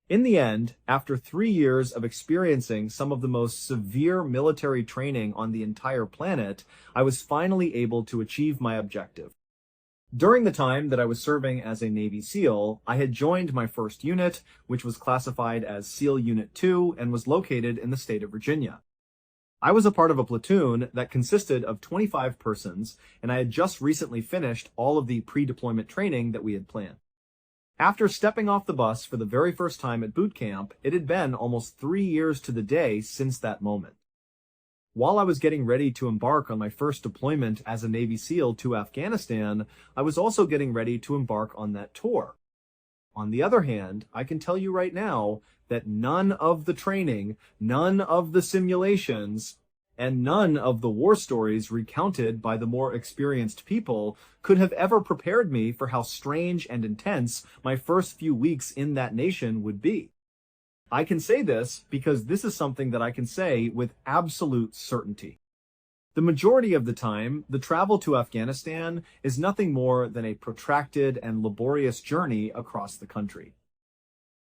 In the end, after 3 years of experiencing some of the most severe military training on the entire planet, I was finally able to achieve my objective. During the time that I was serving as a Navy SEAL, I had joined my first unit, which was classified as SEAL Unit 2 and was located in the state of Virginia. I was a part of a platoon that consisted of 25 persons, and I had just recently finished all of the pre-deployment training that we had planned. After stepping off the bus for the very first time at boot camp, it had been almost 3 years to the day since that moment. While I was getting ready to embark on my first deployment as a Navy SEAL to Afghanistan, I was also getting ready to embark on that tour. On the other hand, I can tell you right now that none of the training, none of the simulations, and none of the war stories recounted by the more experienced people could have ever prepared me for how strange and intense my first few weeks in that nation would be. I can say this because this is something that I can say with absolute certainty. The majority of the time, the travel to Afghanistan is nothing more than a protracted and laborious journey across the country.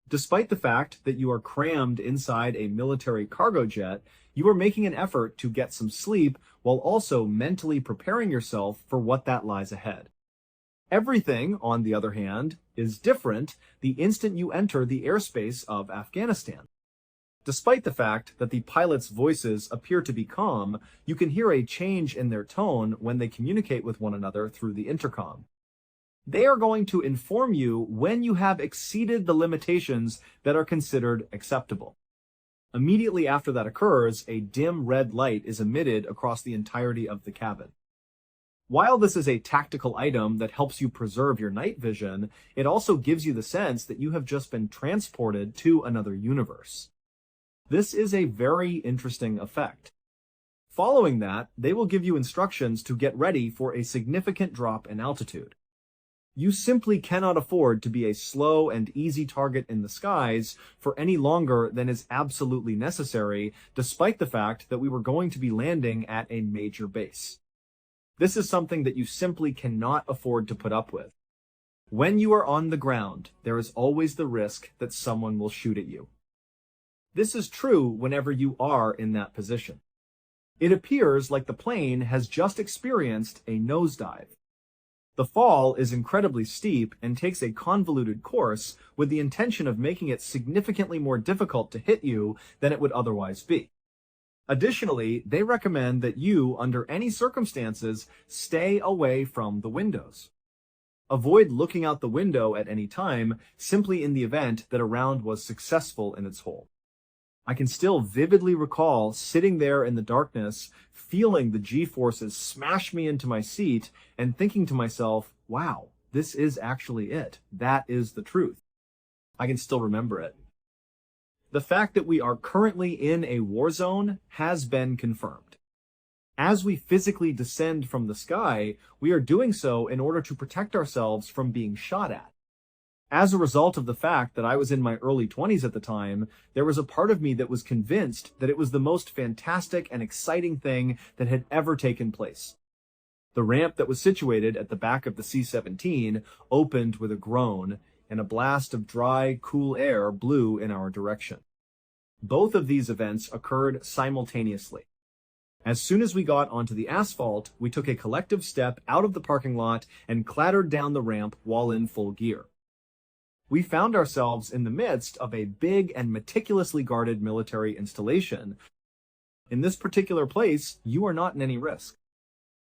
Despite the fact that you are crammed inside a military cargo jet, you are making an effort to get some sleep while also mentally preparing yourself for what that lies ahead. Everything, on the other hand, is different the instant you enter the airspace of Afghanistan. Despite the fact that the pilots' voices appear to be calm, you can hear a change in their tone when they communicate with one another through the intercom. They are going to inform you when you have exceeded the limitations that are considered acceptable. Immediately after that occurs, a dim red light is emitted across the entirety of the cabin. While this is a tactical item that helps you preserve your night vision, it also gives you the sense that you have just been transported to another universe. This is a very interesting effect. Following that, they will give you instructions to get ready for a significant drop in altitude. You simply cannot afford to be a slow and easy target in the skies for any longer than is absolutely necessary, despite the fact that we were going to be landing at a major base. This is something that you simply cannot afford to put up with. When you are on the ground, there is always the risk that someone will shoot at you. This is true whenever you are in that position. It appears like the plane has just experienced a nosedive. The fall is incredibly steep and takes a convoluted course with the intention of making it significantly more difficult to hit you than it would otherwise be. Additionally, they recommend that you, under any circumstances, stay away from the windows. Avoid looking out the window at any time, simply in the event that a round was successful in its hole. I can still vividly recall sitting there in the darkness, feeling the G-forces smash me into my seat, and thinking to myself, wow, this is actually it. That is the truth. I can still remember it. The fact that we are currently in a war zone has been confirmed. As we physically descend from the sky, we are doing so in order to protect ourselves from being shot at. As a result of the fact that I was in my early 20s at the time, there was a part of me that was convinced that it was the most fantastic and exciting thing that had ever taken place. The ramp that was situated at the back of the C-17 opened with a groan, and a blast of dry, cool air blew in our direction. Both of these events occurred simultaneously. As soon as we got onto the asphalt, we took a collective step out of the parking lot and clattered down the ramp while in full gear. We found ourselves in the midst of a big and meticulously guarded military installation. In this particular place, you are not in any risk.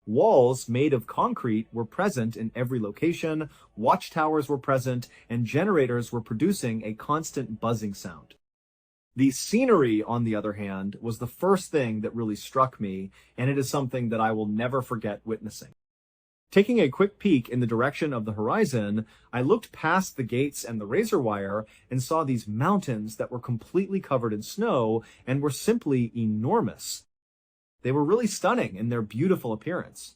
Walls made of concrete were present in every location, watchtowers were present, and generators were producing a constant buzzing sound. The scenery, on the other hand, was the first thing that really struck me, and it is something that I will never forget witnessing. Taking a quick peek in the direction of the horizon, I looked past the gates and the razor wire and saw these mountains that were completely covered in snow and were simply enormous. They were really stunning in their beautiful appearance.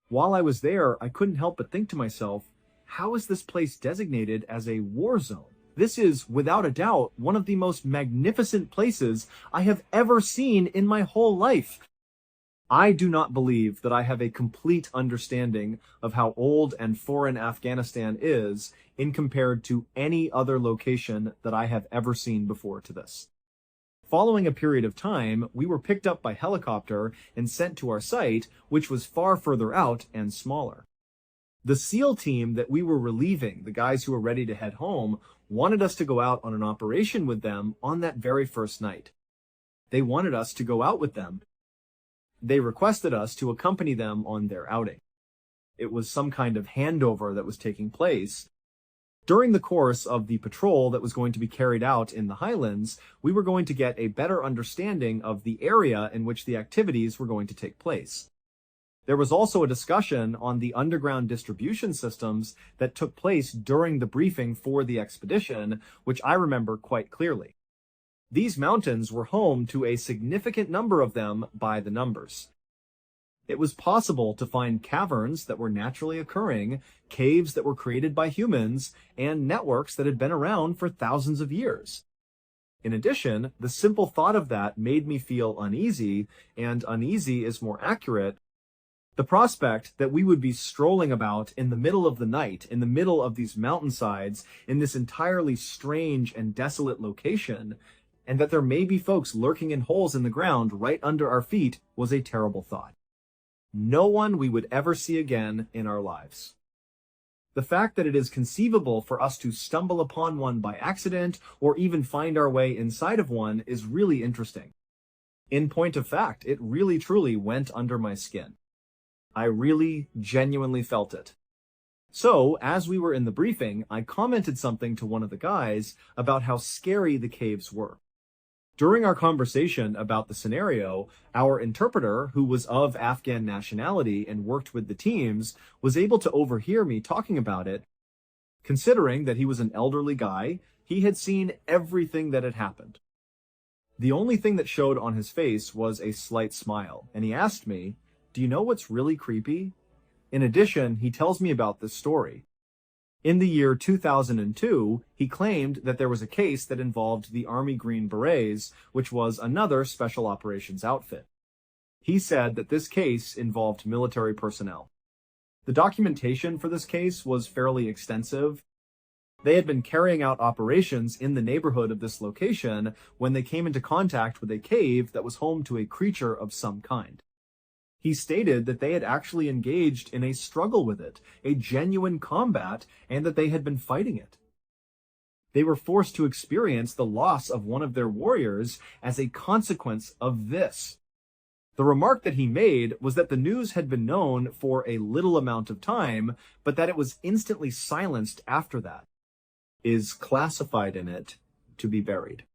While I was there, I couldn't help but think to myself, how is this place designated as a war zone? This is, without a doubt, one of the most magnificent places I have ever seen in my whole life. I do not believe that I have a complete understanding of how old and foreign Afghanistan is in compared to any other location that I have ever seen before to this. Following a period of time, we were picked up by helicopter and sent to our site, which was far further out and smaller. The SEAL team that we were relieving, the guys who were ready to head home, wanted us to go out on an operation with them on that very first night. They wanted us to go out with them. They requested us to accompany them on their outing. It was some kind of handover that was taking place. During the course of the patrol that was going to be carried out in the Highlands, we were going to get a better understanding of the area in which the activities were going to take place. There was also a discussion on the underground distribution systems that took place during the briefing for the expedition, which I remember quite clearly. These mountains were home to a significant number of them by the numbers. It was possible to find caverns that were naturally occurring, caves that were created by humans, and networks that had been around for thousands of years. In addition, the simple thought of that made me feel uneasy, and uneasy is more accurate. The prospect that we would be strolling about in the middle of the night, in the middle of these mountainsides, in this entirely strange and desolate location, and that there may be folks lurking in holes in the ground right under our feet was a terrible thought. No one we would ever see again in our lives. The fact that it is conceivable for us to stumble upon one by accident or even find our way inside of one is really interesting. In point of fact, it really truly went under my skin. I really genuinely felt it. So, as we were in the briefing, I commented something to one of the guys about how scary the caves were. During our conversation about the scenario, our interpreter, who was of Afghan nationality and worked with the teams, was able to overhear me talking about it. Considering that he was an elderly guy, he had seen everything that had happened. The only thing that showed on his face was a slight smile, and he asked me, "Do you know what's really creepy?" In addition, he tells me about this story. In the year 2002, he claimed that there was a case that involved the Army Green Berets, which was another special operations outfit. He said that this case involved military personnel. The documentation for this case was fairly extensive. They had been carrying out operations in the neighborhood of this location when they came into contact with a cave that was home to a creature of some kind. He stated that they had actually engaged in a struggle with it, a genuine combat, and that they had been fighting it. They were forced to experience the loss of one of their warriors as a consequence of this. The remark that he made was that the news had been known for a little amount of time, but that it was instantly silenced after that. Is classified in it to be buried.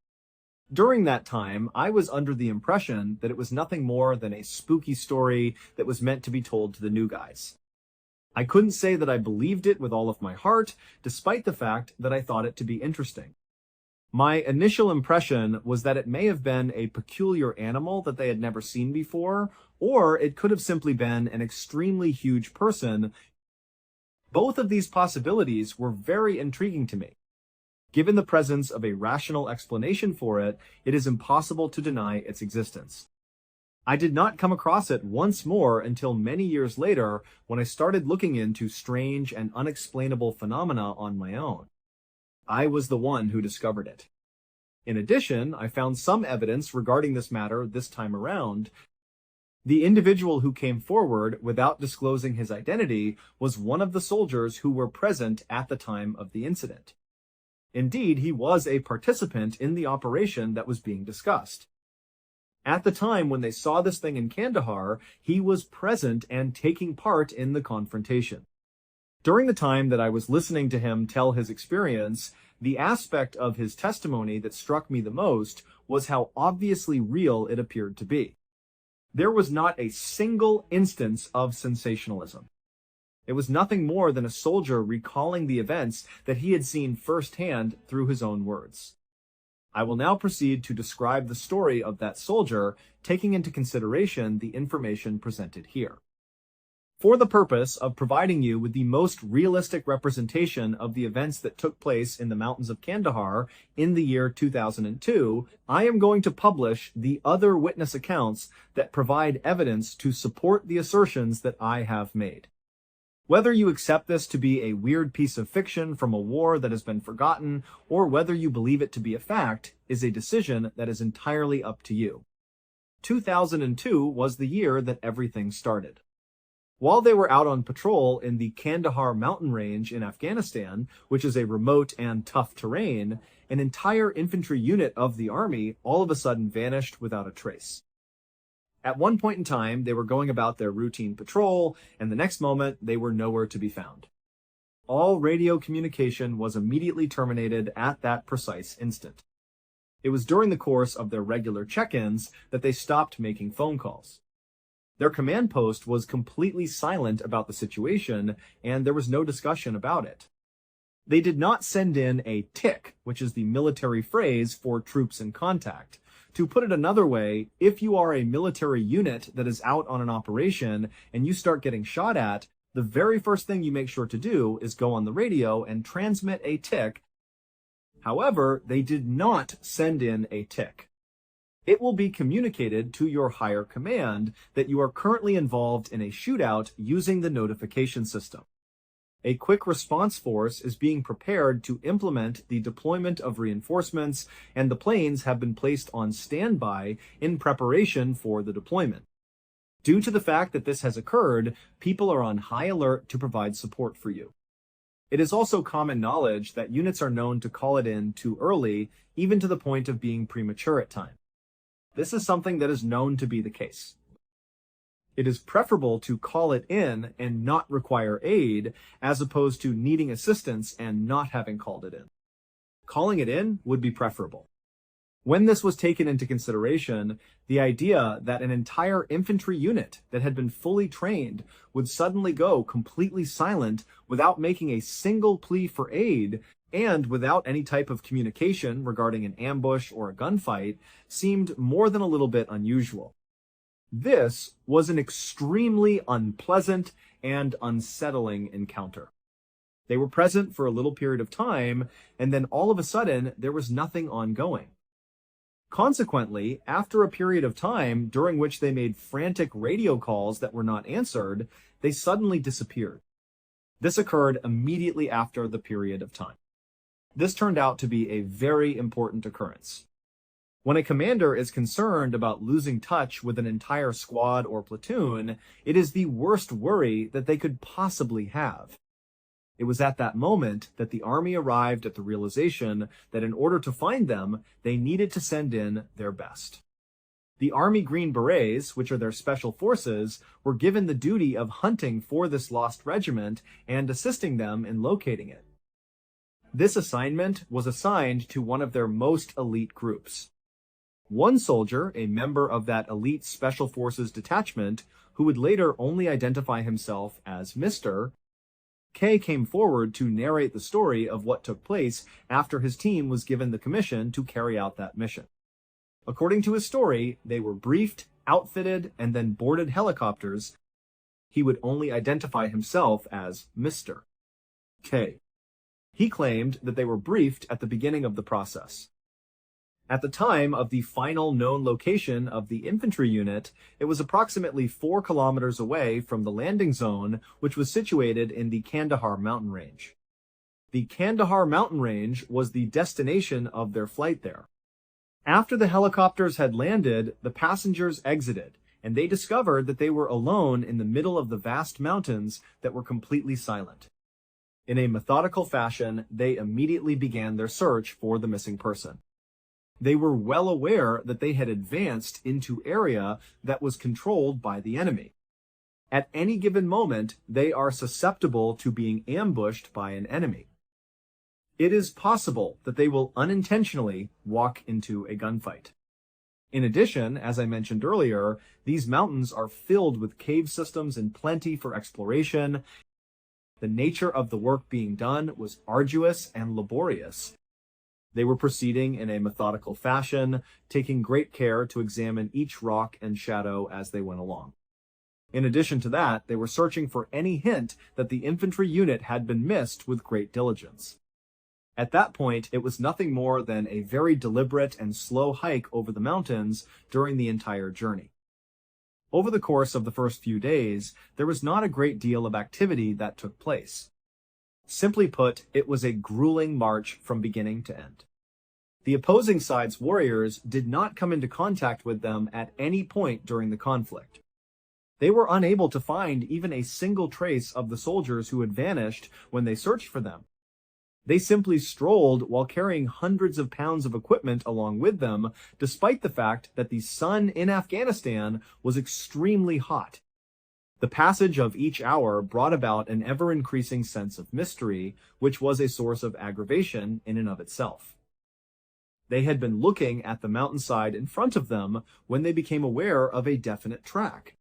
During that time, I was under the impression that it was nothing more than a spooky story that was meant to be told to the new guys. I couldn't say that I believed it with all of my heart, despite the fact that I thought it to be interesting. My initial impression was that it may have been a peculiar animal that they had never seen before, or it could have simply been an extremely huge person. Both of these possibilities were very intriguing to me. Given the presence of a rational explanation for it, it is impossible to deny its existence. I did not come across it once more until many years later when I started looking into strange and unexplainable phenomena on my own. I was the one who discovered it. In addition, I found some evidence regarding this matter this time around. The individual who came forward without disclosing his identity was one of the soldiers who were present at the time of the incident. Indeed, he was a participant in the operation that was being discussed. At the time when they saw this thing in Kandahar, he was present and taking part in the confrontation. During the time that I was listening to him tell his experience, the aspect of his testimony that struck me the most was how obviously real it appeared to be. There was not a single instance of sensationalism. It was nothing more than a soldier recalling the events that he had seen firsthand through his own words. I will now proceed to describe the story of that soldier, taking into consideration the information presented here. For the purpose of providing you with the most realistic representation of the events that took place in the mountains of Kandahar in the year 2002, I am going to publish the other witness accounts that provide evidence to support the assertions that I have made. Whether you accept this to be a weird piece of fiction from a war that has been forgotten, or whether you believe it to be a fact, is a decision that is entirely up to you. 2002 was the year that everything started. While they were out on patrol in the Kandahar mountain range in Afghanistan, which is a remote and tough terrain, an entire infantry unit of the army all of a sudden vanished without a trace. At one point in time, they were going about their routine patrol, and the next moment, they were nowhere to be found. All radio communication was immediately terminated at that precise instant. It was during the course of their regular check-ins that they stopped making phone calls. Their command post was completely silent about the situation, and there was no discussion about it. They did not send in a tick, which is the military phrase for troops in contact. To put it another way, if you are a military unit that is out on an operation and you start getting shot at, the very first thing you make sure to do is go on the radio and transmit a tick. However, they did not send in a tick. It will be communicated to your higher command that you are currently involved in a shootout using the notification system. A quick response force is being prepared to implement the deployment of reinforcements, and the planes have been placed on standby in preparation for the deployment. Due to the fact that this has occurred, people are on high alert to provide support for you. It is also common knowledge that units are known to call it in too early, even to the point of being premature at times. This is something that is known to be the case. It is preferable to call it in and not require aid, as opposed to needing assistance and not having called it in. Calling it in would be preferable. When this was taken into consideration, the idea that an entire infantry unit that had been fully trained would suddenly go completely silent without making a single plea for aid and without any type of communication regarding an ambush or a gunfight seemed more than a little bit unusual. This was an extremely unpleasant and unsettling encounter. They were present for a little period of time, and then all of a sudden, there was nothing ongoing. Consequently, after a period of time during which they made frantic radio calls that were not answered, they suddenly disappeared. This occurred immediately after the period of time. This turned out to be a very important occurrence. When a commander is concerned about losing touch with an entire squad or platoon, it is the worst worry that they could possibly have. It was at that moment that the army arrived at the realization that in order to find them, they needed to send in their best. The Army Green Berets, which are their special forces, were given the duty of hunting for this lost regiment and assisting them in locating it. This assignment was assigned to one of their most elite groups. One soldier, a member of that elite Special Forces detachment, who would later only identify himself as Mr. K, came forward to narrate the story of what took place after his team was given the commission to carry out that mission. According to his story, they were briefed, outfitted, and then boarded helicopters. He would only identify himself as Mr. K. He claimed that they were briefed at the beginning of the process. At the time of the final known location of the infantry unit, it was approximately 4 kilometers away from the landing zone, which was situated in the Kandahar mountain range. The Kandahar mountain range was the destination of their flight there. After the helicopters had landed, the passengers exited, and they discovered that they were alone in the middle of the vast mountains that were completely silent. In a methodical fashion, they immediately began their search for the missing person. They were well aware that they had advanced into area that was controlled by the enemy. At any given moment, they are susceptible to being ambushed by an enemy. It is possible that they will unintentionally walk into a gunfight. In addition, as I mentioned earlier, these mountains are filled with cave systems in plenty for exploration. The nature of the work being done was arduous and laborious. They were proceeding in a methodical fashion, taking great care to examine each rock and shadow as they went along. In addition to that, they were searching for any hint that the infantry unit had been missed with great diligence. At that point, it was nothing more than a very deliberate and slow hike over the mountains during the entire journey. Over the course of the first few days, there was not a great deal of activity that took place. Simply put, it was a grueling march from beginning to end. The opposing side's warriors did not come into contact with them at any point during the conflict. They were unable to find even a single trace of the soldiers who had vanished when they searched for them. They simply strolled while carrying hundreds of pounds of equipment along with them, despite the fact that the sun in Afghanistan was extremely hot. The passage of each hour brought about an ever-increasing sense of mystery, which was a source of aggravation in and of itself. They had been looking at the mountainside in front of them when they became aware of a definite track.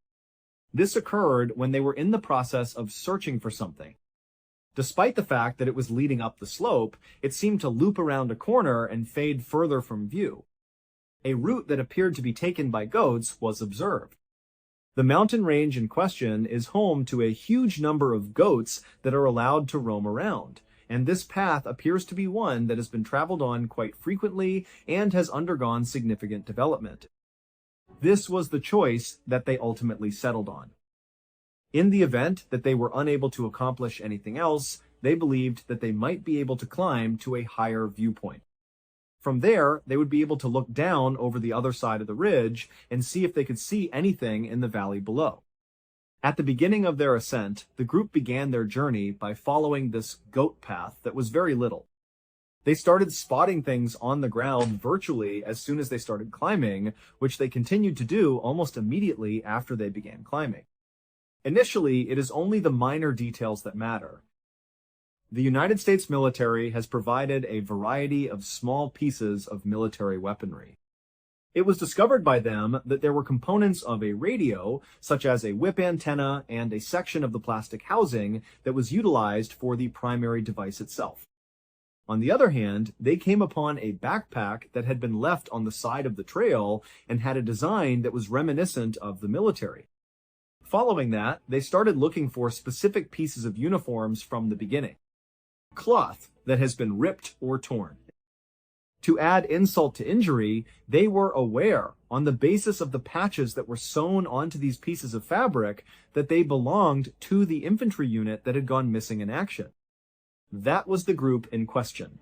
This occurred when they were in the process of searching for something. Despite the fact that it was leading up the slope, it seemed to loop around a corner and fade further from view. A route that appeared to be taken by goats was observed. The mountain range in question is home to a huge number of goats that are allowed to roam around, and this path appears to be one that has been traveled on quite frequently and has undergone significant development. This was the choice that they ultimately settled on. In the event that they were unable to accomplish anything else, they believed that they might be able to climb to a higher viewpoint. From there, they would be able to look down over the other side of the ridge and see if they could see anything in the valley below. At the beginning of their ascent, the group began their journey by following this goat path that was very little. They started spotting things on the ground virtually as soon as they started climbing, which they continued to do almost immediately after they began climbing. Initially, it is only the minor details that matter. The United States military has provided a variety of small pieces of military weaponry. It was discovered by them that there were components of a radio, such as a whip antenna and a section of the plastic housing that was utilized for the primary device itself. On the other hand, they came upon a backpack that had been left on the side of the trail and had a design that was reminiscent of the military. Following that, they started looking for specific pieces of uniforms from the beginning. Cloth that has been ripped or torn. To add insult to injury, they were aware, on the basis of the patches that were sewn onto these pieces of fabric, that they belonged to the infantry unit that had gone missing in action. That was the group in question.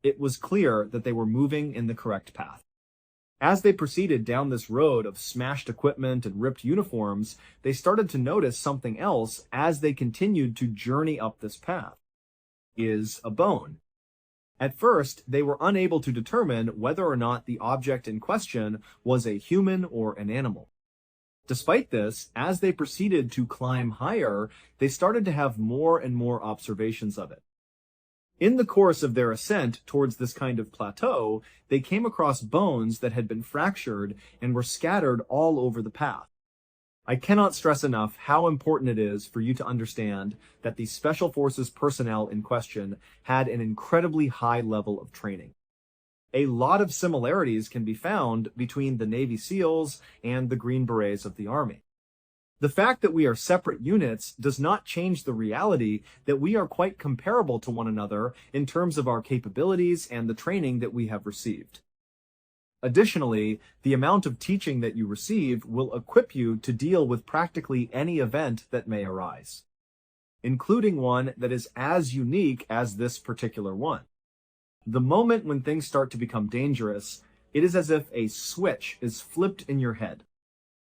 It was clear that they were moving in the correct path. As they proceeded down this road of smashed equipment and ripped uniforms, they started to notice something else as they continued to journey up this path. Is a bone. At first, they were unable to determine whether or not the object in question was a human or an animal. Despite this, as they proceeded to climb higher, they started to have more and more observations of it. In the course of their ascent towards this kind of plateau, they came across bones that had been fractured and were scattered all over the path. I cannot stress enough how important it is for you to understand that the Special Forces personnel in question had an incredibly high level of training. A lot of similarities can be found between the Navy SEALs and the Green Berets of the Army. The fact that we are separate units does not change the reality that we are quite comparable to one another in terms of our capabilities and the training that we have received. Additionally, the amount of teaching that you receive will equip you to deal with practically any event that may arise, including one that is as unique as this particular one. The moment when things start to become dangerous, it is as if a switch is flipped in your head.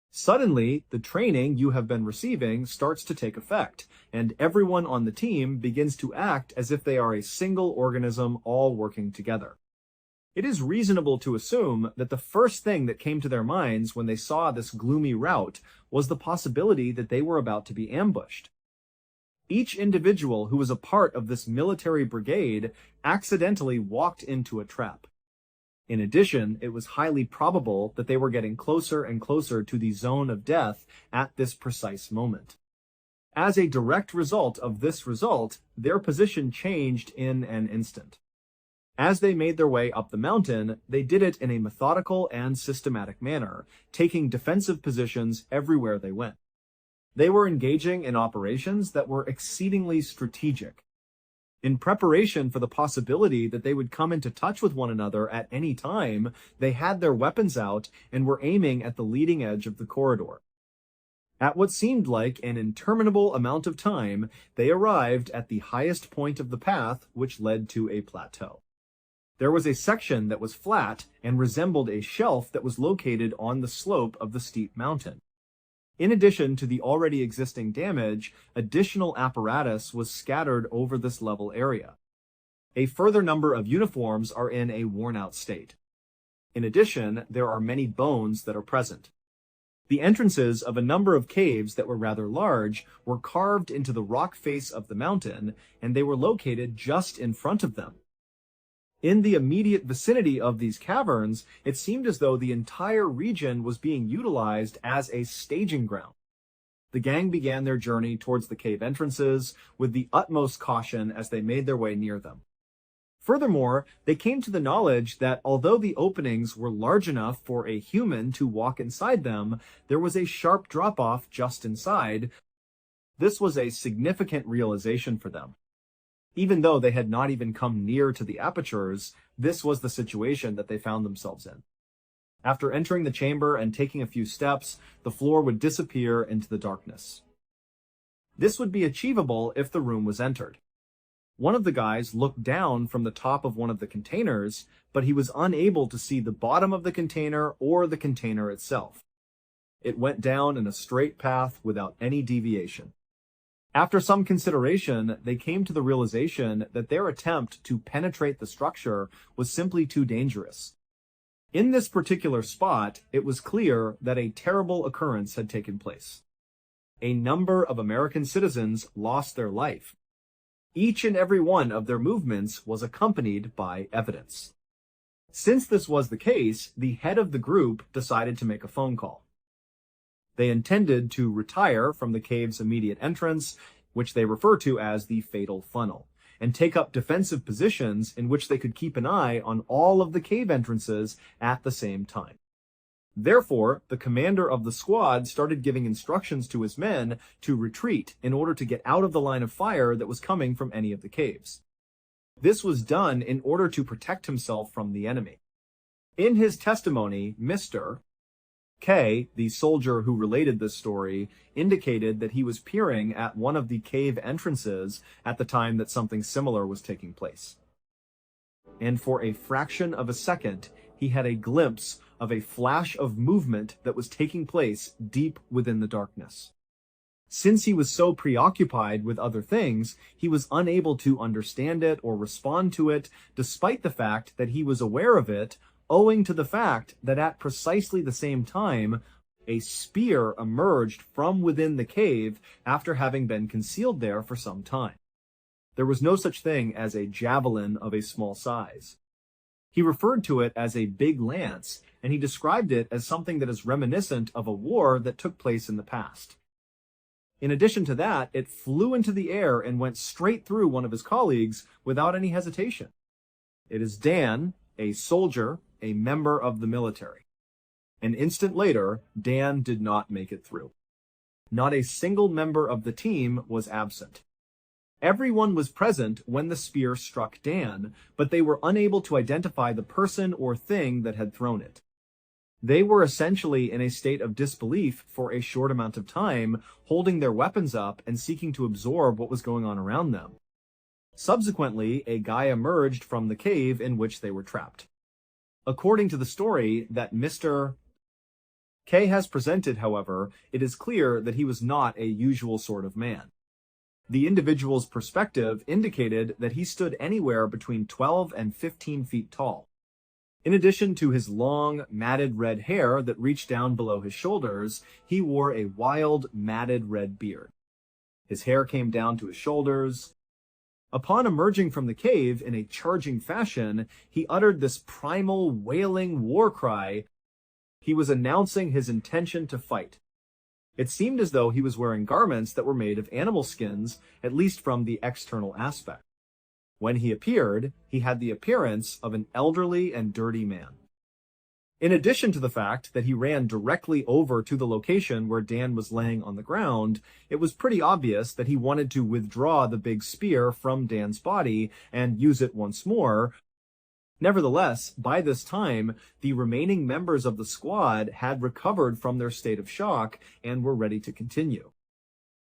Suddenly, the training you have been receiving starts to take effect, and everyone on the team begins to act as if they are a single organism all working together. It is reasonable to assume that the first thing that came to their minds when they saw this gloomy route was the possibility that they were about to be ambushed. Each individual who was a part of this military brigade accidentally walked into a trap. In addition, it was highly probable that they were getting closer and closer to the zone of death at this precise moment. As a direct result of this result, their position changed in an instant. As they made their way up the mountain, they did it in a methodical and systematic manner, taking defensive positions everywhere they went. They were engaging in operations that were exceedingly strategic. In preparation for the possibility that they would come into touch with one another at any time, they had their weapons out and were aiming at the leading edge of the corridor. At what seemed like an interminable amount of time, they arrived at the highest point of the path, which led to a plateau. There was a section that was flat and resembled a shelf that was located on the slope of the steep mountain. In addition to the already existing damage, additional apparatus was scattered over this level area. A further number of uniforms are in a worn-out state. In addition, there are many bones that are present. The entrances of a number of caves that were rather large were carved into the rock face of the mountain, and they were located just in front of them. In the immediate vicinity of these caverns, it seemed as though the entire region was being utilized as a staging ground. The gang began their journey towards the cave entrances with the utmost caution as they made their way near them. Furthermore, they came to the knowledge that although the openings were large enough for a human to walk inside them, there was a sharp drop-off just inside. This was a significant realization for them. Even though they had not even come near to the apertures, this was the situation that they found themselves in. After entering the chamber and taking a few steps, the floor would disappear into the darkness. This would be achievable if the room was entered. One of the guys looked down from the top of one of the containers, but he was unable to see the bottom of the container or the container itself. It went down in a straight path without any deviation. After some consideration, they came to the realization that their attempt to penetrate the structure was simply too dangerous. In this particular spot, it was clear that a terrible occurrence had taken place. A number of American citizens lost their life. Each and every one of their movements was accompanied by evidence. Since this was the case, the head of the group decided to make a phone call. They intended to retire from the cave's immediate entrance, which they refer to as the fatal funnel, and take up defensive positions in which they could keep an eye on all of the cave entrances at the same time. Therefore, the commander of the squad started giving instructions to his men to retreat in order to get out of the line of fire that was coming from any of the caves. This was done in order to protect himself from the enemy. In his testimony, Mr. K, the soldier who related this story, indicated that he was peering at one of the cave entrances at the time that something similar was taking place. And for a fraction of a second, he had a glimpse of a flash of movement that was taking place deep within the darkness. Since he was so preoccupied with other things, he was unable to understand it or respond to it, despite the fact that he was aware of it, owing to the fact that at precisely the same time, a spear emerged from within the cave after having been concealed there for some time. There was no such thing as a javelin of a small size. He referred to it as a big lance, and he described it as something that is reminiscent of a war that took place in the past. In addition to that, it flew into the air and went straight through one of his colleagues without any hesitation. It is Dan, a soldier, a member of the military. An instant later, Dan did not make it through. Not a single member of the team was absent. Everyone was present when the spear struck Dan, but they were unable to identify the person or thing that had thrown it. They were essentially in a state of disbelief for a short amount of time, holding their weapons up and seeking to absorb what was going on around them. Subsequently, a guy emerged from the cave in which they were trapped. According to the story that Mr. K has presented, however, it is clear that he was not a usual sort of man. The individual's perspective indicated that he stood anywhere between 12 and 15 feet tall. In addition to his long, matted red hair that reached down below his shoulders, he wore a wild, matted red beard. His hair came down to his shoulders. Upon emerging from the cave in a charging fashion, he uttered this primal, wailing war cry. He was announcing his intention to fight. It seemed as though he was wearing garments that were made of animal skins, at least from the external aspect. When he appeared, he had the appearance of an elderly and dirty man. In addition to the fact that he ran directly over to the location where Dan was laying on the ground, it was pretty obvious that he wanted to withdraw the big spear from Dan's body and use it once more. Nevertheless, by this time, the remaining members of the squad had recovered from their state of shock and were ready to continue.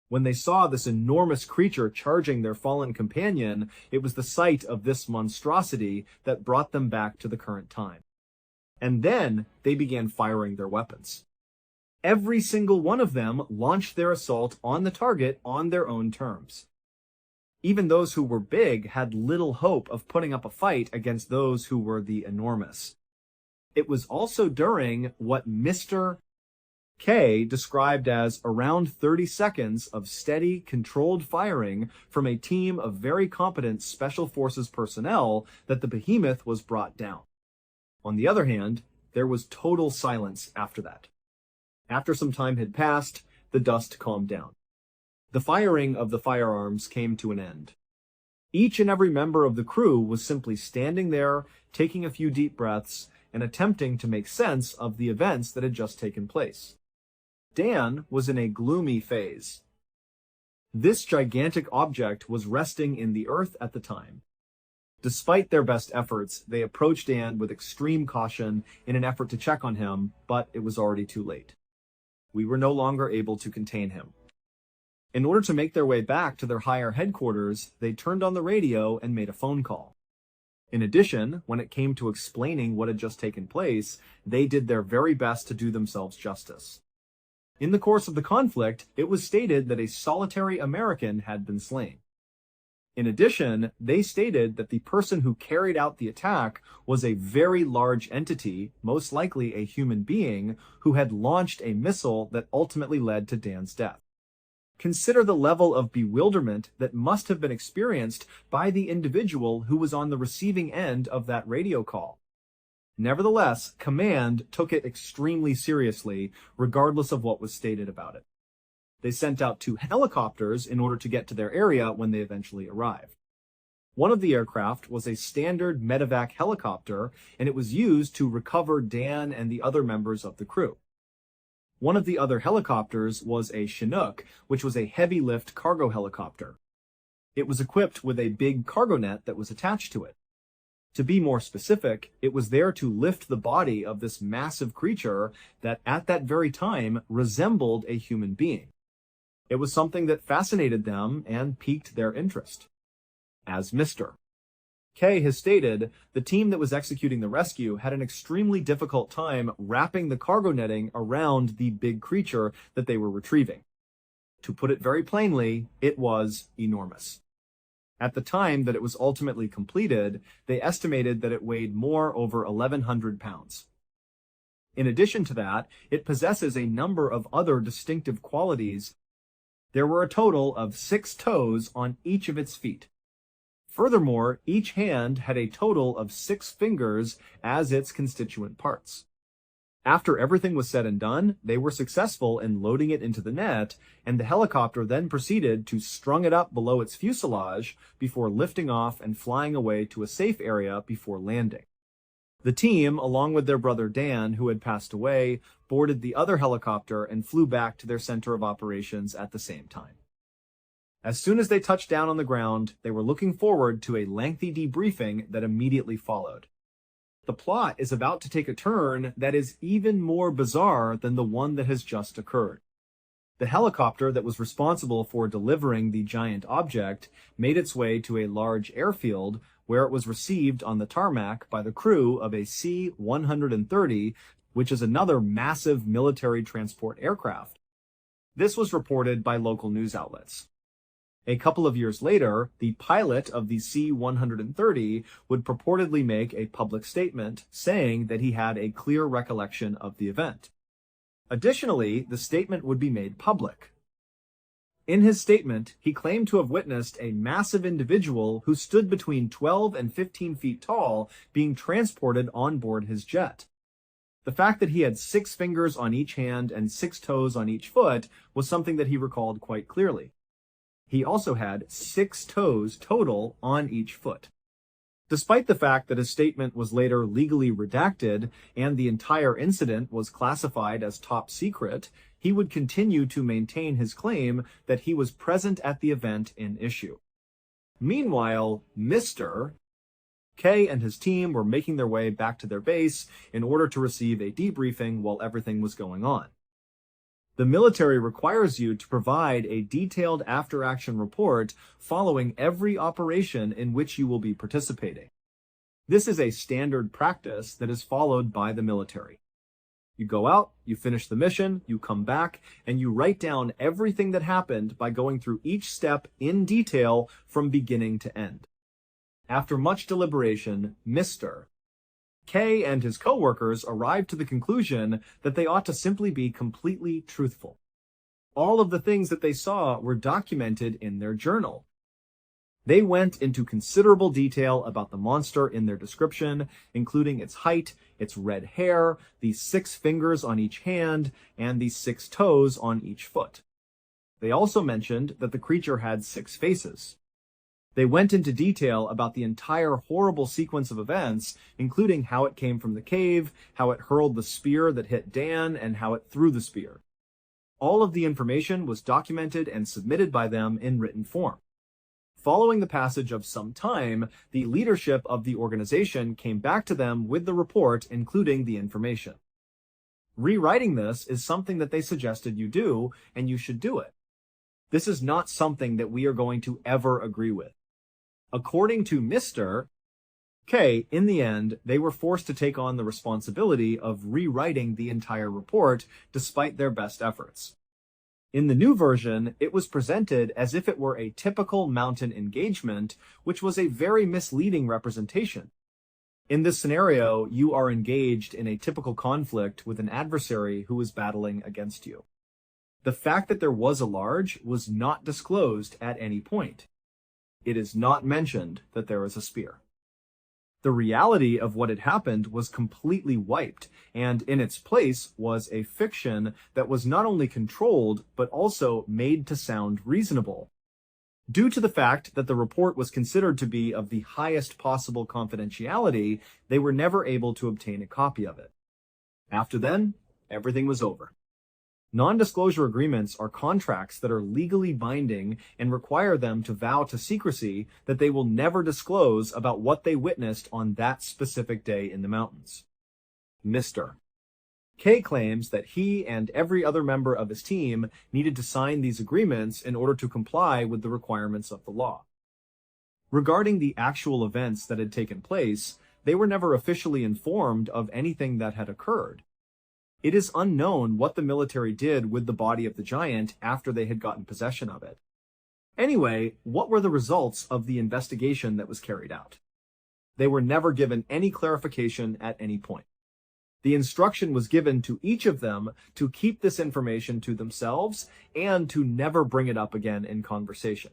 When they saw this enormous creature charging their fallen companion, it was the sight of this monstrosity that brought them back to the current time. And then they began firing their weapons. Every single one of them launched their assault on the target on their own terms. Even those who were big had little hope of putting up a fight against those who were the enormous. It was also during what Mr. K described as around 30 seconds of steady, controlled firing from a team of very competent Special Forces personnel that the behemoth was brought down. On the other hand, there was total silence after that. After some time had passed, the dust calmed down. The firing of the firearms came to an end. Each and every member of the crew was simply standing there, taking a few deep breaths, and attempting to make sense of the events that had just taken place. Dan was in a gloomy phase. This gigantic object was resting in the earth at the time. Despite their best efforts, they approached Dan with extreme caution in an effort to check on him, but it was already too late. We were no longer able to contain him. In order to make their way back to their higher headquarters, they turned on the radio and made a phone call. In addition, when it came to explaining what had just taken place, they did their very best to do themselves justice. In the course of the conflict, it was stated that a solitary American had been slain. In addition, they stated that the person who carried out the attack was a very large entity, most likely a human being, who had launched a missile that ultimately led to Dan's death. Consider the level of bewilderment that must have been experienced by the individual who was on the receiving end of that radio call. Nevertheless, Command took it extremely seriously, regardless of what was stated about it. They sent out 2 helicopters in order to get to their area when they eventually arrived. One of the aircraft was a standard medevac helicopter, and it was used to recover Dan and the other members of the crew. One of the other helicopters was a Chinook, which was a heavy-lift cargo helicopter. It was equipped with a big cargo net that was attached to it. To be more specific, it was there to lift the body of this massive creature that at that very time resembled a human being. It was something that fascinated them and piqued their interest. As Mr. K has stated, the team that was executing the rescue had an extremely difficult time wrapping the cargo netting around the big creature that they were retrieving. To put it very plainly, it was enormous. At the time that it was ultimately completed, they estimated that it weighed more over 1,100 pounds. In addition to that, it possesses a number of other distinctive qualities. There were a total of 6 toes on each of its feet. Furthermore, each hand had a total of 6 fingers as its constituent parts. After everything was said and done, they were successful in loading it into the net, and the helicopter then proceeded to strung it up below its fuselage before lifting off and flying away to a safe area before landing. The team, along with their brother Dan, who had passed away, boarded the other helicopter and flew back to their center of operations at the same time. As soon as they touched down on the ground, they were looking forward to a lengthy debriefing that immediately followed. The plot is about to take a turn that is even more bizarre than the one that has just occurred. The helicopter that was responsible for delivering the giant object made its way to a large airfield where it was received on the tarmac by the crew of a C-130, which is another massive military transport aircraft. This was reported by local news outlets. A couple of years later, the pilot of the C-130 would purportedly make a public statement saying that he had a clear recollection of the event. Additionally, the statement would be made public. In his statement, he claimed to have witnessed a massive individual who stood between 12 and 15 feet tall being transported on board his jet. The fact that he had 6 fingers on each hand and 6 toes on each foot was something that he recalled quite clearly. He also had 6 toes total on each foot. Despite the fact that his statement was later legally redacted and the entire incident was classified as top secret, he would continue to maintain his claim that he was present at the event in issue. Meanwhile, Mr. K and his team were making their way back to their base in order to receive a debriefing while everything was going on. The military requires you to provide a detailed after-action report following every operation in which you will be participating. This is a standard practice that is followed by the military. You go out, you finish the mission, you come back, and you write down everything that happened by going through each step in detail from beginning to end. After much deliberation, Mr. K and his co-workers arrived to the conclusion that they ought to simply be completely truthful. All of the things that they saw were documented in their journal. They went into considerable detail about the monster in their description, including its height, its red hair, the 6 fingers on each hand, and the 6 toes on each foot. They also mentioned that the creature had 6 faces. They went into detail about the entire horrible sequence of events, including how it came from the cave, how it hurled the spear that hit Dan, and how it threw the spear. All of the information was documented and submitted by them in written form. Following the passage of some time, the leadership of the organization came back to them with the report, including the information. Rewriting this is something that they suggested you do, and you should do it. This is not something that we are going to ever agree with. According to Mr. K, in the end, they were forced to take on the responsibility of rewriting the entire report despite their best efforts. In the new version, it was presented as if it were a typical mountain engagement, which was a very misleading representation. In this scenario, you are engaged in a typical conflict with an adversary who is battling against you. The fact that there was a large was not disclosed at any point. It is not mentioned that there is a spear. The reality of what had happened was completely wiped, and in its place was a fiction that was not only controlled, but also made to sound reasonable. Due to the fact that the report was considered to be of the highest possible confidentiality, they were never able to obtain a copy of it. After then, everything was over. Non-disclosure agreements are contracts that are legally binding and require them to vow to secrecy that they will never disclose about what they witnessed on that specific day in the mountains. Mr. K claims that he and every other member of his team needed to sign these agreements in order to comply with the requirements of the law. Regarding the actual events that had taken place, they were never officially informed of anything that had occurred. It is unknown what the military did with the body of the giant after they had gotten possession of it. Anyway, what were the results of the investigation that was carried out? They were never given any clarification at any point. The instruction was given to each of them to keep this information to themselves and to never bring it up again in conversation.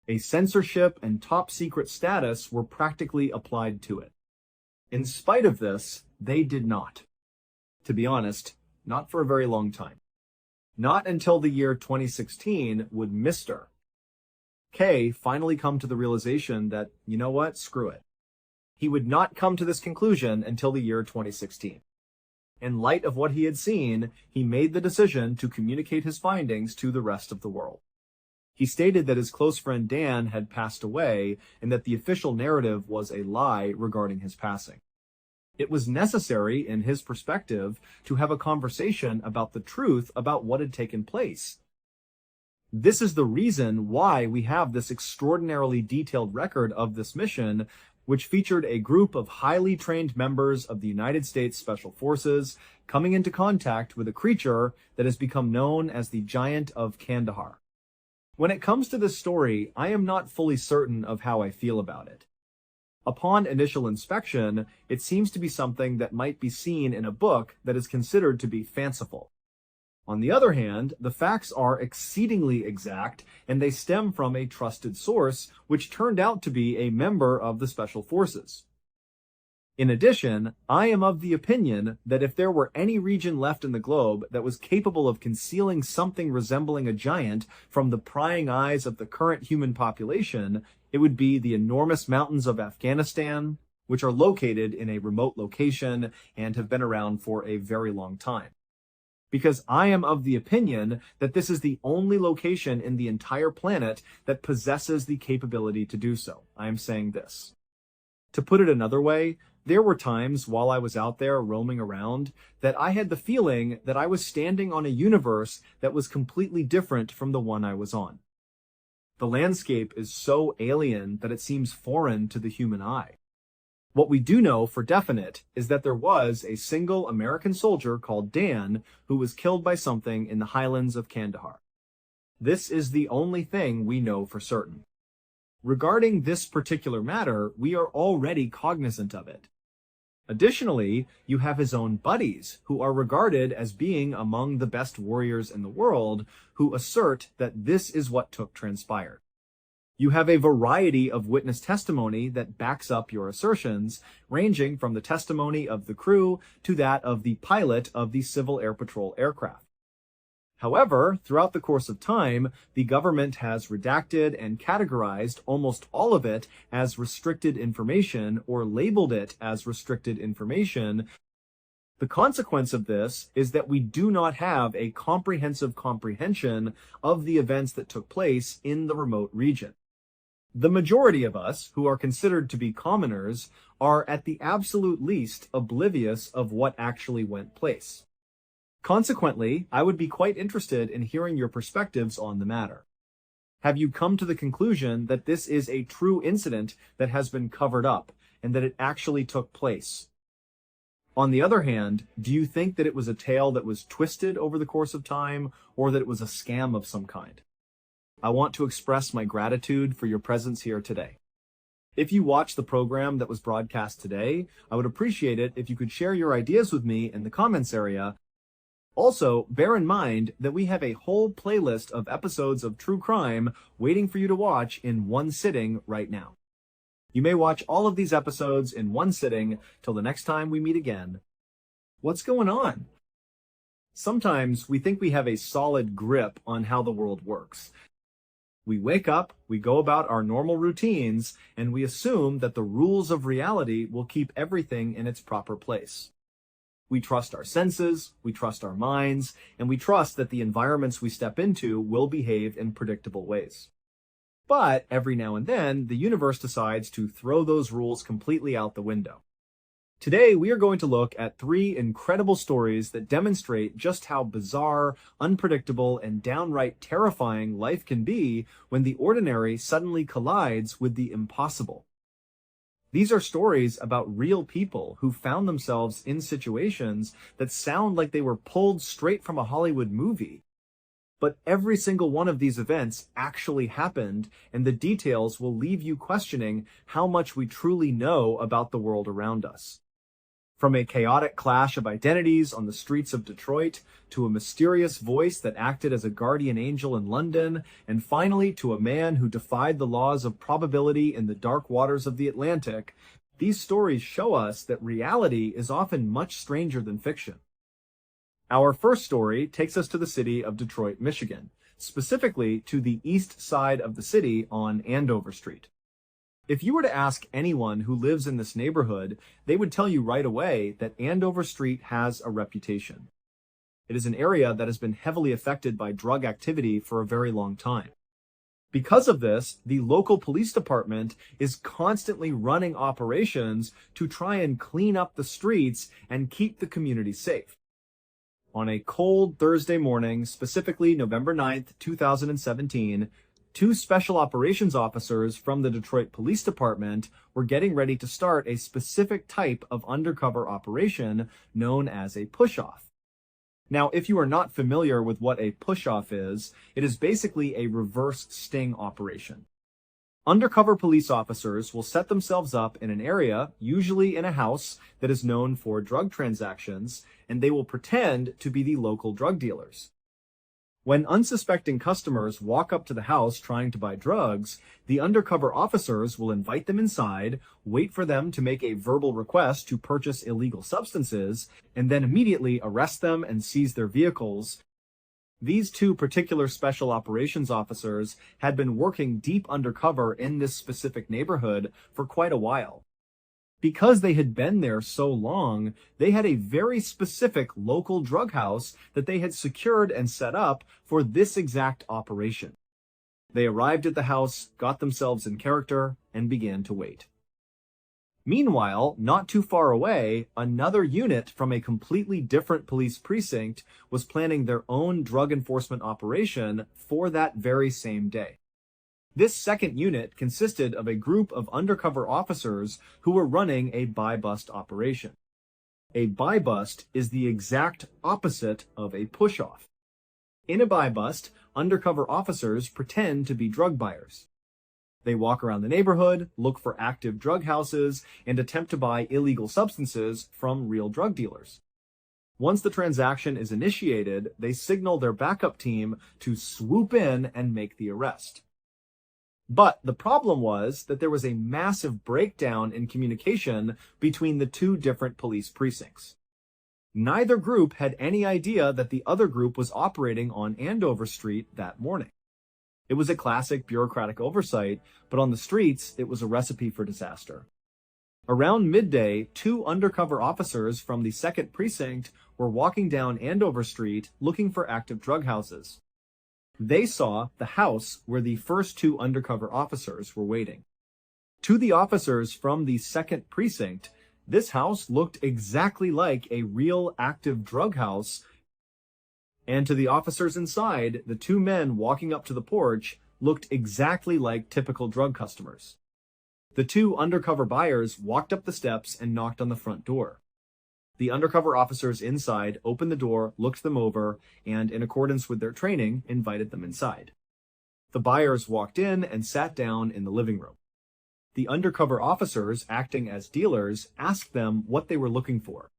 A censorship and top secret status were practically applied to it. In spite of this, they did not. To be honest, not for a very long time. Not until the year 2016 would Mr. K finally come to the realization that, you know what, screw it. He would not come to this conclusion until the year 2016. In light of what he had seen, he made the decision to communicate his findings to the rest of the world. He stated that his close friend Dan had passed away and that the official narrative was a lie regarding his passing. It was necessary, in his perspective, to have a conversation about the truth about what had taken place. This is the reason why we have this extraordinarily detailed record of this mission, which featured a group of highly trained members of the United States Special Forces coming into contact with a creature that has become known as the Giant of Kandahar. When it comes to this story, I am not fully certain of how I feel about it. Upon initial inspection, it seems to be something that might be seen in a book that is considered to be fanciful. On the other hand, the facts are exceedingly exact, and they stem from a trusted source, which turned out to be a member of the Special Forces. In addition, I am of the opinion that if there were any region left in the globe that was capable of concealing something resembling a giant from the prying eyes of the current human population, It would be the enormous mountains of Afghanistan, which are located in a remote location and have been around for a very long time. Because I am of the opinion that this is the only location in the entire planet that possesses the capability to do so. I am saying this. To put it another way, there were times while I was out there roaming around that I had the feeling that I was standing on a universe that was completely different from the one I was on. The landscape is so alien that it seems foreign to the human eye. What we do know for definite is that there was a single American soldier called Dan who was killed by something in the highlands of Kandahar. This is the only thing we know for certain. Regarding this particular matter, we are already cognizant of it. Additionally, you have his own buddies, who are regarded as being among the best warriors in the world, who assert that this is what transpired. You have a variety of witness testimony that backs up your assertions, ranging from the testimony of the crew to that of the pilot of the Civil Air Patrol aircraft. However, throughout the course of time, the government has redacted and categorized almost all of it as restricted information or labeled it as restricted information. The consequence of this is that we do not have a comprehensive comprehension of the events that took place in the remote region. The majority of us, who are considered to be commoners, are at the absolute least oblivious of what actually went place. Consequently, I would be quite interested in hearing your perspectives on the matter. Have you come to the conclusion that this is a true incident that has been covered up, and that it actually took place? On the other hand, do you think that it was a tale that was twisted over the course of time, or that it was a scam of some kind? I want to express my gratitude for your presence here today. If you watched the program that was broadcast today, I would appreciate it if you could share your ideas with me in the comments area. Also, bear in mind that we have a whole playlist of episodes of true crime waiting for you to watch in one sitting right now. You may watch all of these episodes in one sitting till the next time we meet again. What's going on? Sometimes we think we have a solid grip on how the world works. We wake up, we go about our normal routines, and we assume that the rules of reality will keep everything in its proper place. We trust our senses, we trust our minds, and we trust that the environments we step into will behave in predictable ways. But every now and then, the universe decides to throw those rules completely out the window. Today, we are going to look at 3 incredible stories that demonstrate just how bizarre, unpredictable, and downright terrifying life can be when the ordinary suddenly collides with the impossible. These are stories about real people who found themselves in situations that sound like they were pulled straight from a Hollywood movie. But every single one of these events actually happened, and the details will leave you questioning how much we truly know about the world around us. From a chaotic clash of identities on the streets of Detroit, to a mysterious voice that acted as a guardian angel in London, and finally to a man who defied the laws of probability in the dark waters of the Atlantic, these stories show us that reality is often much stranger than fiction. Our first story takes us to the city of Detroit, Michigan, specifically to the east side of the city on Andover Street. If you were to ask anyone who lives in this neighborhood, they would tell you right away that Andover Street has a reputation. It is an area that has been heavily affected by drug activity for a very long time. Because of this, the local police department is constantly running operations to try and clean up the streets and keep the community safe. On a cold Thursday morning, specifically November 9th, 2017, 2 special operations officers from the Detroit Police Department were getting ready to start a specific type of undercover operation known as a push-off. Now, if you are not familiar with what a push-off is, it is basically a reverse sting operation. Undercover police officers will set themselves up in an area, usually in a house that is known for drug transactions, and they will pretend to be the local drug dealers. When unsuspecting customers walk up to the house trying to buy drugs, the undercover officers will invite them inside, wait for them to make a verbal request to purchase illegal substances, and then immediately arrest them and seize their vehicles. These two particular special operations officers had been working deep undercover in this specific neighborhood for quite a while. Because they had been there so long, they had a very specific local drug house that they had secured and set up for this exact operation. They arrived at the house, got themselves in character, and began to wait. Meanwhile, not too far away, another unit from a completely different police precinct was planning their own drug enforcement operation for that very same day. This second unit consisted of a group of undercover officers who were running a buy-bust operation. A buy-bust is the exact opposite of a push-off. In a buy-bust, undercover officers pretend to be drug buyers. They walk around the neighborhood, look for active drug houses, and attempt to buy illegal substances from real drug dealers. Once the transaction is initiated, they signal their backup team to swoop in and make the arrest. But the problem was that there was a massive breakdown in communication between the two different police precincts. Neither group had any idea that the other group was operating on Andover Street that morning. It was a classic bureaucratic oversight, but on the streets, it was a recipe for disaster. Around midday, two undercover officers from the 2nd Precinct were walking down Andover Street looking for active drug houses. They saw the house where the first two undercover officers were waiting. To the officers from the 2nd Precinct, this house looked exactly like a real active drug house, and to the officers inside, the two men walking up to the porch looked exactly like typical drug customers. The two undercover buyers walked up the steps and knocked on the front door. The undercover officers inside opened the door, looked them over, and in accordance with their training, invited them inside. The buyers walked in and sat down in the living room. The undercover officers, acting as dealers, asked them what they were looking for.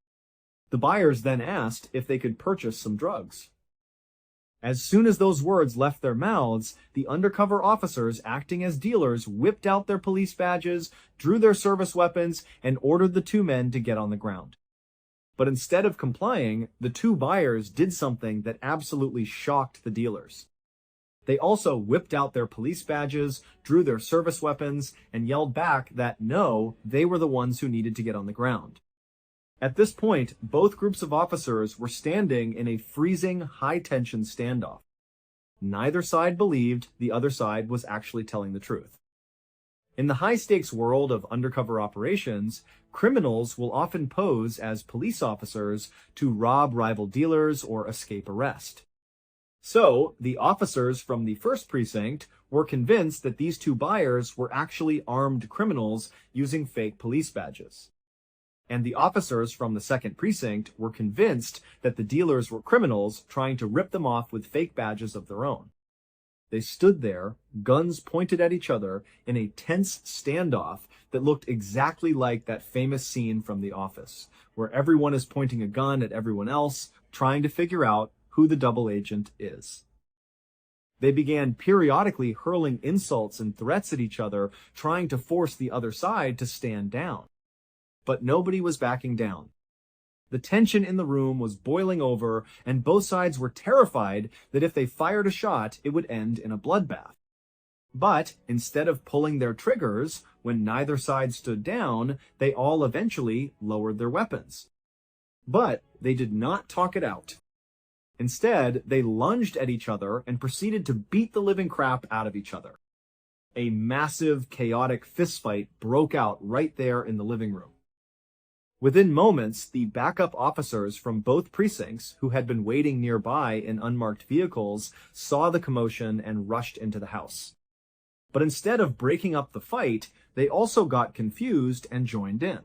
The buyers then asked if they could purchase some drugs. As soon as those words left their mouths, the undercover officers, acting as dealers, whipped out their police badges, drew their service weapons, and ordered the two men to get on the ground. But instead of complying, the two buyers did something that absolutely shocked the dealers. They also whipped out their police badges, drew their service weapons, and yelled back that no, they were the ones who needed to get on the ground. At this point, both groups of officers were standing in a freezing, high-tension standoff. Neither side believed the other side was actually telling the truth. In the high-stakes world of undercover operations, criminals will often pose as police officers to rob rival dealers or escape arrest. So, the officers from the 1st Precinct were convinced that these two buyers were actually armed criminals using fake police badges. And the officers from the 2nd Precinct were convinced that the dealers were criminals trying to rip them off with fake badges of their own. They stood there, guns pointed at each other, in a tense standoff that looked exactly like that famous scene from The Office, where everyone is pointing a gun at everyone else, trying to figure out who the double agent is. They began periodically hurling insults and threats at each other, trying to force the other side to stand down. But nobody was backing down. The tension in the room was boiling over, and both sides were terrified that if they fired a shot, it would end in a bloodbath. But instead of pulling their triggers, when neither side stood down, they all eventually lowered their weapons. But they did not talk it out. Instead, they lunged at each other and proceeded to beat the living crap out of each other. A massive, chaotic fistfight broke out right there in the living room. Within moments, the backup officers from both precincts, who had been waiting nearby in unmarked vehicles, saw the commotion and rushed into the house. But instead of breaking up the fight, they also got confused and joined in.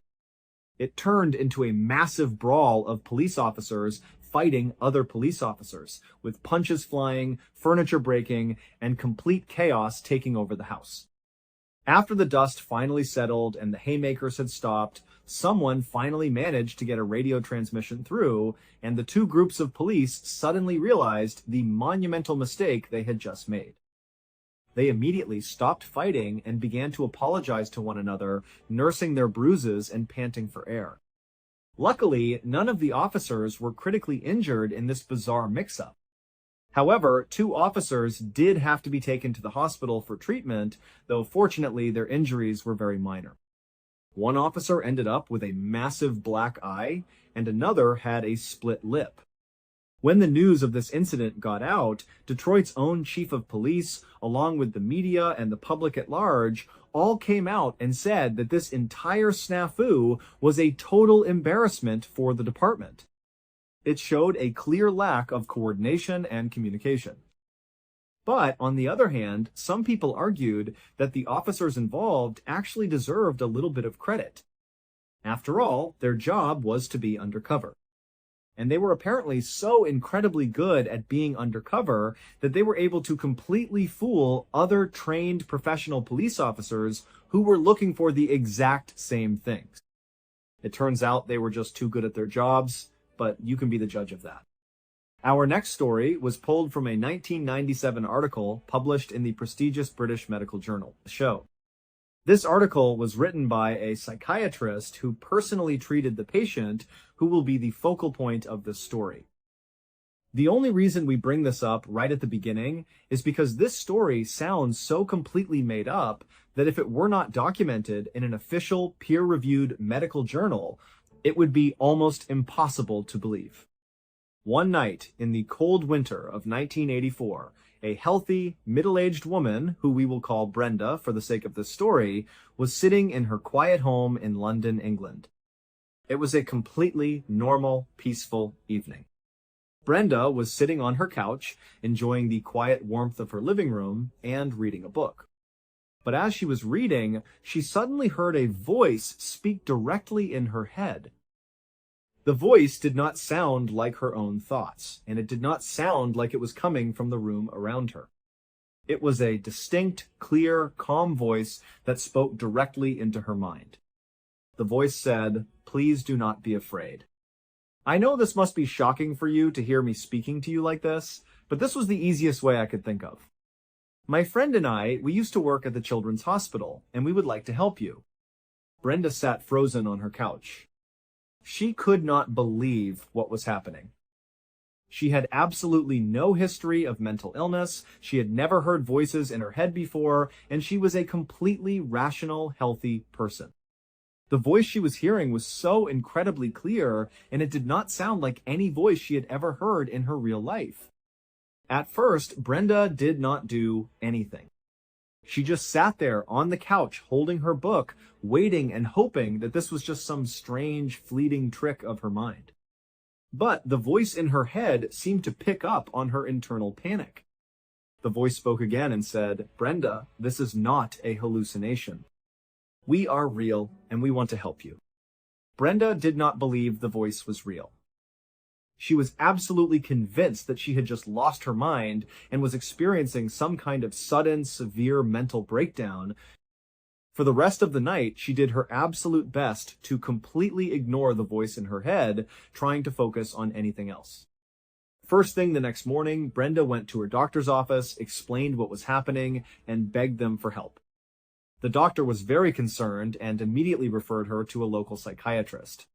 It turned into a massive brawl of police officers fighting other police officers, with punches flying, furniture breaking, and complete chaos taking over the house. After the dust finally settled and the haymakers had stopped, someone finally managed to get a radio transmission through, and the two groups of police suddenly realized the monumental mistake they had just made. They immediately stopped fighting and began to apologize to one another, nursing their bruises and panting for air. Luckily, none of the officers were critically injured in this bizarre mix-up. However, two officers did have to be taken to the hospital for treatment, though fortunately their injuries were very minor. One officer ended up with a massive black eye, and another had a split lip. When the news of this incident got out, Detroit's own chief of police, along with the media and the public at large, all came out and said that this entire snafu was a total embarrassment for the department. It showed a clear lack of coordination and communication. But, on the other hand, some people argued that the officers involved actually deserved a little bit of credit. After all, their job was to be undercover. And they were apparently so incredibly good at being undercover that they were able to completely fool other trained professional police officers who were looking for the exact same things. It turns out they were just too good at their jobs, but you can be the judge of that. Our next story was pulled from a 1997 article published in the prestigious British medical journal, The Show. This article was written by a psychiatrist who personally treated the patient, who will be the focal point of this story. The only reason we bring this up right at the beginning is because this story sounds so completely made up that if it were not documented in an official, peer-reviewed medical journal, it would be almost impossible to believe. One night in the cold winter of 1984, a healthy, middle-aged woman, who we will call Brenda for the sake of this story, was sitting in her quiet home in London, England. It was a completely normal, peaceful evening. Brenda was sitting on her couch, enjoying the quiet warmth of her living room and reading a book. But as she was reading, she suddenly heard a voice speak directly in her head. The voice did not sound like her own thoughts, and it did not sound like it was coming from the room around her. It was a distinct, clear, calm voice that spoke directly into her mind. The voice said, "Please do not be afraid." I know this must be shocking for you to hear me speaking to you like this, but this was the easiest way I could think of. My friend and we used to work at the Children's Hospital, and we would like to help you. Brenda sat frozen on her couch. She could not believe what was happening. She had absolutely no history of mental illness, she had never heard voices in her head before, and she was a completely rational, healthy person. The voice she was hearing was so incredibly clear, and it did not sound like any voice she had ever heard in her real life. At first, Brenda did not do anything. She just sat there on the couch holding her book, waiting and hoping that this was just some strange, fleeting trick of her mind. But the voice in her head seemed to pick up on her internal panic. The voice spoke again and said, "Brenda, this is not a hallucination. We are real, and we want to help you." Brenda did not believe the voice was real. She was absolutely convinced that she had just lost her mind and was experiencing some kind of sudden, severe mental breakdown. For the rest of the night, she did her absolute best to completely ignore the voice in her head, trying to focus on anything else. First thing the next morning, Brenda went to her doctor's office, explained what was happening, and begged them for help. The doctor was very concerned and immediately referred her to a local psychiatrist.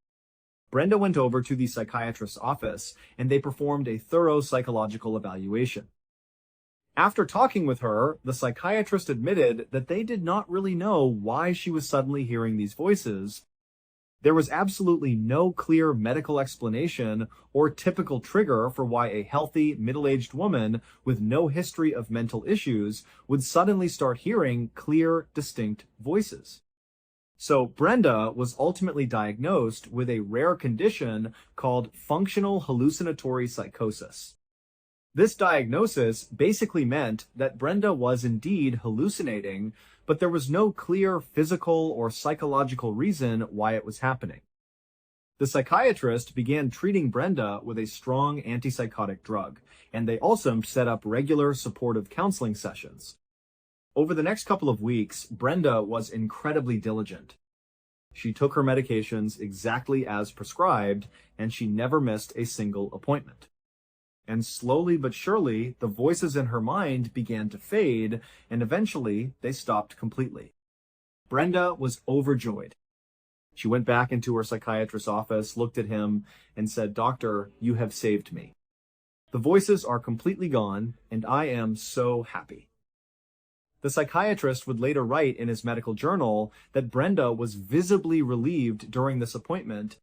Brenda went over to the psychiatrist's office, and they performed a thorough psychological evaluation. After talking with her, the psychiatrist admitted that they did not really know why she was suddenly hearing these voices. There was absolutely no clear medical explanation or typical trigger for why a healthy, middle-aged woman with no history of mental issues would suddenly start hearing clear, distinct voices. So Brenda was ultimately diagnosed with a rare condition called functional hallucinatory psychosis. This diagnosis basically meant that Brenda was indeed hallucinating, but there was no clear physical or psychological reason why it was happening. The psychiatrist began treating Brenda with a strong antipsychotic drug, and they also set up regular supportive counseling sessions. Over the next couple of weeks, Brenda was incredibly diligent. She took her medications exactly as prescribed, and she never missed a single appointment. And slowly but surely, the voices in her mind began to fade, and eventually they stopped completely. Brenda was overjoyed. She went back into her psychiatrist's office, looked at him, and said, "Doctor, you have saved me." The voices are completely gone, and I am so happy. The psychiatrist would later write in his medical journal that Brenda was visibly relieved during this appointment.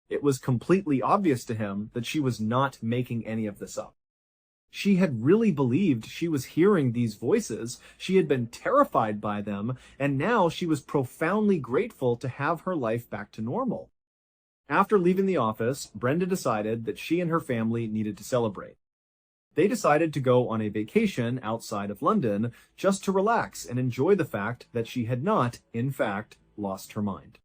It was completely obvious to him that she was not making any of this up. She had really believed she was hearing these voices, she had been terrified by them, and now she was profoundly grateful to have her life back to normal. After leaving the office, Brenda decided that she and her family needed to celebrate. They decided to go on a vacation outside of London just to relax and enjoy the fact that she had not, in fact, lost her mind.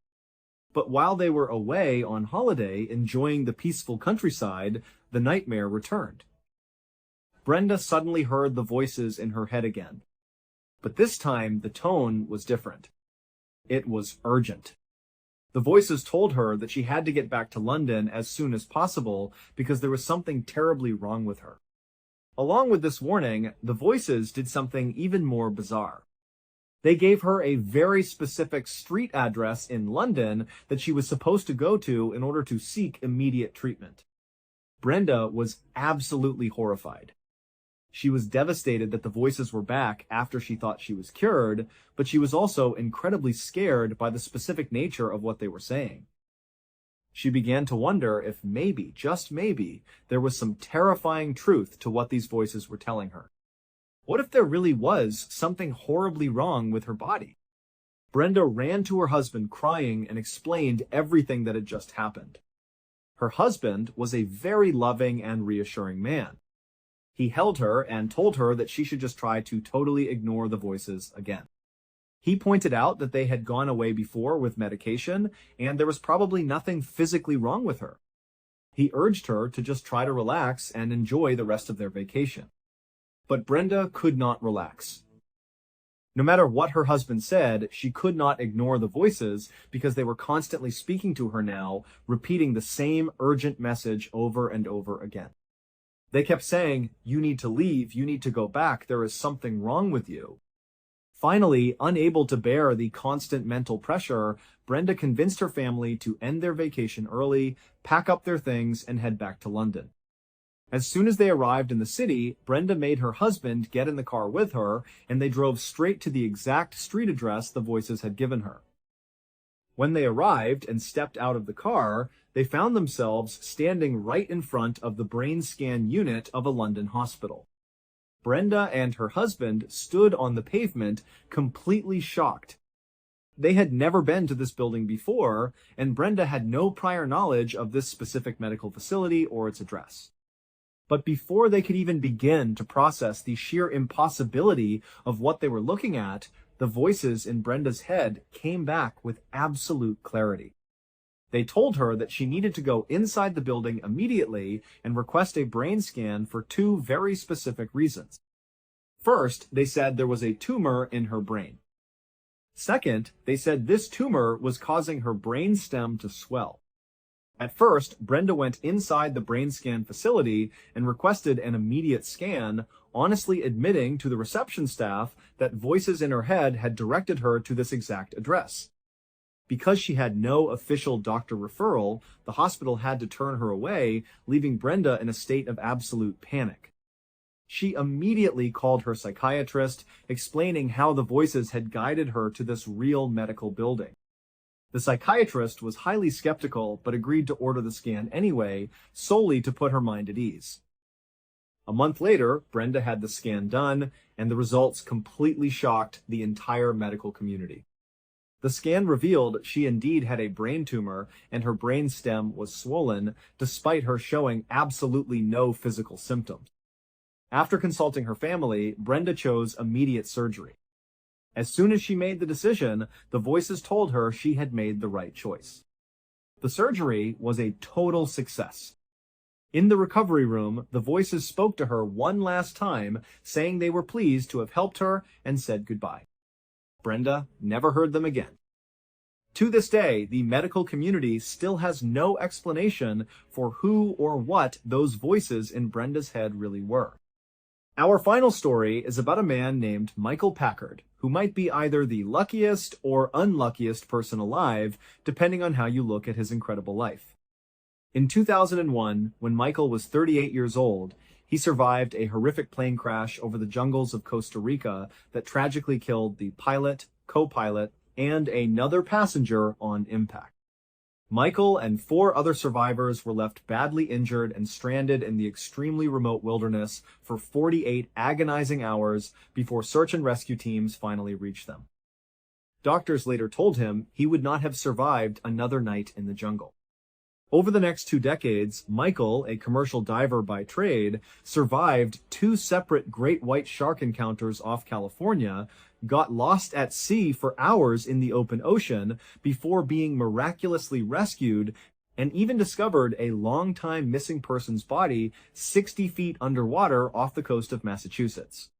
But while they were away on holiday enjoying the peaceful countryside, the nightmare returned. Brenda suddenly heard the voices in her head again. But this time, the tone was different. It was urgent. The voices told her that she had to get back to London as soon as possible because there was something terribly wrong with her. Along with this warning, the voices did something even more bizarre. They gave her a very specific street address in London that she was supposed to go to in order to seek immediate treatment. Brenda was absolutely horrified. She was devastated that the voices were back after she thought she was cured, but she was also incredibly scared by the specific nature of what they were saying. She began to wonder if maybe, just maybe, there was some terrifying truth to what these voices were telling her. What if there really was something horribly wrong with her body? Brenda ran to her husband crying and explained everything that had just happened. Her husband was a very loving and reassuring man. He held her and told her that she should just try to totally ignore the voices again. He pointed out that they had gone away before with medication, and there was probably nothing physically wrong with her. He urged her to just try to relax and enjoy the rest of their vacation. But Brenda could not relax. No matter what her husband said, she could not ignore the voices because they were constantly speaking to her now, repeating the same urgent message over and over again. They kept saying, "You need to leave, you need to go back, there is something wrong with you." Finally, unable to bear the constant mental pressure, Brenda convinced her family to end their vacation early, pack up their things, and head back to London. As soon as they arrived in the city, Brenda made her husband get in the car with her, and they drove straight to the exact street address the voices had given her. When they arrived and stepped out of the car, they found themselves standing right in front of the brain scan unit of a London hospital. Brenda and her husband stood on the pavement, completely shocked. They had never been to this building before, and Brenda had no prior knowledge of this specific medical facility or its address. But before they could even begin to process the sheer impossibility of what they were looking at, the voices in Brenda's head came back with absolute clarity. They told her that she needed to go inside the building immediately and request a brain scan for two very specific reasons. First, they said there was a tumor in her brain. Second, they said this tumor was causing her brain stem to swell. At first, Brenda went inside the brain scan facility and requested an immediate scan, honestly admitting to the reception staff that voices in her head had directed her to this exact address. Because she had no official doctor referral, the hospital had to turn her away, leaving Brenda in a state of absolute panic. She immediately called her psychiatrist, explaining how the voices had guided her to this real medical building. The psychiatrist was highly skeptical, but agreed to order the scan anyway, solely to put her mind at ease. A month later, Brenda had the scan done, and the results completely shocked the entire medical community. The scan revealed she indeed had a brain tumor, and her brain stem was swollen, despite her showing absolutely no physical symptoms. After consulting her family, Brenda chose immediate surgery. As soon as she made the decision, the voices told her she had made the right choice. The surgery was a total success. In the recovery room, the voices spoke to her one last time, saying they were pleased to have helped her and said goodbye. Brenda never heard them again. To this day, the medical community still has no explanation for who or what those voices in Brenda's head really were. Our final story is about a man named Michael Packard, who might be either the luckiest or unluckiest person alive, depending on how you look at his incredible life. In 2001, when Michael was 38 years old, he survived a horrific plane crash over the jungles of Costa Rica that tragically killed the pilot, co-pilot, and another passenger on impact. Michael and 4 other survivors were left badly injured and stranded in the extremely remote wilderness for 48 agonizing hours before search and rescue teams finally reached them. Doctors later told him he would not have survived another night in the jungle. Over the next 2 decades, Michael, a commercial diver by trade, survived 2 separate great white shark encounters off California, got lost at sea for hours in the open ocean before being miraculously rescued, and even discovered a long-time missing person's body 60 feet underwater off the coast of Massachusetts.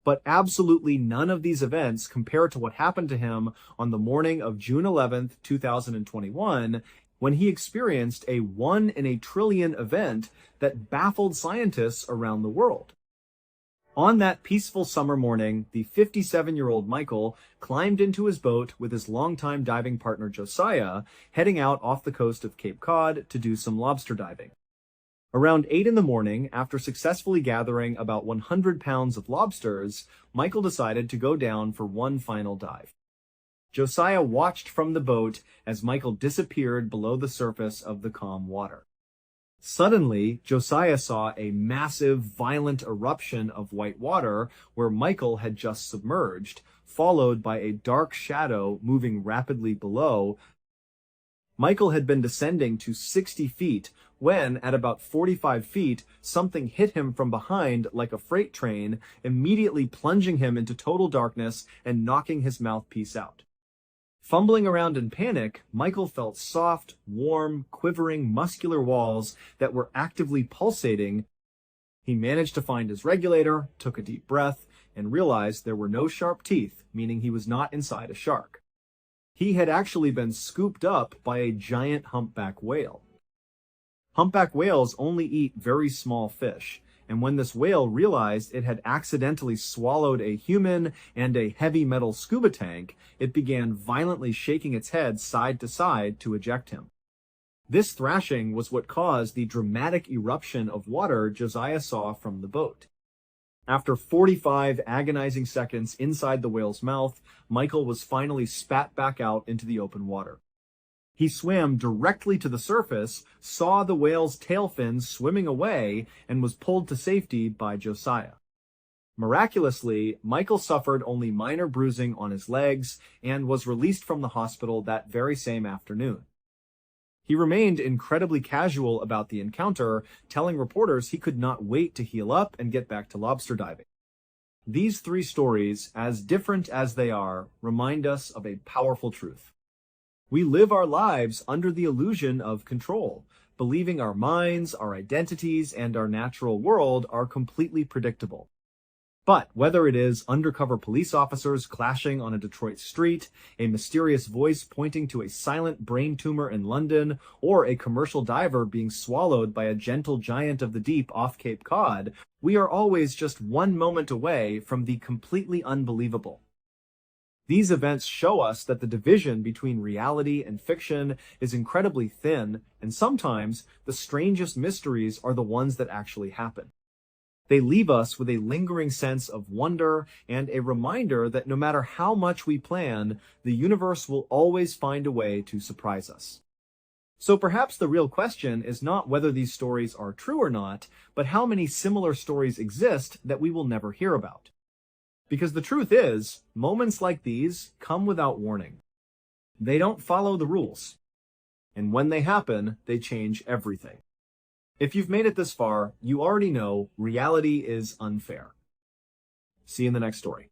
But absolutely none of these events compare to what happened to him on the morning of June 11th, 2021, when he experienced a 1 in a trillion event that baffled scientists around the world. On that peaceful summer morning, the 57-year-old Michael climbed into his boat with his longtime diving partner Josiah, heading out off the coast of Cape Cod to do some lobster diving. Around 8 in the morning, after successfully gathering about 100 pounds of lobsters, Michael decided to go down for one final dive. Josiah watched from the boat as Michael disappeared below the surface of the calm water. Suddenly, Josiah saw a massive, violent eruption of white water where Michael had just submerged, followed by a dark shadow moving rapidly below. Michael had been descending to 60 feet when, at about 45 feet, something hit him from behind like a freight train, immediately plunging him into total darkness and knocking his mouthpiece out. Fumbling around in panic, Michael felt soft, warm, quivering, muscular walls that were actively pulsating. He managed to find his regulator, took a deep breath, and realized there were no sharp teeth, meaning he was not inside a shark. He had actually been scooped up by a giant humpback whale. Humpback whales only eat very small fish, and when this whale realized it had accidentally swallowed a human and a heavy metal scuba tank, it began violently shaking its head side to side to eject him. This thrashing was what caused the dramatic eruption of water Josiah saw from the boat. After 45 agonizing seconds inside the whale's mouth, Michael was finally spat back out into the open water. He swam directly to the surface, saw the whale's tail fins swimming away, and was pulled to safety by Josiah. Miraculously, Michael suffered only minor bruising on his legs and was released from the hospital that very same afternoon. He remained incredibly casual about the encounter, telling reporters he could not wait to heal up and get back to lobster diving. These 3 stories, as different as they are, remind us of a powerful truth. We live our lives under the illusion of control, believing our minds, our identities, and our natural world are completely predictable. But whether it is undercover police officers clashing on a Detroit street, a mysterious voice pointing to a silent brain tumor in London, or a commercial diver being swallowed by a gentle giant of the deep off Cape Cod, we are always just one moment away from the completely unbelievable. These events show us that the division between reality and fiction is incredibly thin, and sometimes the strangest mysteries are the ones that actually happen. They leave us with a lingering sense of wonder and a reminder that no matter how much we plan, the universe will always find a way to surprise us. So perhaps the real question is not whether these stories are true or not, but how many similar stories exist that we will never hear about. Because the truth is, moments like these come without warning. They don't follow the rules. And when they happen, they change everything. If you've made it this far, you already know reality is unfair. See you in the next story.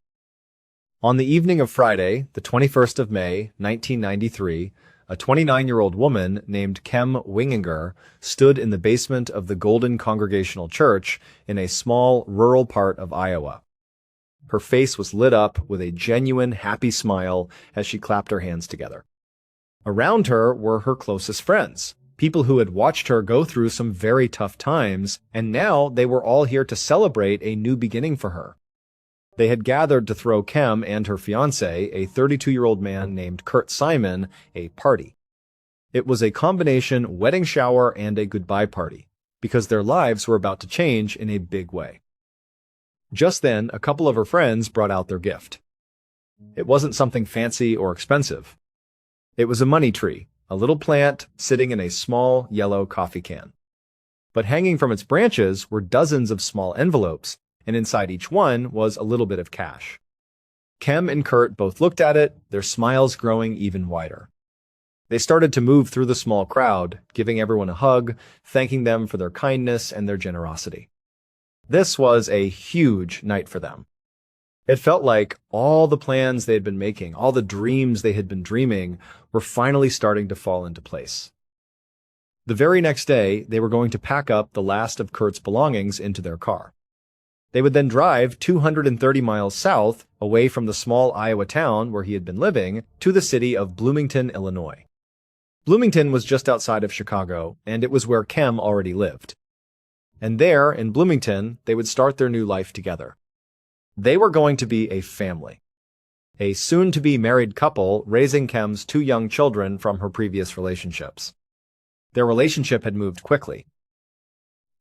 On the evening of Friday, the 21st of May, 1993, a 29-year-old woman named Kem Winginger stood in the basement of the Golden Congregational Church in a small, rural part of Iowa. Her face was lit up with a genuine, happy smile as she clapped her hands together. Around her were her closest friends, people who had watched her go through some very tough times, and now they were all here to celebrate a new beginning for her. They had gathered to throw Kem and her fiancé, a 32-year-old man named Kurt Simon, a party. It was a combination wedding shower and a goodbye party, because their lives were about to change in a big way. Just then, a couple of her friends brought out their gift. It wasn't something fancy or expensive. It was a money tree, a little plant sitting in a small yellow coffee can. But hanging from its branches were dozens of small envelopes, and inside each one was a little bit of cash. Kem and Kurt both looked at it, their smiles growing even wider. They started to move through the small crowd, giving everyone a hug, thanking them for their kindness and their generosity. This was a huge night for them. It felt like all the plans they had been making, all the dreams they had been dreaming, were finally starting to fall into place. The very next day, they were going to pack up the last of Kurt's belongings into their car. They would then drive 230 miles south, away from the small Iowa town where he had been living, to the city of Bloomington, Illinois. Bloomington was just outside of Chicago, and it was where Kem already lived. And there, in Bloomington, they would start their new life together. They were going to be a family. A soon-to-be married couple raising Kem's 2 young children from her previous relationships. Their relationship had moved quickly.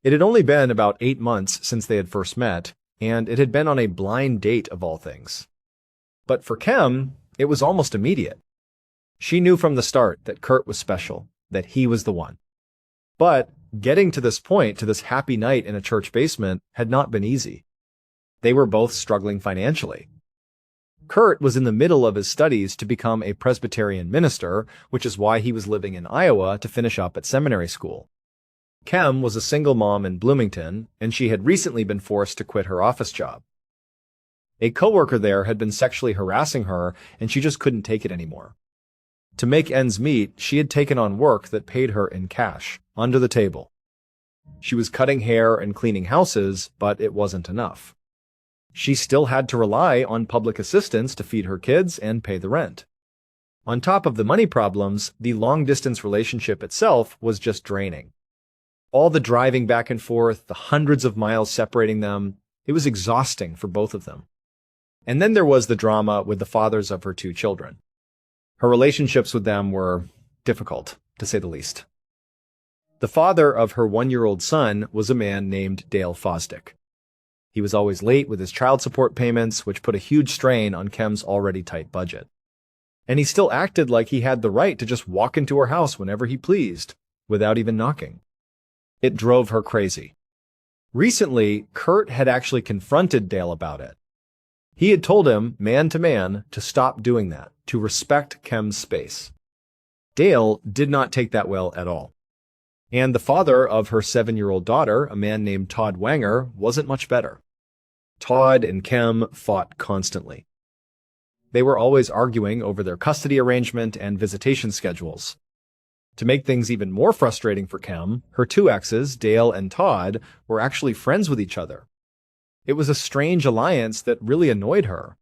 It had only been about 8 months since they had first met, and it had been on a blind date of all things. But for Kem, it was almost immediate. She knew from the start that Kurt was special, that he was the one. But getting to this point, to this happy night in a church basement, had not been easy. They were both struggling financially. Kurt was in the middle of his studies to become a Presbyterian minister, which is why he was living in Iowa to finish up at seminary school. Kem was a single mom in Bloomington, and she had recently been forced to quit her office job. A coworker there had been sexually harassing her, and she just couldn't take it anymore. To make ends meet, she had taken on work that paid her in cash, under the table. She was cutting hair and cleaning houses, but it wasn't enough. She still had to rely on public assistance to feed her kids and pay the rent. On top of the money problems, the long-distance relationship itself was just draining. All the driving back and forth, the hundreds of miles separating them, it was exhausting for both of them. And then there was the drama with the fathers of her 2 children. Her relationships with them were difficult, to say the least. The father of her 1-year-old son was a man named Dale Fosdick. He was always late with his child support payments, which put a huge strain on Kem's already tight budget. And he still acted like he had the right to just walk into her house whenever he pleased, without even knocking. It drove her crazy. Recently, Kurt had actually confronted Dale about it. He had told him, man to man, to stop doing that, to respect Kem's space. Dale did not take that well at all. And the father of her 7-year-old daughter, a man named Todd Wanger, wasn't much better. Todd and Kem fought constantly. They were always arguing over their custody arrangement and visitation schedules. To make things even more frustrating for Kem, her 2 exes, Dale and Todd, were actually friends with each other. It was a strange alliance that really annoyed her.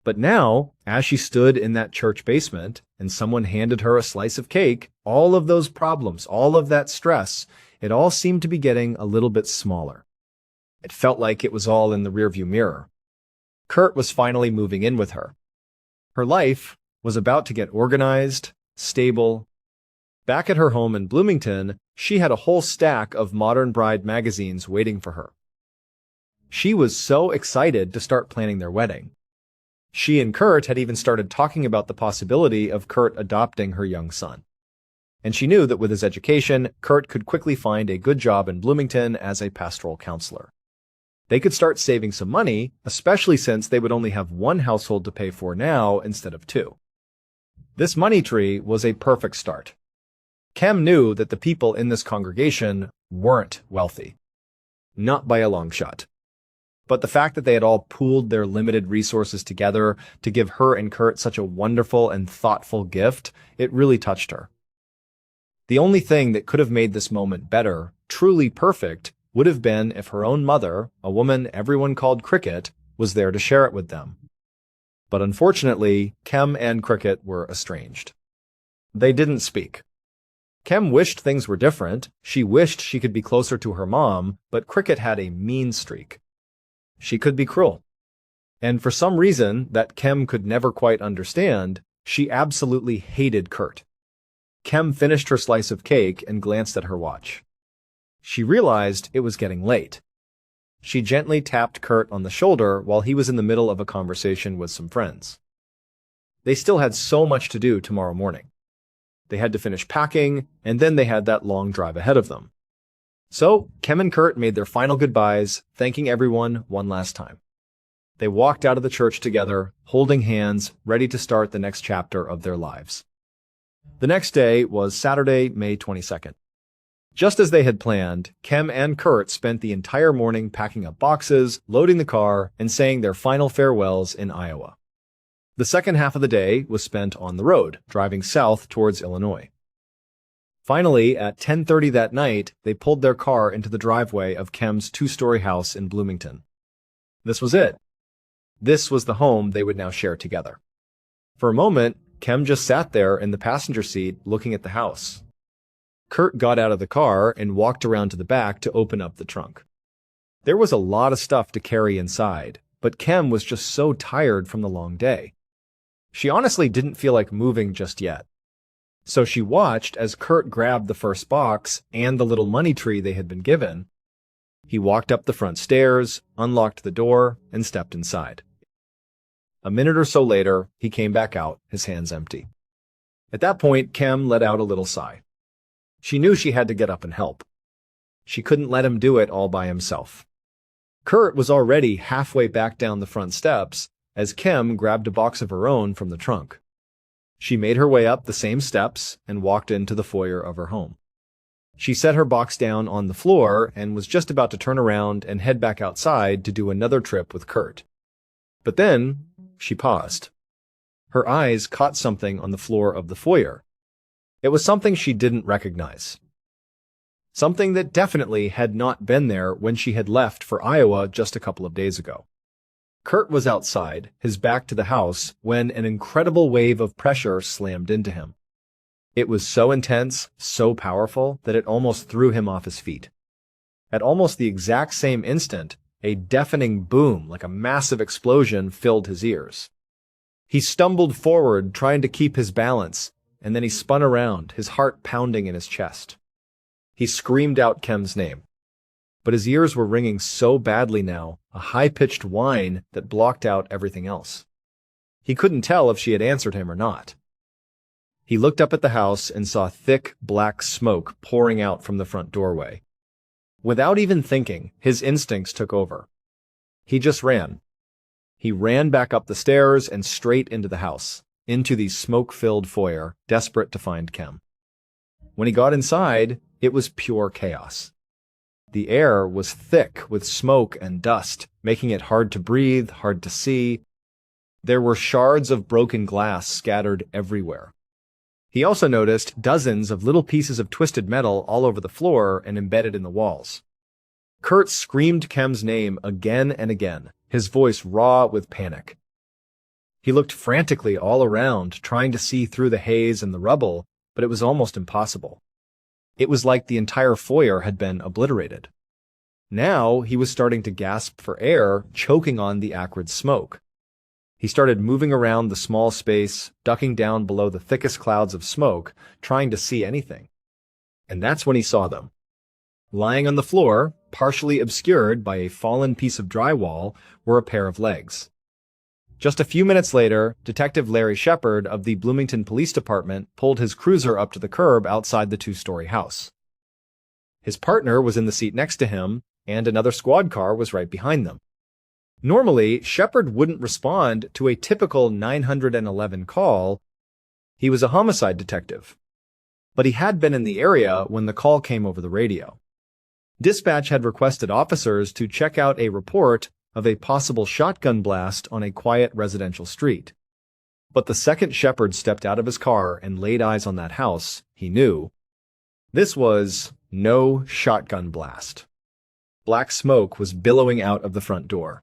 But now, as she stood in that church basement and someone handed her a slice of cake, all of those problems, all of that stress, it all seemed to be getting a little bit smaller. It felt like it was all in the rearview mirror. Kurt was finally moving in with her. Her life was about to get organized, stable. Back at her home in Bloomington, she had a whole stack of Modern Bride magazines waiting for her. She was so excited to start planning their wedding. She and Kurt had even started talking about the possibility of Kurt adopting her young son. And she knew that with his education, Kurt could quickly find a good job in Bloomington as a pastoral counselor. They could start saving some money, especially since they would only have 1 household to pay for now instead of 2. This money tree was a perfect start. Kem knew that the people in this congregation weren't wealthy. Not by a long shot. But the fact that they had all pooled their limited resources together to give her and Kurt such a wonderful and thoughtful gift, it really touched her. The only thing that could have made this moment better, truly perfect, would have been if her own mother, a woman everyone called Cricket, was there to share it with them. But unfortunately, Kem and Cricket were estranged. They didn't speak. Kem wished things were different. She wished she could be closer to her mom, but Cricket had a mean streak. She could be cruel. And for some reason that Kem could never quite understand, she absolutely hated Kurt. Kem finished her slice of cake and glanced at her watch. She realized it was getting late. She gently tapped Kurt on the shoulder while he was in the middle of a conversation with some friends. They still had so much to do tomorrow morning. They had to finish packing, and then they had that long drive ahead of them. So, Kem and Kurt made their final goodbyes, thanking everyone one last time. They walked out of the church together, holding hands, ready to start the next chapter of their lives. The next day was Saturday, May 22nd. Just as they had planned, Kem and Kurt spent the entire morning packing up boxes, loading the car, and saying their final farewells in Iowa. The second half of the day was spent on the road, driving south towards Illinois. Finally, at 10:30 that night, they pulled their car into the driveway of Kem's two-story house in Bloomington. This was it. This was the home they would now share together. For a moment, Kem just sat there in the passenger seat looking at the house. Kurt got out of the car and walked around to the back to open up the trunk. There was a lot of stuff to carry inside, but Kem was just so tired from the long day. She honestly didn't feel like moving just yet. So she watched as Kurt grabbed the first box and the little money tree they had been given. He walked up the front stairs, unlocked the door, and stepped inside. A minute or so later, he came back out, his hands empty. At that point, Kem let out a little sigh. She knew she had to get up and help. She couldn't let him do it all by himself. Kurt was already halfway back down the front steps as Kem grabbed a box of her own from the trunk. She made her way up the same steps and walked into the foyer of her home. She set her box down on the floor and was just about to turn around and head back outside to do another trip with Kurt. But then, she paused. Her eyes caught something on the floor of the foyer. It was something she didn't recognize. Something that definitely had not been there when she had left for Iowa just a couple of days ago. Kurt was outside, his back to the house, when an incredible wave of pressure slammed into him. It was so intense, so powerful, that it almost threw him off his feet. At almost the exact same instant, a deafening boom like a massive explosion filled his ears. He stumbled forward, trying to keep his balance, and then he spun around, his heart pounding in his chest. He screamed out Kem's name. But his ears were ringing so badly now, a high-pitched whine that blocked out everything else. He couldn't tell if she had answered him or not. He looked up at the house and saw thick, black smoke pouring out from the front doorway. Without even thinking, his instincts took over. He just ran. He ran back up the stairs and straight into the house, into the smoke-filled foyer, desperate to find Kem. When he got inside, it was pure chaos. The air was thick with smoke and dust, making it hard to breathe, hard to see. There were shards of broken glass scattered everywhere. He also noticed dozens of little pieces of twisted metal all over the floor and embedded in the walls. Kurt screamed Kem's name again and again, his voice raw with panic. He looked frantically all around, trying to see through the haze and the rubble, but it was almost impossible. It was like the entire foyer had been obliterated. Now he was starting to gasp for air, choking on the acrid smoke. He started moving around the small space, ducking down below the thickest clouds of smoke, trying to see anything. And that's when he saw them. Lying on the floor, partially obscured by a fallen piece of drywall, were a pair of legs. Just a few minutes later, Detective Larry Shepard of the Bloomington Police Department pulled his cruiser up to the curb outside the two-story house. His partner was in the seat next to him, and another squad car was right behind them. Normally, Shepard wouldn't respond to a typical 911 call. He was a homicide detective. But he had been in the area when the call came over the radio. Dispatch had requested officers to check out a report of a possible shotgun blast on a quiet residential street. But the second Shepard stepped out of his car and laid eyes on that house, he knew this was no shotgun blast. Black smoke was billowing out of the front door.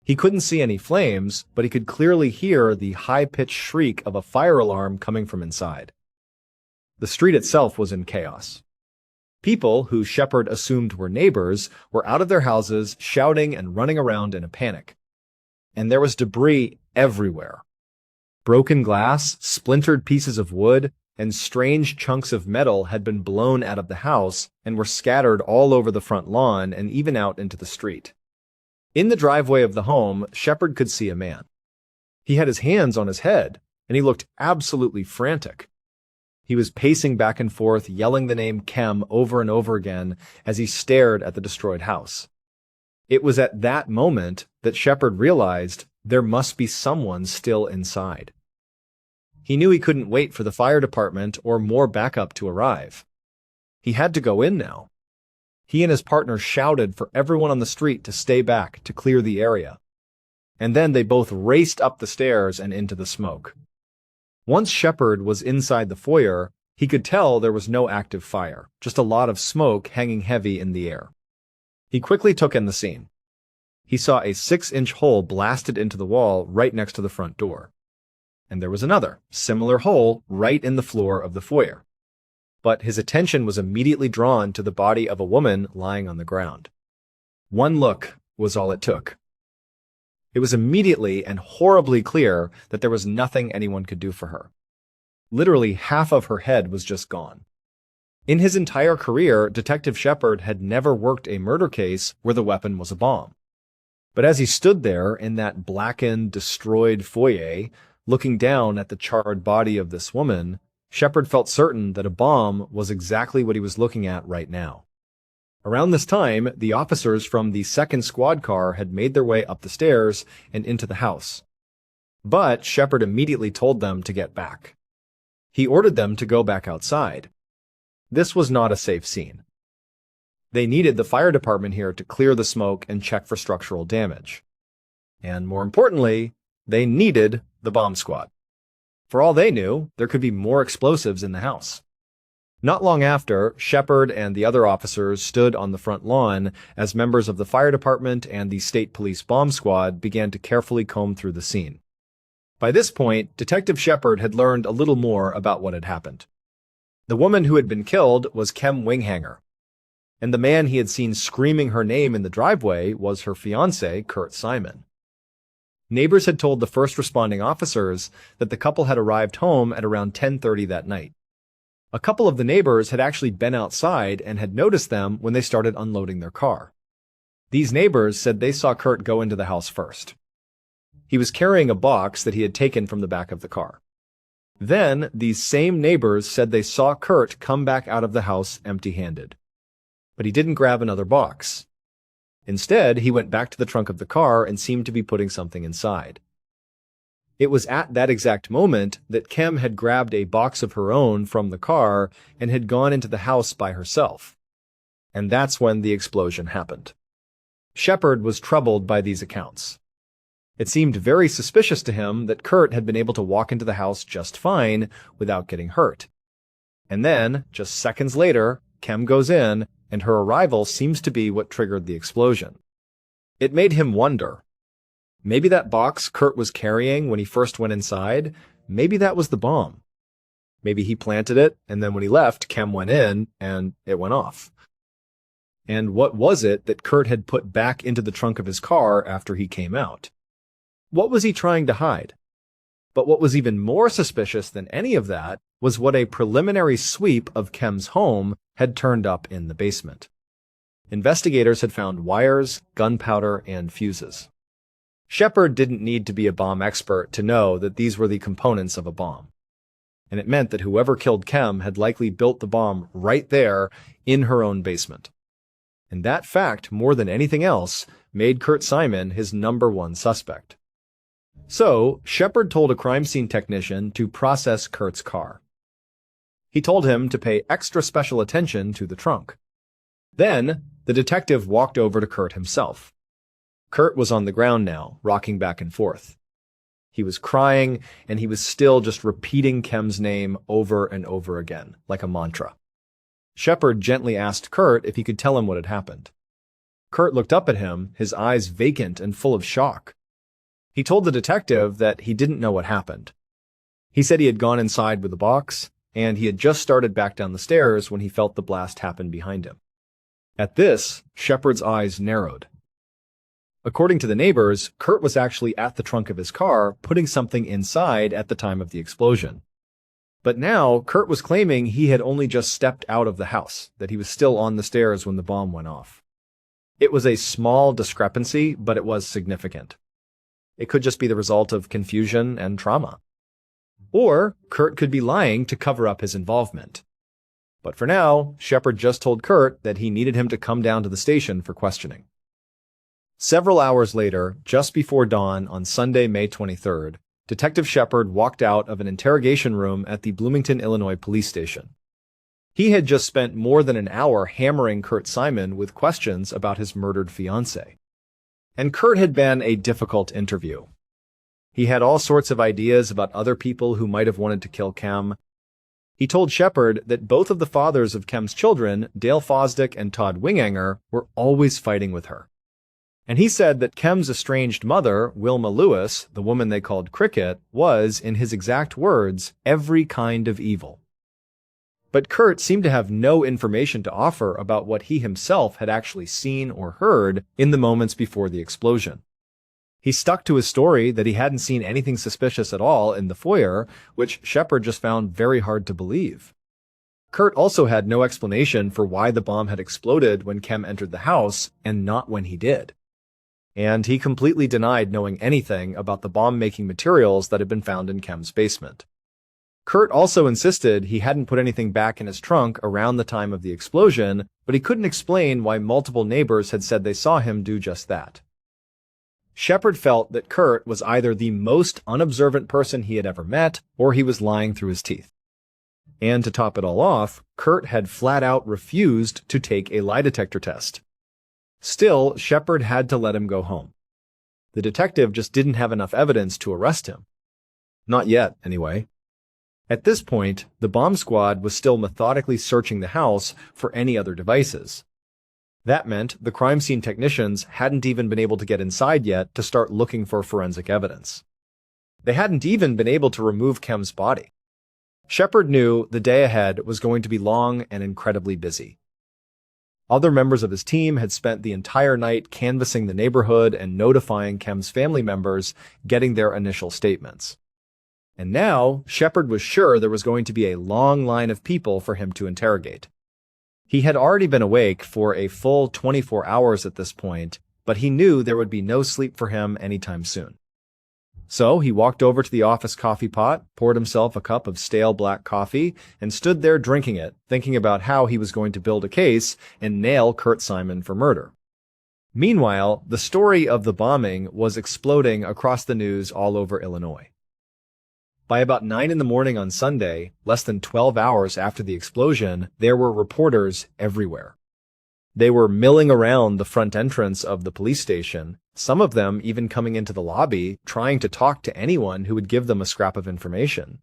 He couldn't see any flames, but he could clearly hear the high-pitched shriek of a fire alarm coming from inside. The street itself was in chaos. People, who Shepard assumed were neighbors, were out of their houses, shouting and running around in a panic. And there was debris everywhere. Broken glass, splintered pieces of wood, and strange chunks of metal had been blown out of the house and were scattered all over the front lawn and even out into the street. In the driveway of the home, Shepard could see a man. He had his hands on his head, and he looked absolutely frantic. He was pacing back and forth, yelling the name Kem over and over again as he stared at the destroyed house. It was at that moment that Shepard realized there must be someone still inside. He knew he couldn't wait for the fire department or more backup to arrive. He had to go in now. He and his partner shouted for everyone on the street to stay back to clear the area. And then they both raced up the stairs and into the smoke. Once Shepard was inside the foyer, he could tell there was no active fire, just a lot of smoke hanging heavy in the air. He quickly took in the scene. He saw a 6-inch hole blasted into the wall right next to the front door. And there was another, similar hole right in the floor of the foyer. But his attention was immediately drawn to the body of a woman lying on the ground. One look was all it took. It was immediately and horribly clear that there was nothing anyone could do for her. Literally half of her head was just gone. In his entire career, Detective Shepard had never worked a murder case where the weapon was a bomb. But as he stood there in that blackened, destroyed foyer, looking down at the charred body of this woman, Shepard felt certain that a bomb was exactly what he was looking at right now. Around this time, the officers from the second squad car had made their way up the stairs and into the house. But Shepard immediately told them to get back. He ordered them to go back outside. This was not a safe scene. They needed the fire department here to clear the smoke and check for structural damage. And more importantly, they needed the bomb squad. For all they knew, there could be more explosives in the house. Not long after, Shepard and the other officers stood on the front lawn as members of the fire department and the state police bomb squad began to carefully comb through the scene. By this point, Detective Shepard had learned a little more about what had happened. The woman who had been killed was Kem Winghanger, and the man he had seen screaming her name in the driveway was her fiancé, Kurt Simon. Neighbors had told the first responding officers that the couple had arrived home at around 10:30 that night. A couple of the neighbors had actually been outside and had noticed them when they started unloading their car. These neighbors said they saw Kurt go into the house first. He was carrying a box that he had taken from the back of the car. Then, these same neighbors said they saw Kurt come back out of the house empty-handed. But he didn't grab another box. Instead, he went back to the trunk of the car and seemed to be putting something inside. It was at that exact moment that Kem had grabbed a box of her own from the car and had gone into the house by herself. And that's when the explosion happened. Shepard was troubled by these accounts. It seemed very suspicious to him that Kurt had been able to walk into the house just fine without getting hurt. And then, just seconds later, Kem goes in, and her arrival seems to be what triggered the explosion. It made him wonder. Maybe that box Kurt was carrying when he first went inside, maybe that was the bomb. Maybe he planted it, and then when he left, Kem went in, and it went off. And what was it that Kurt had put back into the trunk of his car after he came out? What was he trying to hide? But what was even more suspicious than any of that was what a preliminary sweep of Kem's home had turned up in the basement. Investigators had found wires, gunpowder, and fuses. Shepard didn't need to be a bomb expert to know that these were the components of a bomb. And it meant that whoever killed Kem had likely built the bomb right there in her own basement. And that fact, more than anything else, made Kurt Simon his #1 suspect. So, Shepard told a crime scene technician to process Kurt's car. He told him to pay extra special attention to the trunk. Then, the detective walked over to Kurt himself. Kurt was on the ground now, rocking back and forth. He was crying, and he was still just repeating Kem's name over and over again, like a mantra. Shepard gently asked Kurt if he could tell him what had happened. Kurt looked up at him, his eyes vacant and full of shock. He told the detective that he didn't know what happened. He said he had gone inside with the box, and he had just started back down the stairs when he felt the blast happen behind him. At this, Shepard's eyes narrowed. According to the neighbors, Kurt was actually at the trunk of his car, putting something inside at the time of the explosion. But now, Kurt was claiming he had only just stepped out of the house, that he was still on the stairs when the bomb went off. It was a small discrepancy, but it was significant. It could just be the result of confusion and trauma. Or Kurt could be lying to cover up his involvement. But for now, Shepard just told Kurt that he needed him to come down to the station for questioning. Several hours later, just before dawn on Sunday, May 23rd, Detective Shepard walked out of an interrogation room at the Bloomington, Illinois police station. He had just spent more than an hour hammering Kurt Simon with questions about his murdered fiancée. And Kurt had been a difficult interview. He had all sorts of ideas about other people who might have wanted to kill Kem. He told Shepard that both of the fathers of Kem's children, Dale Fosdick and Todd Winganger, were always fighting with her. And he said that Kem's estranged mother, Wilma Lewis, the woman they called Cricket, was, in his exact words, every kind of evil. But Kurt seemed to have no information to offer about what he himself had actually seen or heard in the moments before the explosion. He stuck to his story that he hadn't seen anything suspicious at all in the foyer, which Shepard just found very hard to believe. Kurt also had no explanation for why the bomb had exploded when Kem entered the house and not when he did. And he completely denied knowing anything about the bomb-making materials that had been found in Kem's basement. Kurt also insisted he hadn't put anything back in his trunk around the time of the explosion, but he couldn't explain why multiple neighbors had said they saw him do just that. Shepard felt that Kurt was either the most unobservant person he had ever met, or he was lying through his teeth. And to top it all off, Kurt had flat out refused to take a lie detector test. Still, Shepard had to let him go home. The detective just didn't have enough evidence to arrest him. Not yet, anyway. At this point, the bomb squad was still methodically searching the house for any other devices. That meant the crime scene technicians hadn't even been able to get inside yet to start looking for forensic evidence. They hadn't even been able to remove Kem's body. Shepard knew the day ahead was going to be long and incredibly busy. Other members of his team had spent the entire night canvassing the neighborhood and notifying Kem's family members, getting their initial statements. And now, Shepard was sure there was going to be a long line of people for him to interrogate. He had already been awake for a full 24 hours at this point, but he knew there would be no sleep for him anytime soon. So he walked over to the office coffee pot, poured himself a cup of stale black coffee, and stood there drinking it, thinking about how he was going to build a case and nail Kurt Simon for murder. Meanwhile, the story of the bombing was exploding across the news all over Illinois. By about 9 in the morning on Sunday, less than 12 hours after the explosion, there were reporters everywhere. They were milling around the front entrance of the police station, some of them even coming into the lobby, trying to talk to anyone who would give them a scrap of information.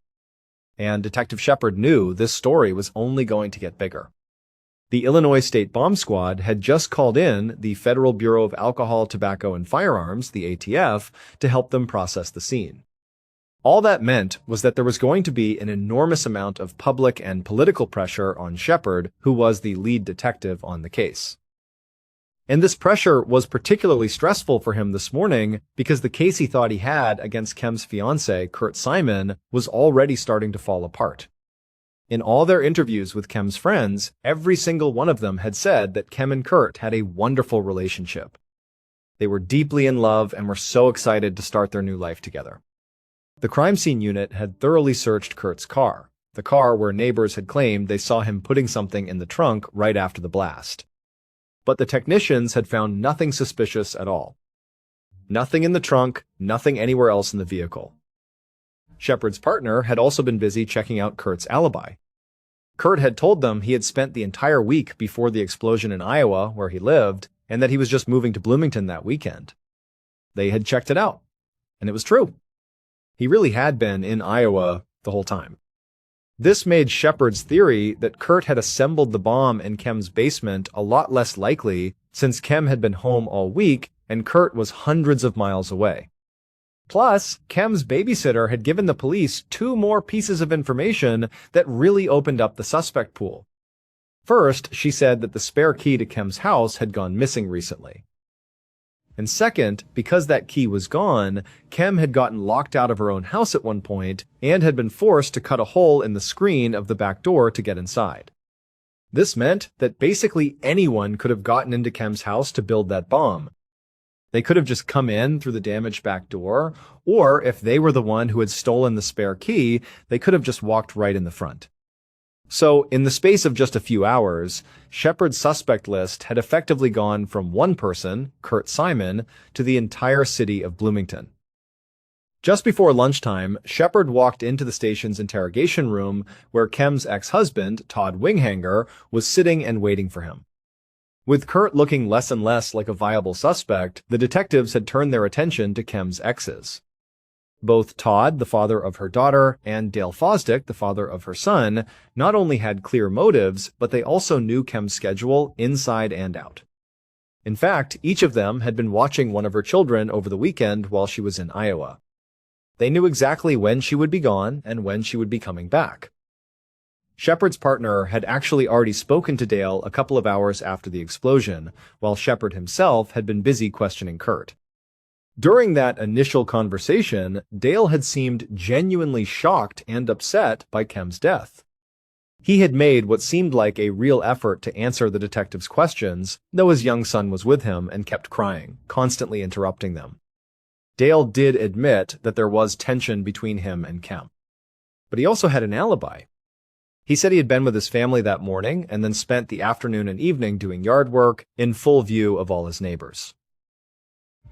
And Detective Shepard knew this story was only going to get bigger. The Illinois State Bomb Squad had just called in the Federal Bureau of Alcohol, Tobacco, and Firearms, the ATF, to help them process the scene. All that meant was that there was going to be an enormous amount of public and political pressure on Shepard, who was the lead detective on the case. And this pressure was particularly stressful for him this morning because the case he thought he had against Kem's fiancé, Kurt Simon, was already starting to fall apart. In all their interviews with Kem's friends, every single one of them had said that Kem and Kurt had a wonderful relationship. They were deeply in love and were so excited to start their new life together. The crime scene unit had thoroughly searched Kurt's car, the car where neighbors had claimed they saw him putting something in the trunk right after the blast. But the technicians had found nothing suspicious at all. Nothing in the trunk, nothing anywhere else in the vehicle. Shepard's partner had also been busy checking out Kurt's alibi. Kurt had told them he had spent the entire week before the explosion in Iowa, where he lived, and that he was just moving to Bloomington that weekend. They had checked it out, and it was true. He really had been in Iowa the whole time. This made Shepard's theory that Kurt had assembled the bomb in Kem's basement a lot less likely since Kem had been home all week and Kurt was hundreds of miles away. Plus, Kem's babysitter had given the police 2 more pieces of information that really opened up the suspect pool. First, she said that the spare key to Kem's house had gone missing recently. And second, because that key was gone, Kem had gotten locked out of her own house at one point and had been forced to cut a hole in the screen of the back door to get inside. This meant that basically anyone could have gotten into Kem's house to build that bomb. They could have just come in through the damaged back door, or if they were the one who had stolen the spare key, they could have just walked right in the front. So, in the space of just a few hours, Shepard's suspect list had effectively gone from one person, Kurt Simon, to the entire city of Bloomington. Just before lunchtime, Shepard walked into the station's interrogation room where Kem's ex-husband, Todd Winghanger, was sitting and waiting for him. With Kurt looking less and less like a viable suspect, the detectives had turned their attention to Kem's exes. Both Todd, the father of her daughter, and Dale Fosdick, the father of her son, not only had clear motives, but they also knew Kem's schedule inside and out. In fact, each of them had been watching one of her children over the weekend while she was in Iowa. They knew exactly when she would be gone and when she would be coming back. Shepard's partner had actually already spoken to Dale a couple of hours after the explosion, while Shepard himself had been busy questioning Kurt. During that initial conversation, Dale had seemed genuinely shocked and upset by Kem's death. He had made what seemed like a real effort to answer the detective's questions, though his young son was with him and kept crying, constantly interrupting them. Dale did admit that there was tension between him and Kem. But he also had an alibi. He said he had been with his family that morning and then spent the afternoon and evening doing yard work in full view of all his neighbors.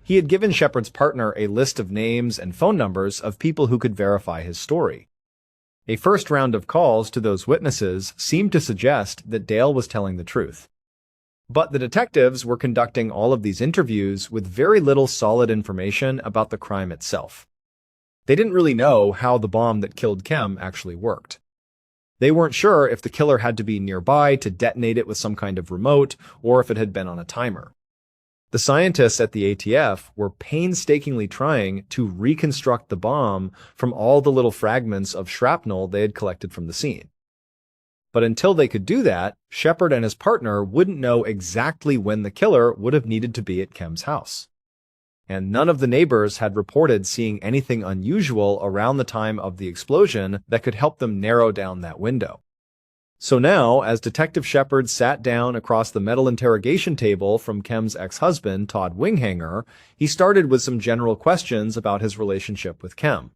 He had given Shepard's partner a list of names and phone numbers of people who could verify his story. A first round of calls to those witnesses seemed to suggest that Dale was telling the truth. But the detectives were conducting all of these interviews with very little solid information about the crime itself. They didn't really know how the bomb that killed Kem actually worked. They weren't sure if the killer had to be nearby to detonate it with some kind of remote, or if it had been on a timer. The scientists at the ATF were painstakingly trying to reconstruct the bomb from all the little fragments of shrapnel they had collected from the scene. But until they could do that, Shepard and his partner wouldn't know exactly when the killer would have needed to be at Kem's house. And none of the neighbors had reported seeing anything unusual around the time of the explosion that could help them narrow down that window. So now, as Detective Shepard sat down across the metal interrogation table from Kem's ex-husband, Todd Winghanger, he started with some general questions about his relationship with Kem.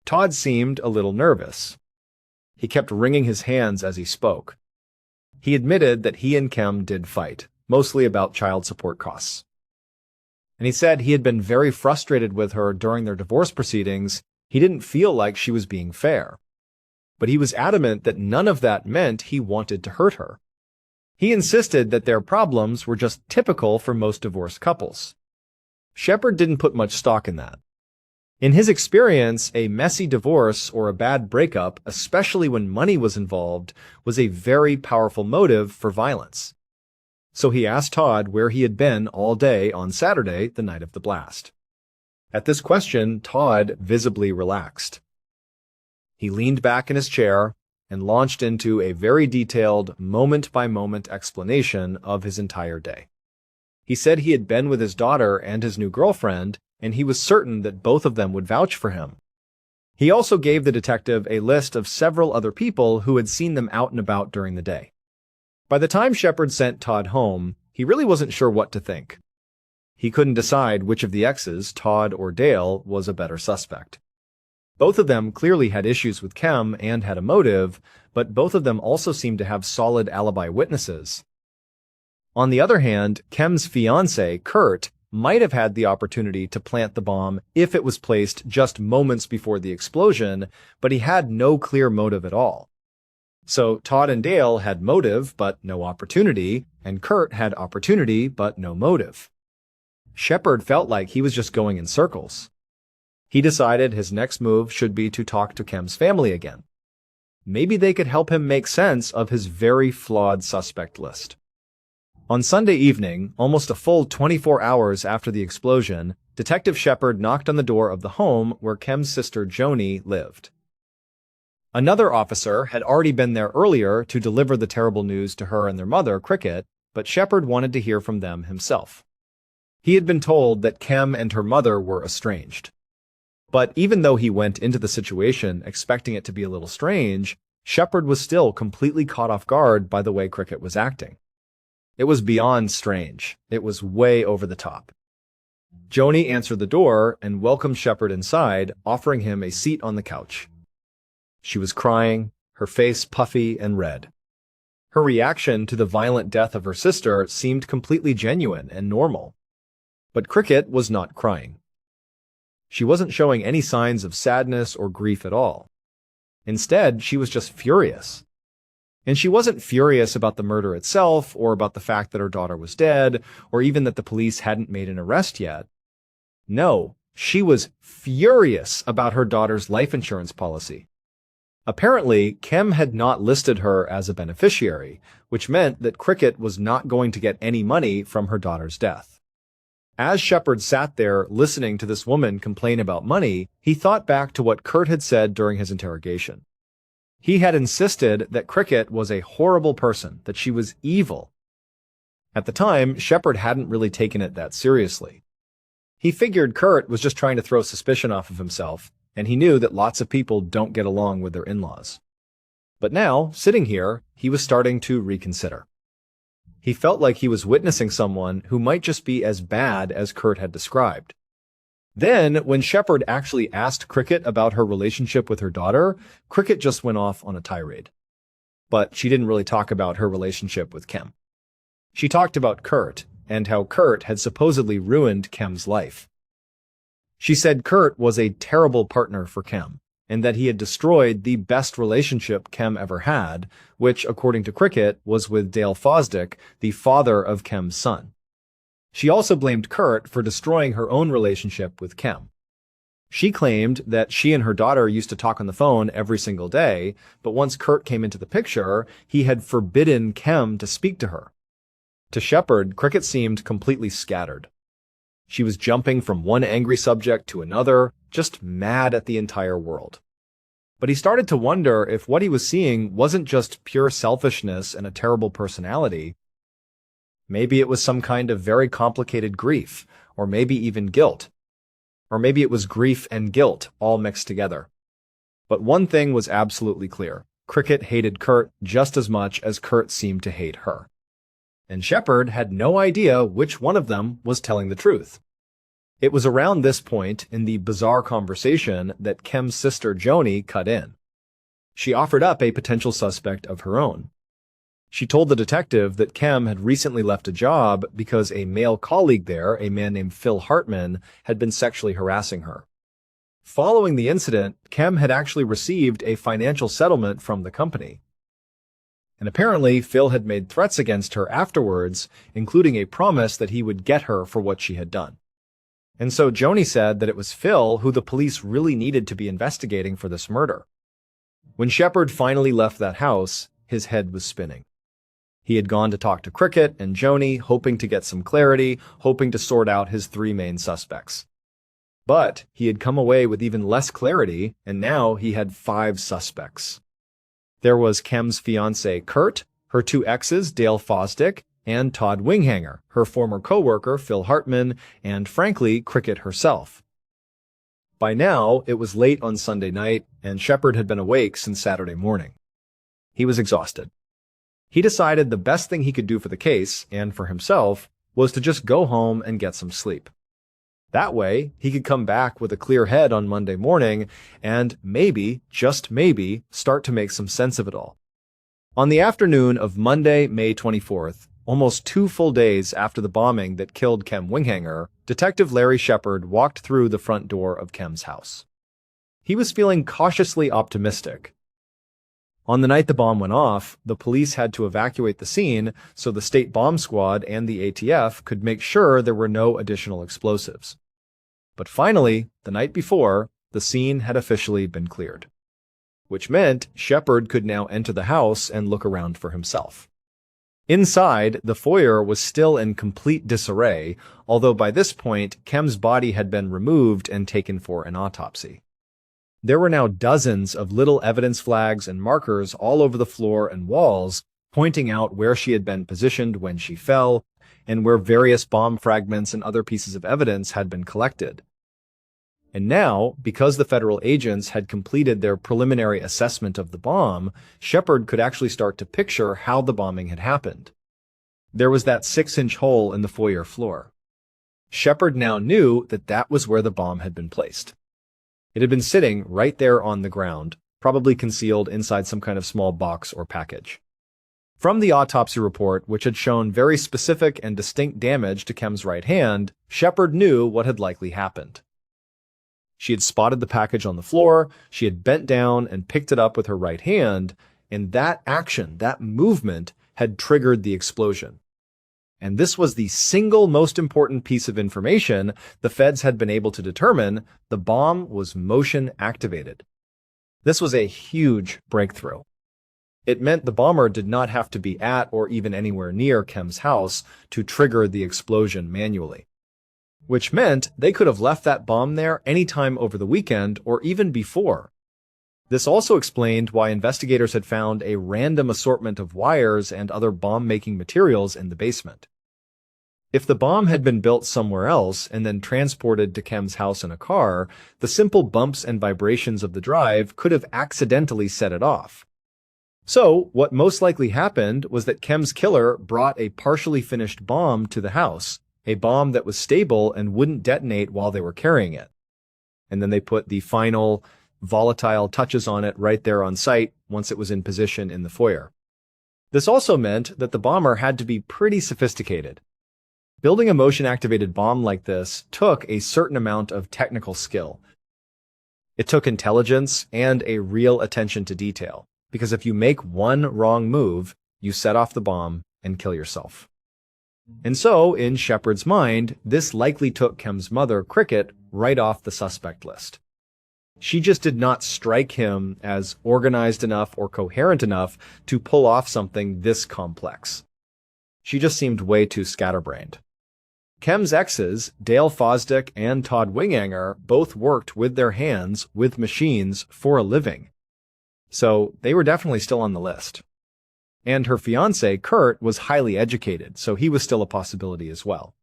Todd seemed a little nervous. He kept wringing his hands as he spoke. He admitted that he and Kem did fight, mostly about child support costs. And he said he had been very frustrated with her during their divorce proceedings. He didn't feel like she was being fair. But he was adamant that none of that meant he wanted to hurt her. He insisted that their problems were just typical for most divorced couples. Shepard didn't put much stock in that. In his experience, a messy divorce or a bad breakup, especially when money was involved, was a very powerful motive for violence. So he asked Todd where he had been all day on Saturday, the night of the blast. At this question, Todd visibly relaxed. He leaned back in his chair and launched into a very detailed, moment-by-moment explanation of his entire day. He said he had been with his daughter and his new girlfriend, and he was certain that both of them would vouch for him. He also gave the detective a list of several other people who had seen them out and about during the day. By the time Shepard sent Todd home, he really wasn't sure what to think. He couldn't decide which of the exes, Todd or Dale, was a better suspect. Both of them clearly had issues with Kem and had a motive, but both of them also seemed to have solid alibi witnesses. On the other hand, Kem's fiancé, Kurt, might have had the opportunity to plant the bomb if it was placed just moments before the explosion, but he had no clear motive at all. So Todd and Dale had motive but no opportunity, and Kurt had opportunity but no motive. Shepard felt like he was just going in circles. He decided his next move should be to talk to Kem's family again. Maybe they could help him make sense of his very flawed suspect list. On Sunday evening, almost a full 24 hours after the explosion, Detective Shepard knocked on the door of the home where Kem's sister Joni lived. Another officer had already been there earlier to deliver the terrible news to her and their mother, Cricket, but Shepard wanted to hear from them himself. He had been told that Kem and her mother were estranged. But even though he went into the situation expecting it to be a little strange, Shepard was still completely caught off guard by the way Cricket was acting. It was beyond strange. It was way over the top. Joni answered the door and welcomed Shepard inside, offering him a seat on the couch. She was crying, her face puffy and red. Her reaction to the violent death of her sister seemed completely genuine and normal. But Cricket was not crying. She wasn't showing any signs of sadness or grief at all. Instead, she was just furious. And she wasn't furious about the murder itself, or about the fact that her daughter was dead, or even that the police hadn't made an arrest yet. No, she was furious about her daughter's life insurance policy. Apparently, Kem had not listed her as a beneficiary, which meant that Cricket was not going to get any money from her daughter's death. As Shepard sat there listening to this woman complain about money, he thought back to what Kurt had said during his interrogation. He had insisted that Cricket was a horrible person, that she was evil. At the time, Shepard hadn't really taken it that seriously. He figured Kurt was just trying to throw suspicion off of himself, and he knew that lots of people don't get along with their in-laws. But now, sitting here, he was starting to reconsider. He felt like he was witnessing someone who might just be as bad as Kurt had described. Then, when Shepard actually asked Cricket about her relationship with her daughter, Cricket just went off on a tirade. But she didn't really talk about her relationship with Kem. She talked about Kurt, and how Kurt had supposedly ruined Kem's life. She said Kurt was a terrible partner for Kem, and that he had destroyed the best relationship Kem ever had, which, according to Cricket, was with Dale Fosdick, the father of Kem's son. She also blamed Kurt for destroying her own relationship with Kem. She claimed that she and her daughter used to talk on the phone every single day, but once Kurt came into the picture, he had forbidden Kem to speak to her. To Shepard, Cricket seemed completely scattered. She was jumping from one angry subject to another, just mad at the entire world. But he started to wonder if what he was seeing wasn't just pure selfishness and a terrible personality. Maybe it was some kind of very complicated grief, or maybe even guilt. Or maybe it was grief and guilt all mixed together. But one thing was absolutely clear. Cricket hated Kurt just as much as Kurt seemed to hate her. And Shepard had no idea which one of them was telling the truth. It was around this point in the bizarre conversation that Kem's sister Joni cut in. She offered up a potential suspect of her own. She told the detective that Kem had recently left a job because a male colleague there, a man named Phil Hartman, had been sexually harassing her. Following the incident, Kem had actually received a financial settlement from the company. And apparently, Phil had made threats against her afterwards, including a promise that he would get her for what she had done. And so Joni said that it was Phil who the police really needed to be investigating for this murder. When Shepard finally left that house, his head was spinning. He had gone to talk to Cricket and Joni, hoping to get some clarity, hoping to sort out his three main suspects. But he had come away with even less clarity, and now he had 5 suspects. There was Kem's fiancé Kurt, her 2 exes Dale Fosdick, and Todd Winghanger, her former co-worker Phil Hartman, and frankly, Cricket herself. By now, it was late on Sunday night, and Shepard had been awake since Saturday morning. He was exhausted. He decided the best thing he could do for the case, and for himself, was to just go home and get some sleep. That way, he could come back with a clear head on Monday morning and maybe, just maybe, start to make some sense of it all. On the afternoon of Monday, May 24th, almost 2 full days after the bombing that killed Kem Winghanger, Detective Larry Shepard walked through the front door of Kem's house. He was feeling cautiously optimistic. On the night the bomb went off, the police had to evacuate the scene so the state bomb squad and the ATF could make sure there were no additional explosives. But finally, the night before, the scene had officially been cleared. Which meant Shepard could now enter the house and look around for himself. Inside, the foyer was still in complete disarray, although by this point, Kem's body had been removed and taken for an autopsy. There were now dozens of little evidence flags and markers all over the floor and walls, pointing out where she had been positioned when she fell, and where various bomb fragments and other pieces of evidence had been collected. And now, because the federal agents had completed their preliminary assessment of the bomb, Shepard could actually start to picture how the bombing had happened. There was that 6-inch hole in the foyer floor. Shepard now knew that that was where the bomb had been placed. It had been sitting right there on the ground, probably concealed inside some kind of small box or package. From the autopsy report, which had shown very specific and distinct damage to Kem's right hand, Shepard knew what had likely happened. She had spotted the package on the floor, she had bent down and picked it up with her right hand, and that action, that movement, had triggered the explosion. And this was the single most important piece of information the feds had been able to determine: the bomb was motion activated. This was a huge breakthrough. It meant the bomber did not have to be at or even anywhere near Kem's house to trigger the explosion manually. Which meant they could have left that bomb there anytime over the weekend or even before. This also explained why investigators had found a random assortment of wires and other bomb-making materials in the basement. If the bomb had been built somewhere else and then transported to Kem's house in a car, the simple bumps and vibrations of the drive could have accidentally set it off. So, what most likely happened was that Kem's killer brought a partially finished bomb to the house, a bomb that was stable and wouldn't detonate while they were carrying it. And then they put the final volatile touches on it right there on site once it was in position in the foyer. This also meant that the bomber had to be pretty sophisticated. Building a motion-activated bomb like this took a certain amount of technical skill. It took intelligence and a real attention to detail, because if you make one wrong move, you set off the bomb and kill yourself. And so, in Shepard's mind, this likely took Kem's mother, Cricket, right off the suspect list. She just did not strike him as organized enough or coherent enough to pull off something this complex. She just seemed way too scatterbrained. Kem's exes, Dale Fosdick and Todd Winganger, both worked with their hands, with machines, for a living. So they were definitely still on the list. And her fiancé, Kurt, was highly educated, so he was still a possibility as well.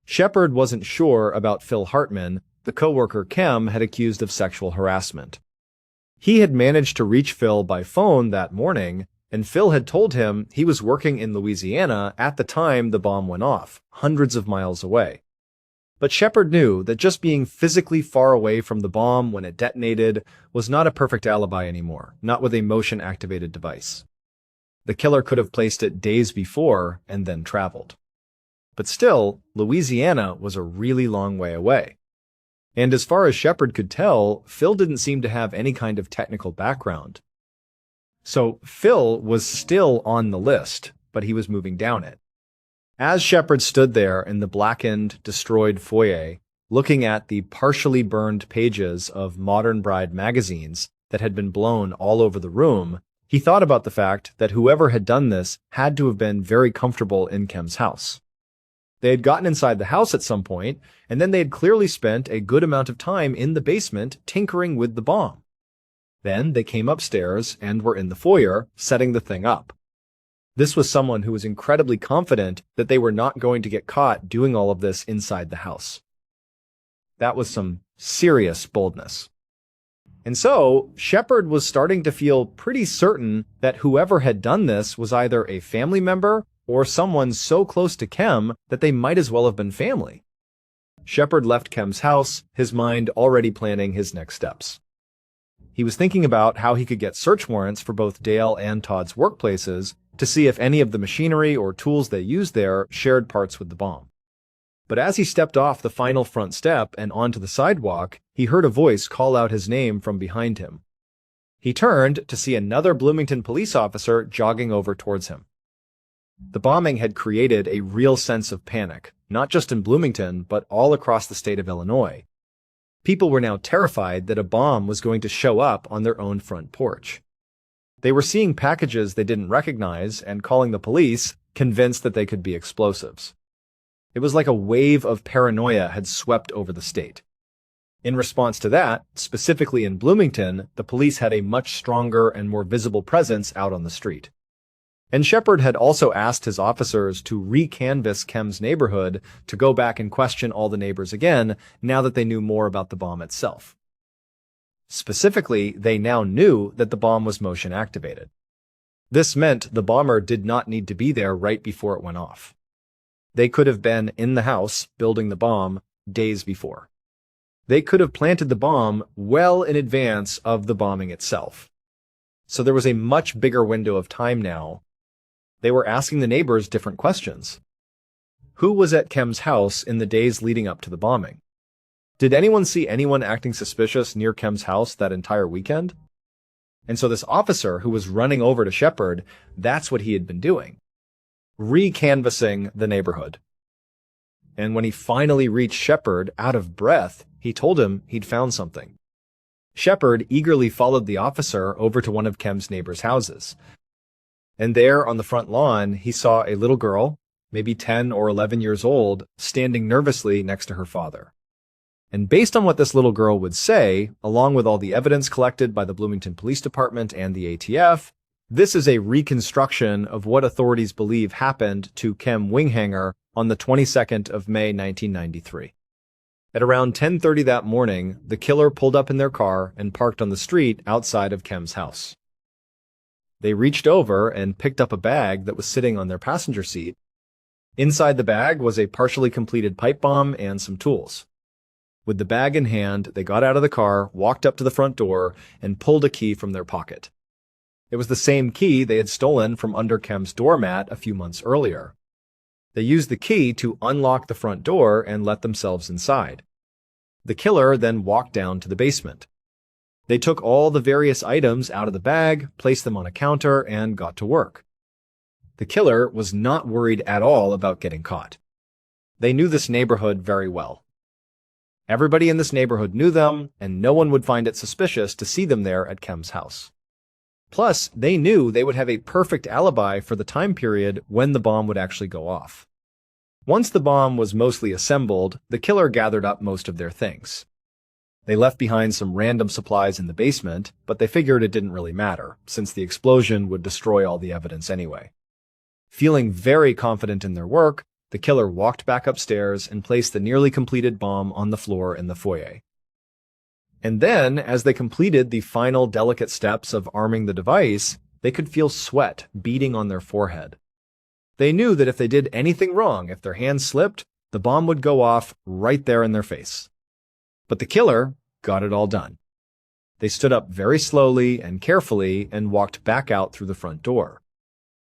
Shepard wasn't sure about Phil Hartman, the coworker Kem had accused of sexual harassment. He had managed to reach Phil by phone that morning, and Phil had told him he was working in Louisiana at the time the bomb went off, hundreds of miles away. But Shepard knew that just being physically far away from the bomb when it detonated was not a perfect alibi anymore, not with a motion-activated device. The killer could have placed it days before and then traveled. But still, Louisiana was a really long way away. And as far as Shepard could tell, Phil didn't seem to have any kind of technical background. So Phil was still on the list, but he was moving down it. As Shepard stood there in the blackened, destroyed foyer, looking at the partially burned pages of Modern Bride magazines that had been blown all over the room, he thought about the fact that whoever had done this had to have been very comfortable in Kem's house. They had gotten inside the house at some point, and then they had clearly spent a good amount of time in the basement tinkering with the bomb. Then they came upstairs and were in the foyer, setting the thing up. This was someone who was incredibly confident that they were not going to get caught doing all of this inside the house. That was some serious boldness. And so, Shepard was starting to feel pretty certain that whoever had done this was either a family member or someone so close to Kem that they might as well have been family. Shepard left Kem's house, his mind already planning his next steps. He was thinking about how he could get search warrants for both Dale and Todd's workplaces to see if any of the machinery or tools they used there shared parts with the bomb. But as he stepped off the final front step and onto the sidewalk, he heard a voice call out his name from behind him. He turned to see another Bloomington police officer jogging over towards him. The bombing had created a real sense of panic, not just in Bloomington, but all across the state of Illinois. People were now terrified that a bomb was going to show up on their own front porch. They were seeing packages they didn't recognize and calling the police, convinced that they could be explosives. It was like a wave of paranoia had swept over the state. In response to that, specifically in Bloomington, the police had a much stronger and more visible presence out on the street. And Shepard had also asked his officers to re-canvass Kem's neighborhood to go back and question all the neighbors again now that they knew more about the bomb itself. Specifically, they now knew that the bomb was motion activated. This meant the bomber did not need to be there right before it went off. They could have been in the house building the bomb days before. They could have planted the bomb well in advance of the bombing itself. So there was a much bigger window of time now. They were asking the neighbors different questions. Who was at Kem's house in the days leading up to the bombing? Did anyone see anyone acting suspicious near Kem's house that entire weekend? And so this officer who was running over to Shepard, that's what he had been doing. Re-canvassing the neighborhood. And when he finally reached Shepard, out of breath, he told him he'd found something. Shepard eagerly followed the officer over to one of Kem's neighbors' houses. And there on the front lawn, he saw a little girl, maybe 10 or 11 years old, standing nervously next to her father. And based on what this little girl would say, along with all the evidence collected by the Bloomington Police Department and the ATF, this is a reconstruction of what authorities believe happened to Kem Winghanger on the 22nd of May 1993. At around 10:30 that morning, the killer pulled up in their car and parked on the street outside of Kem's house. They reached over and picked up a bag that was sitting on their passenger seat. Inside the bag was a partially completed pipe bomb and some tools. With the bag in hand, they got out of the car, walked up to the front door, and pulled a key from their pocket. It was the same key they had stolen from under Kem's doormat a few months earlier. They used the key to unlock the front door and let themselves inside. The killer then walked down to the basement. They took all the various items out of the bag, placed them on a counter, and got to work. The killer was not worried at all about getting caught. They knew this neighborhood very well. Everybody in this neighborhood knew them, and no one would find it suspicious to see them there at Kem's house. Plus, they knew they would have a perfect alibi for the time period when the bomb would actually go off. Once the bomb was mostly assembled, the killer gathered up most of their things. They left behind some random supplies in the basement, but they figured it didn't really matter, since the explosion would destroy all the evidence anyway. Feeling very confident in their work, the killer walked back upstairs and placed the nearly completed bomb on the floor in the foyer. And then, as they completed the final delicate steps of arming the device, they could feel sweat beading on their forehead. They knew that if they did anything wrong, if their hands slipped, the bomb would go off right there in their face. But the killer got it all done. They stood up very slowly and carefully and walked back out through the front door.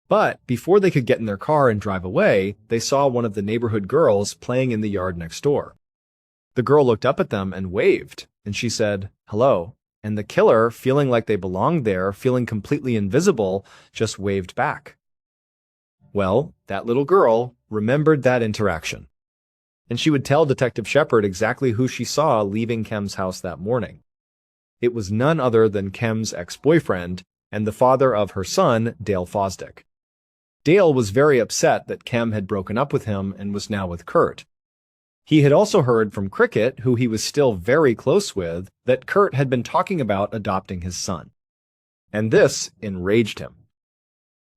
But before they could get in their car and drive away, they saw one of the neighborhood girls playing in the yard next door. The girl looked up at them and waved, and she said, "Hello." And the killer, feeling like they belonged there, feeling completely invisible, just waved back. Well, that little girl remembered that interaction. And she would tell Detective Shepard exactly who she saw leaving Kem's house that morning. It was none other than Kem's ex-boyfriend and the father of her son, Dale Fosdick. Dale was very upset that Kem had broken up with him and was now with Kurt. He had also heard from Cricket, who he was still very close with, that Kurt had been talking about adopting his son. And this enraged him.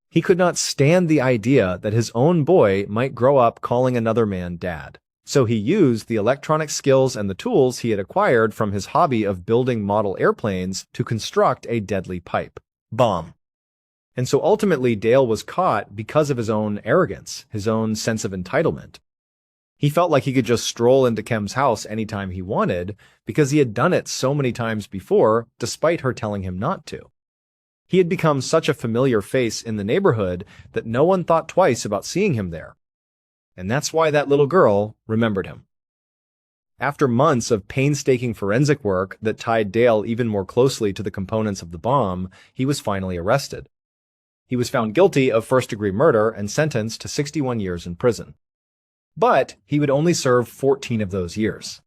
He could not stand the idea that his own boy might grow up calling another man dad. So he used the electronic skills and the tools he had acquired from his hobby of building model airplanes to construct a deadly pipe bomb. And so ultimately Dale was caught because of his own arrogance, his own sense of entitlement. He felt like he could just stroll into Kem's house anytime he wanted because he had done it so many times before, despite her telling him not to. He had become such a familiar face in the neighborhood that no one thought twice about seeing him there. And that's why that little girl remembered him. After months of painstaking forensic work that tied Dale even more closely to the components of the bomb, he was finally arrested. He was found guilty of first-degree murder and sentenced to 61 years in prison. But he would only serve 14 of those years.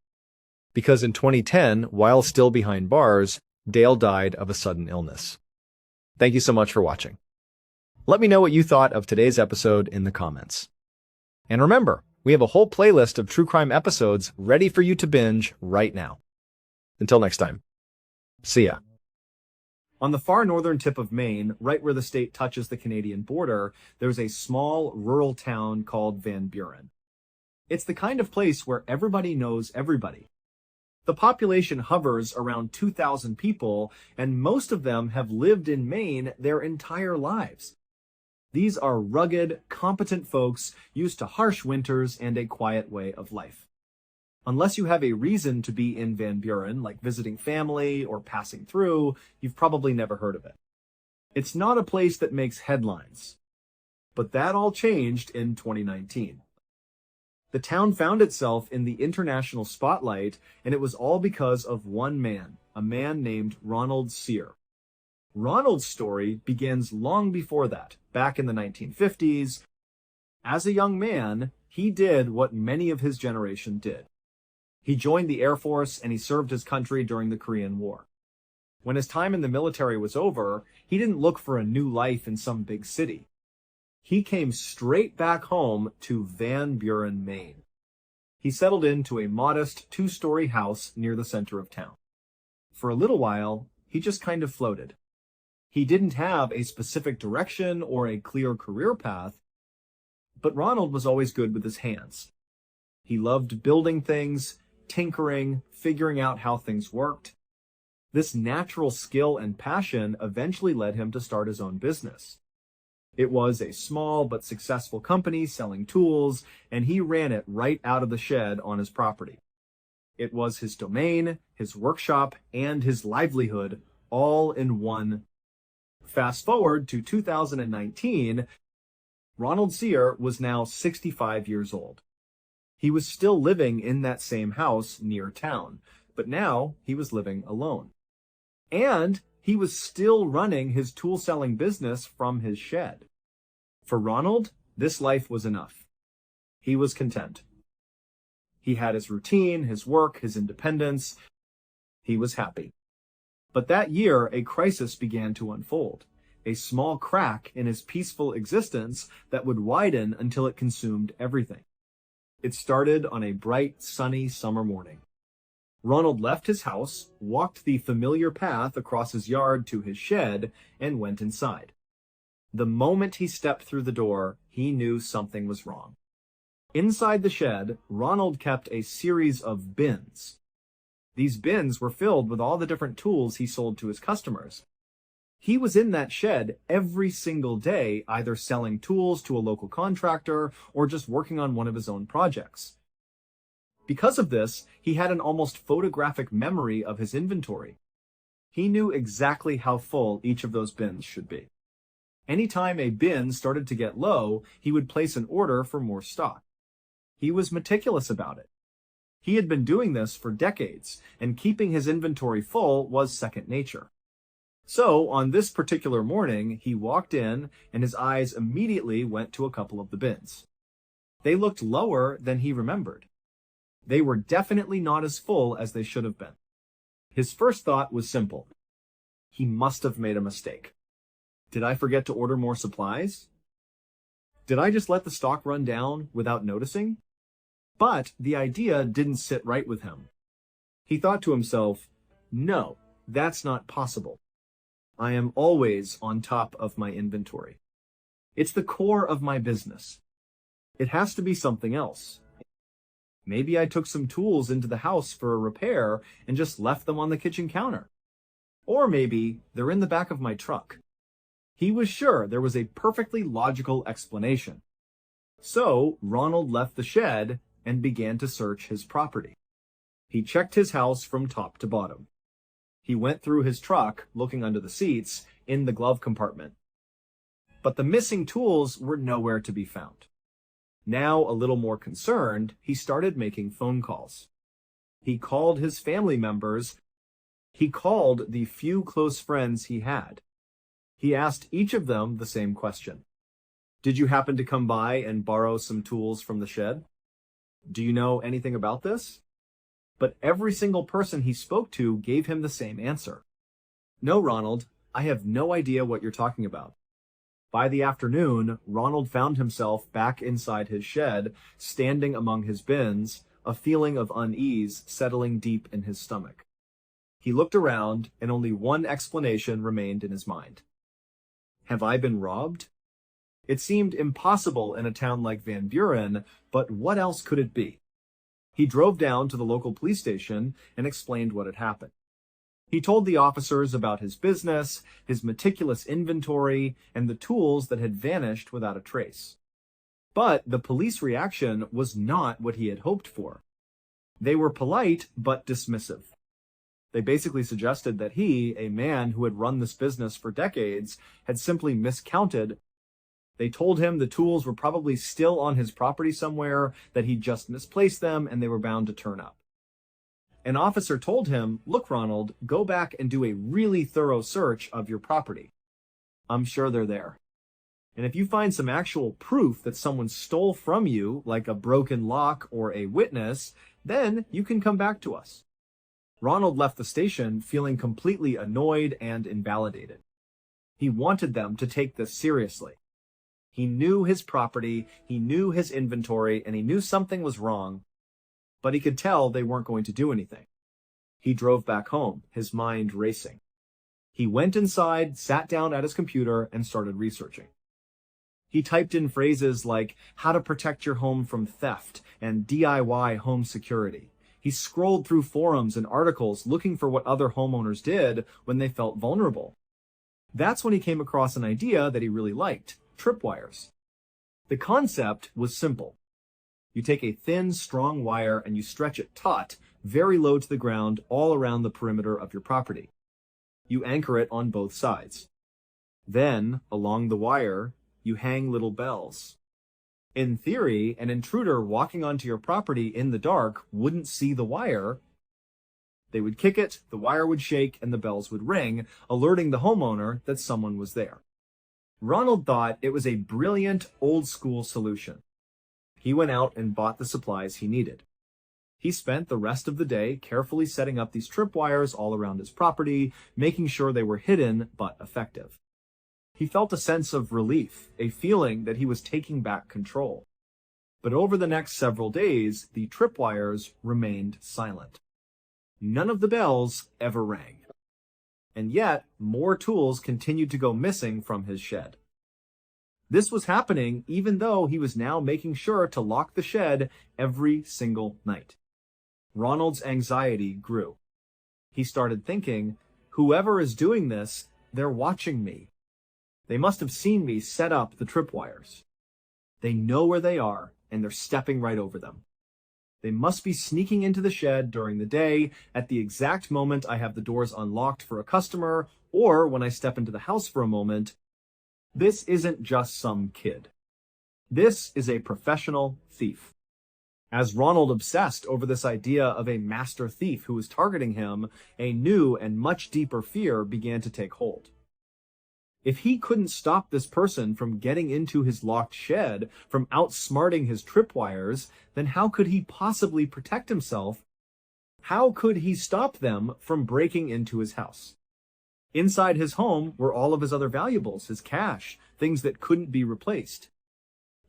Because in 2010, while still behind bars, Dale died of a sudden illness. Thank you so much for watching. Let me know what you thought of today's episode in the comments. And remember, we have a whole playlist of true crime episodes ready for you to binge right now. Until next time. See ya. On the far northern tip of Maine, right where the state touches the Canadian border, there's a small rural town called Van Buren. It's the kind of place where everybody knows everybody. The population hovers around 2,000 people, and most of them have lived in Maine their entire lives. These are rugged, competent folks used to harsh winters and a quiet way of life. Unless you have a reason to be in Van Buren, like visiting family or passing through, you've probably never heard of it. It's not a place that makes headlines. But that all changed in 2019. The town found itself in the international spotlight, and it was all because of one man, a man named Ronald Sear. Ronald's story begins long before that, back in the 1950s. As a young man, he did what many of his generation did. He joined the Air Force and he served his country during the Korean War. When his time in the military was over, he didn't look for a new life in some big city. He came straight back home to Van Buren, Maine. He settled into a modest two-story house near the center of town. For a little while, he just kind of floated. He didn't have a specific direction or a clear career path, but Ronald was always good with his hands. He loved building things, tinkering, figuring out how things worked. This natural skill and passion eventually led him to start his own business. It was a small but successful company selling tools, and he ran it right out of the shed on his property. It was his domain, his workshop, and his livelihood all in one. Fast forward to 2019, Ronald Sear was now 65 years old. He was still living in that same house near town, but now he was living alone. And he was still running his tool-selling business from his shed. For Ronald, this life was enough. He was content. He had his routine, his work, his independence. He was happy. But that year, a crisis began to unfold, a small crack in his peaceful existence that would widen until it consumed everything. It started on a bright, sunny summer morning. Ronald left his house, walked the familiar path across his yard to his shed, and went inside. The moment he stepped through the door, he knew something was wrong. Inside the shed, Ronald kept a series of bins. These bins were filled with all the different tools he sold to his customers. He was in that shed every single day, either selling tools to a local contractor or just working on one of his own projects. Because of this, he had an almost photographic memory of his inventory. He knew exactly how full each of those bins should be. Anytime a bin started to get low, he would place an order for more stock. He was meticulous about it. He had been doing this for decades, and keeping his inventory full was second nature. So, on this particular morning, he walked in, and his eyes immediately went to a couple of the bins. They looked lower than he remembered. They were definitely not as full as they should have been. His first thought was simple. He must have made a mistake. Did I forget to order more supplies? Did I just let the stock run down without noticing? But the idea didn't sit right with him. He thought to himself, no, that's not possible. I am always on top of my inventory. It's the core of my business. It has to be something else. Maybe I took some tools into the house for a repair and just left them on the kitchen counter. Or maybe they're in the back of my truck. He was sure there was a perfectly logical explanation. So Ronald left the shed and began to search his property. He checked his house from top to bottom. He went through his truck, looking under the seats, in the glove compartment. But the missing tools were nowhere to be found. Now, a little more concerned, he started making phone calls. He called his family members. He called the few close friends he had. He asked each of them the same question. Did you happen to come by and borrow some tools from the shed? Do you know anything about this? But every single person he spoke to gave him the same answer. No, Ronald, I have no idea what you're talking about. By the afternoon, Ronald found himself back inside his shed, standing among his bins, a feeling of unease settling deep in his stomach. He looked around, and only one explanation remained in his mind. Have I been robbed? It seemed impossible in a town like Van Buren, but what else could it be? He drove down to the local police station and explained what had happened. He told the officers about his business, his meticulous inventory, and the tools that had vanished without a trace. But the police reaction was not what he had hoped for. They were polite but dismissive. They basically suggested that he, a man who had run this business for decades, had simply miscounted. They told him the tools were probably still on his property somewhere, that he'd just misplaced them, and they were bound to turn up. An officer told him, "Look, Ronald, go back and do a really thorough search of your property. I'm sure they're there. And if you find some actual proof that someone stole from you, like a broken lock or a witness, then you can come back to us." Ronald left the station feeling completely annoyed and invalidated. He wanted them to take this seriously. He knew his property, he knew his inventory, and he knew something was wrong, but he could tell they weren't going to do anything. He drove back home, his mind racing. He went inside, sat down at his computer, and started researching. He typed in phrases like how to protect your home from theft and DIY home security. He scrolled through forums and articles looking for what other homeowners did when they felt vulnerable. That's when he came across an idea that he really liked: tripwires. The concept was simple. You take a thin, strong wire and you stretch it taut, very low to the ground, all around the perimeter of your property. You anchor it on both sides. Then, along the wire, you hang little bells. In theory, an intruder walking onto your property in the dark wouldn't see the wire. They would kick it, the wire would shake, and the bells would ring, alerting the homeowner that someone was there. Ronald thought it was a brilliant, old-school solution. He went out and bought the supplies he needed. He spent the rest of the day carefully setting up these tripwires all around his property, making sure they were hidden but effective. He felt a sense of relief, a feeling that he was taking back control. But over the next several days, the tripwires remained silent. None of the bells ever rang. And yet, more tools continued to go missing from his shed. This was happening even though he was now making sure to lock the shed every single night. Ronald's anxiety grew. He started thinking, whoever is doing this, they're watching me. They must have seen me set up the tripwires. They know where they are, and they're stepping right over them. They must be sneaking into the shed during the day, at the exact moment I have the doors unlocked for a customer, or when I step into the house for a moment. This isn't just some kid. This is a professional thief. As Ronald obsessed over this idea of a master thief who was targeting him, a new and much deeper fear began to take hold. If he couldn't stop this person from getting into his locked shed, from outsmarting his tripwires, then how could he possibly protect himself? How could he stop them from breaking into his house? Inside his home were all of his other valuables, his cash, things that couldn't be replaced.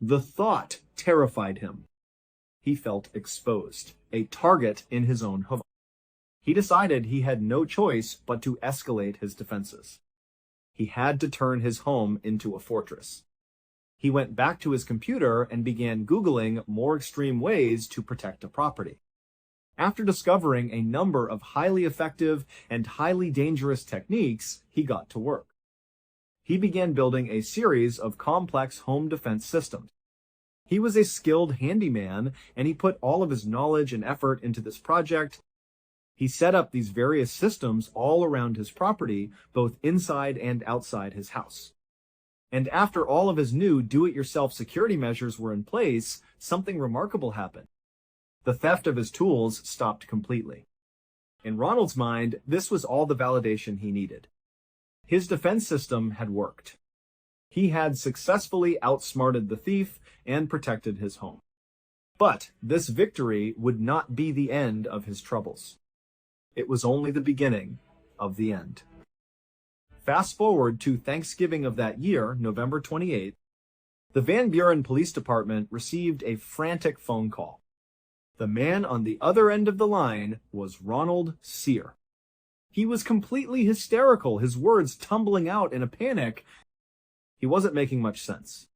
The thought terrified him. He felt exposed, a target in his own home. He decided he had no choice but to escalate his defenses. He had to turn his home into a fortress. He went back to his computer and began Googling more extreme ways to protect a property. After discovering a number of highly effective and highly dangerous techniques, he got to work. He began building a series of complex home defense systems. He was a skilled handyman, and he put all of his knowledge and effort into this project. He set up these various systems all around his property, both inside and outside his house. And after all of his new do-it-yourself security measures were in place, something remarkable happened. The theft of his tools stopped completely. In Ronald's mind, this was all the validation he needed. His defense system had worked. He had successfully outsmarted the thief and protected his home. But this victory would not be the end of his troubles. It was only the beginning of the end. Fast forward to Thanksgiving of that year, November 28th, the Van Buren Police Department received a frantic phone call. The man on the other end of the line was Ronald Sear. He was completely hysterical, his words tumbling out in a panic. He wasn't making much sense.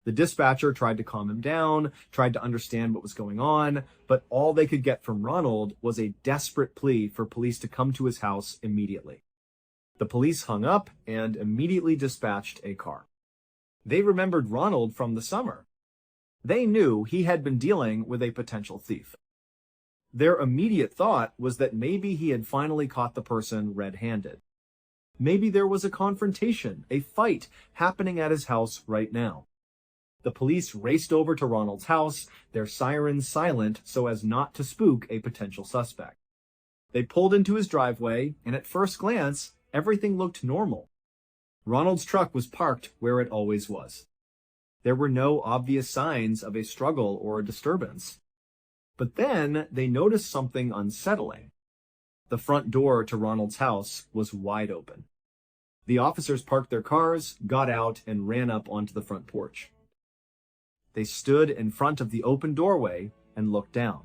The dispatcher tried to calm him down, tried to understand what was going on, but all they could get from Ronald was a desperate plea for police to come to his house immediately. The police hung up and immediately dispatched a car. They remembered Ronald from the summer. They knew he had been dealing with a potential thief. Their immediate thought was that maybe he had finally caught the person red-handed. Maybe there was a confrontation, a fight, happening at his house right now. The police raced over to Ronald's house, their sirens silent so as not to spook a potential suspect. They pulled into his driveway, and at first glance, everything looked normal. Ronald's truck was parked where it always was. There were no obvious signs of a struggle or a disturbance. But then they noticed something unsettling. The front door to Ronald's house was wide open. The officers parked their cars, got out, and ran up onto the front porch. They stood in front of the open doorway and looked down.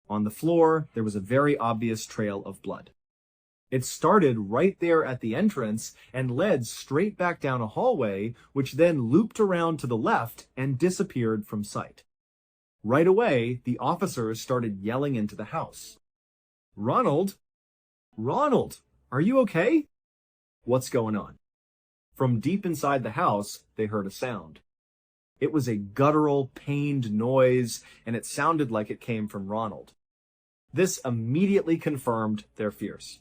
On the floor, there was a very obvious trail of blood. It started right there at the entrance and led straight back down a hallway, which then looped around to the left and disappeared from sight. Right away, the officers started yelling into the house. "Ronald? Ronald, are you okay? What's going on?" From deep inside the house, they heard a sound. It was a guttural, pained noise, and it sounded like it came from Ronald. This immediately confirmed their fears.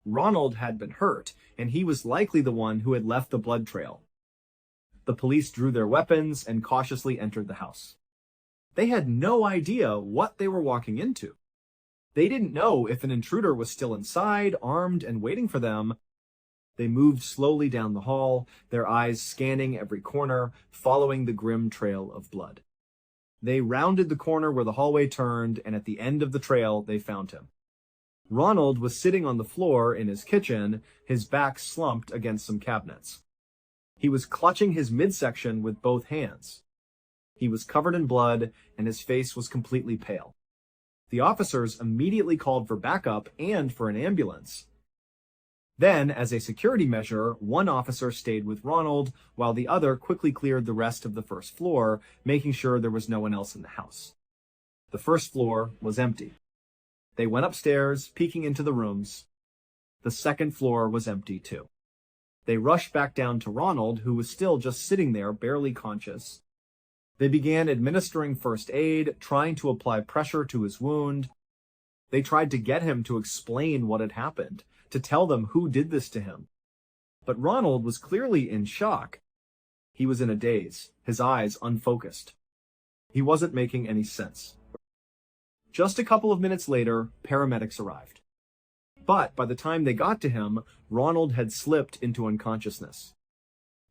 Ronald had been hurt, and he was likely the one who had left the blood trail. The police drew their weapons and cautiously entered the house. They had no idea what they were walking into. They didn't know if an intruder was still inside, armed, and waiting for them. They moved slowly down the hall, their eyes scanning every corner, following the grim trail of blood. They rounded the corner where the hallway turned, and at the end of the trail, they found him. Ronald was sitting on the floor in his kitchen, his back slumped against some cabinets. He was clutching his midsection with both hands. He was covered in blood, and his face was completely pale. The officers immediately called for backup and for an ambulance. Then, as a security measure, one officer stayed with Ronald, while the other quickly cleared the rest of the first floor, making sure there was no one else in the house. The first floor was empty. They went upstairs, peeking into the rooms. The second floor was empty too. They rushed back down to Ronald, who was still just sitting there, barely conscious. They began administering first aid, trying to apply pressure to his wound. They tried to get him to explain what had happened, to tell them who did this to him. But Ronald was clearly in shock. He was in a daze, his eyes unfocused. He wasn't making any sense. Just a couple of minutes later, paramedics arrived. But by the time they got to him, Ronald had slipped into unconsciousness.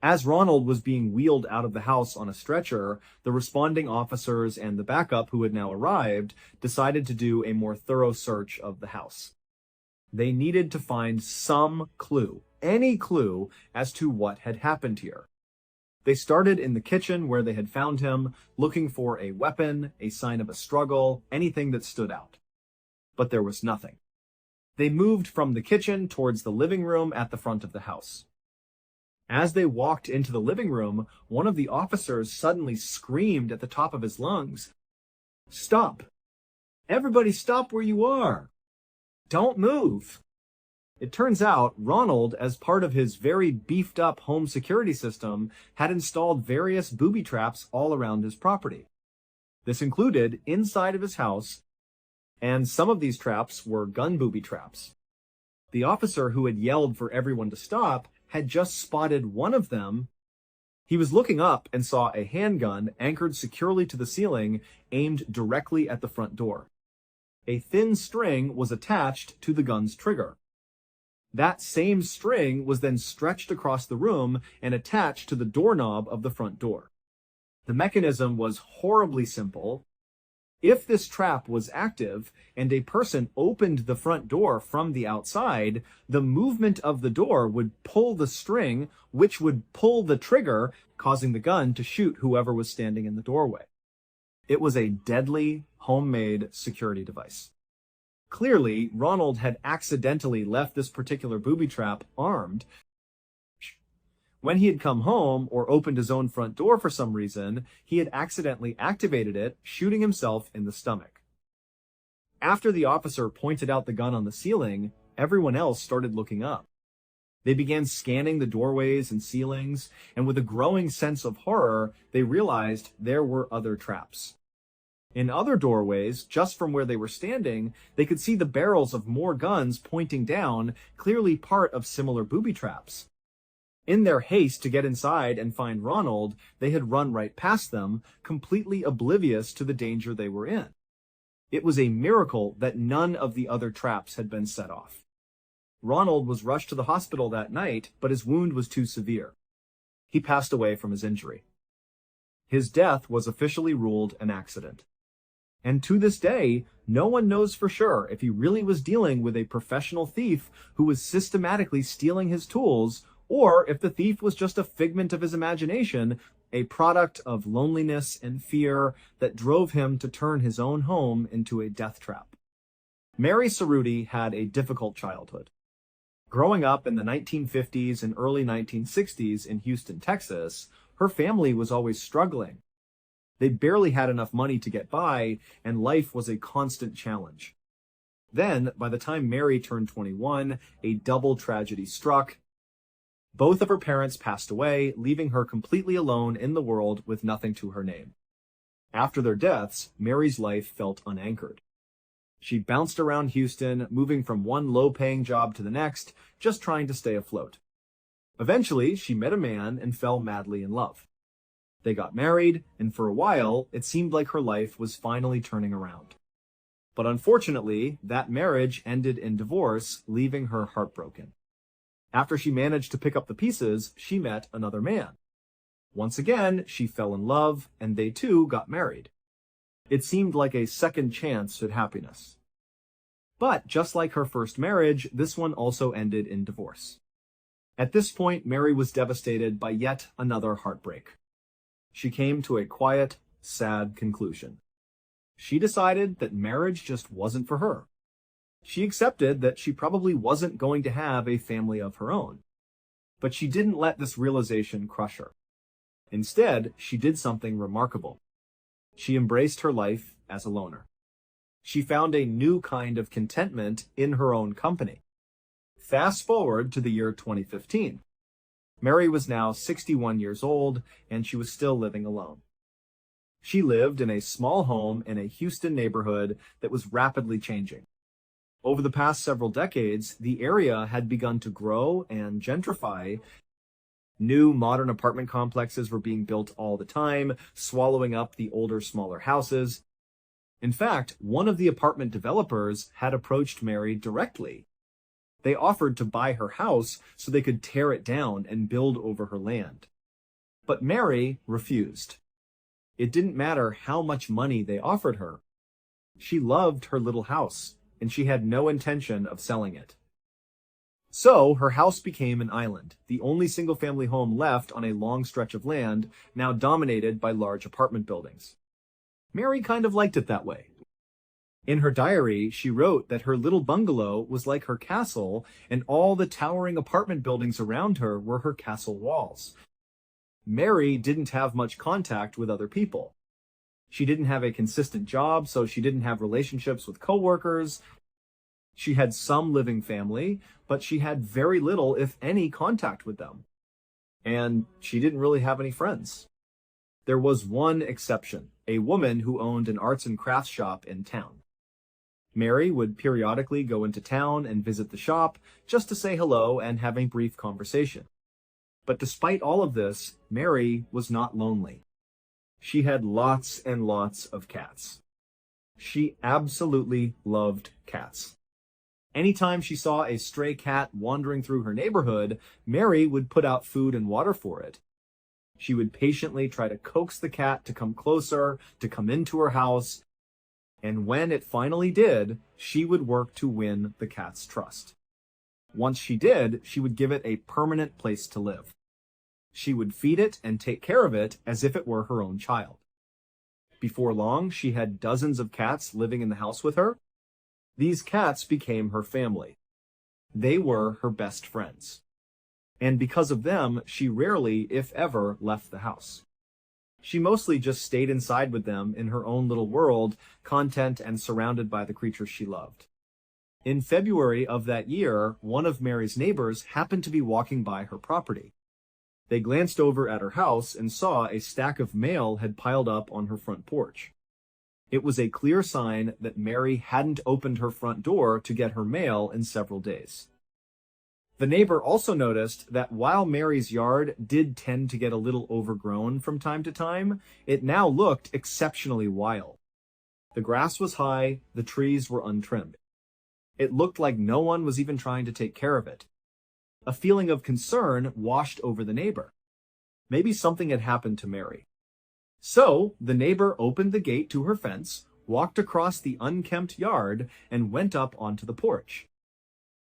As Ronald was being wheeled out of the house on a stretcher, the responding officers and the backup who had now arrived decided to do a more thorough search of the house. They needed to find some clue, any clue, as to what had happened here. They started in the kitchen where they had found him, looking for a weapon, a sign of a struggle, anything that stood out. But there was nothing. They moved from the kitchen towards the living room at the front of the house. As they walked into the living room, one of the officers suddenly screamed at the top of his lungs, "Stop! Everybody stop where you are! Don't move!" It turns out Ronald, as part of his very beefed up home security system, had installed various booby traps all around his property. This included inside of his house, and some of these traps were gun booby traps. The officer who had yelled for everyone to stop had just spotted one of them. He was looking up and saw a handgun anchored securely to the ceiling, aimed directly at the front door. A thin string was attached to the gun's trigger. That same string was then stretched across the room and attached to the doorknob of the front door. The mechanism was horribly simple. If this trap was active and a person opened the front door from the outside, the movement of the door would pull the string, which would pull the trigger, causing the gun to shoot whoever was standing in the doorway. It was a deadly, homemade security device. Clearly, Ronald had accidentally left this particular booby trap armed. When he had come home or opened his own front door for some reason, he had accidentally activated it, shooting himself in the stomach. After the officer pointed out the gun on the ceiling, everyone else started looking up. They began scanning the doorways and ceilings, and with a growing sense of horror, they realized there were other traps. In other doorways, just from where they were standing, they could see the barrels of more guns pointing down, clearly part of similar booby traps. In their haste to get inside and find Ronald, they had run right past them, completely oblivious to the danger they were in. It was a miracle that none of the other traps had been set off. Ronald was rushed to the hospital that night, but his wound was too severe. He passed away from his injury. His death was officially ruled an accident. And to this day, no one knows for sure if he really was dealing with a professional thief who was systematically stealing his tools, or if the thief was just a figment of his imagination, a product of loneliness and fear that drove him to turn his own home into a death trap. Mary Cerruti had a difficult childhood. Growing up in the 1950s and early 1960s in Houston, Texas, her family was always struggling. They barely had enough money to get by, and life was a constant challenge. Then, by the time Mary turned 21, a double tragedy struck. Both of her parents passed away, leaving her completely alone in the world with nothing to her name. After their deaths, Mary's life felt unanchored. She bounced around Houston, moving from one low-paying job to the next, just trying to stay afloat. Eventually, she met a man and fell madly in love. They got married, and for a while, it seemed like her life was finally turning around. But unfortunately, that marriage ended in divorce, leaving her heartbroken. After she managed to pick up the pieces, she met another man. Once again, she fell in love, and they too got married. It seemed like a second chance at happiness. But just like her first marriage, this one also ended in divorce. At this point, Mary was devastated by yet another heartbreak. She came to a quiet, sad conclusion. She decided that marriage just wasn't for her. She accepted that she probably wasn't going to have a family of her own. But she didn't let this realization crush her. Instead, she did something remarkable. She embraced her life as a loner. She found a new kind of contentment in her own company. Fast forward to the year 2015. Mary was now 61 years old, and she was still living alone. She lived in a small home in a Houston neighborhood that was rapidly changing. Over the past several decades, the area had begun to grow and gentrify. New modern apartment complexes were being built all the time, swallowing up the older, smaller houses. In fact, one of the apartment developers had approached Mary directly. They offered to buy her house so they could tear it down and build over her land. But Mary refused. It didn't matter how much money they offered her. She loved her little house, and she had no intention of selling it. So her house became an island, the only single-family home left on a long stretch of land, now dominated by large apartment buildings. Mary kind of liked it that way. In her diary, she wrote that her little bungalow was like her castle, and all the towering apartment buildings around her were her castle walls. Mary didn't have much contact with other people. She didn't have a consistent job, so she didn't have relationships with coworkers. She had some living family, but she had very little, if any, contact with them. And she didn't really have any friends. There was one exception, a woman who owned an arts and crafts shop in town. Mary would periodically go into town and visit the shop just to say hello and have a brief conversation. But despite all of this, Mary was not lonely. She had lots and lots of cats. She absolutely loved cats. Anytime she saw a stray cat wandering through her neighborhood, Mary would put out food and water for it. She would patiently try to coax the cat to come closer, to come into her house, and when it finally did, she would work to win the cat's trust. Once she did, she would give it a permanent place to live. She would feed it and take care of it as if it were her own child. Before long, she had dozens of cats living in the house with her. These cats became her family. They were her best friends. And because of them, she rarely, if ever, left the house. She mostly just stayed inside with them in her own little world, content and surrounded by the creatures she loved. In February of that year, one of Mary's neighbors happened to be walking by her property. They glanced over at her house and saw a stack of mail had piled up on her front porch. It was a clear sign that Mary hadn't opened her front door to get her mail in several days. The neighbor also noticed that while Mary's yard did tend to get a little overgrown from time to time, it now looked exceptionally wild. The grass was high, the trees were untrimmed. It looked like no one was even trying to take care of it. A feeling of concern washed over the neighbor. Maybe something had happened to Mary. So, the neighbor opened the gate to her fence, walked across the unkempt yard, and went up onto the porch.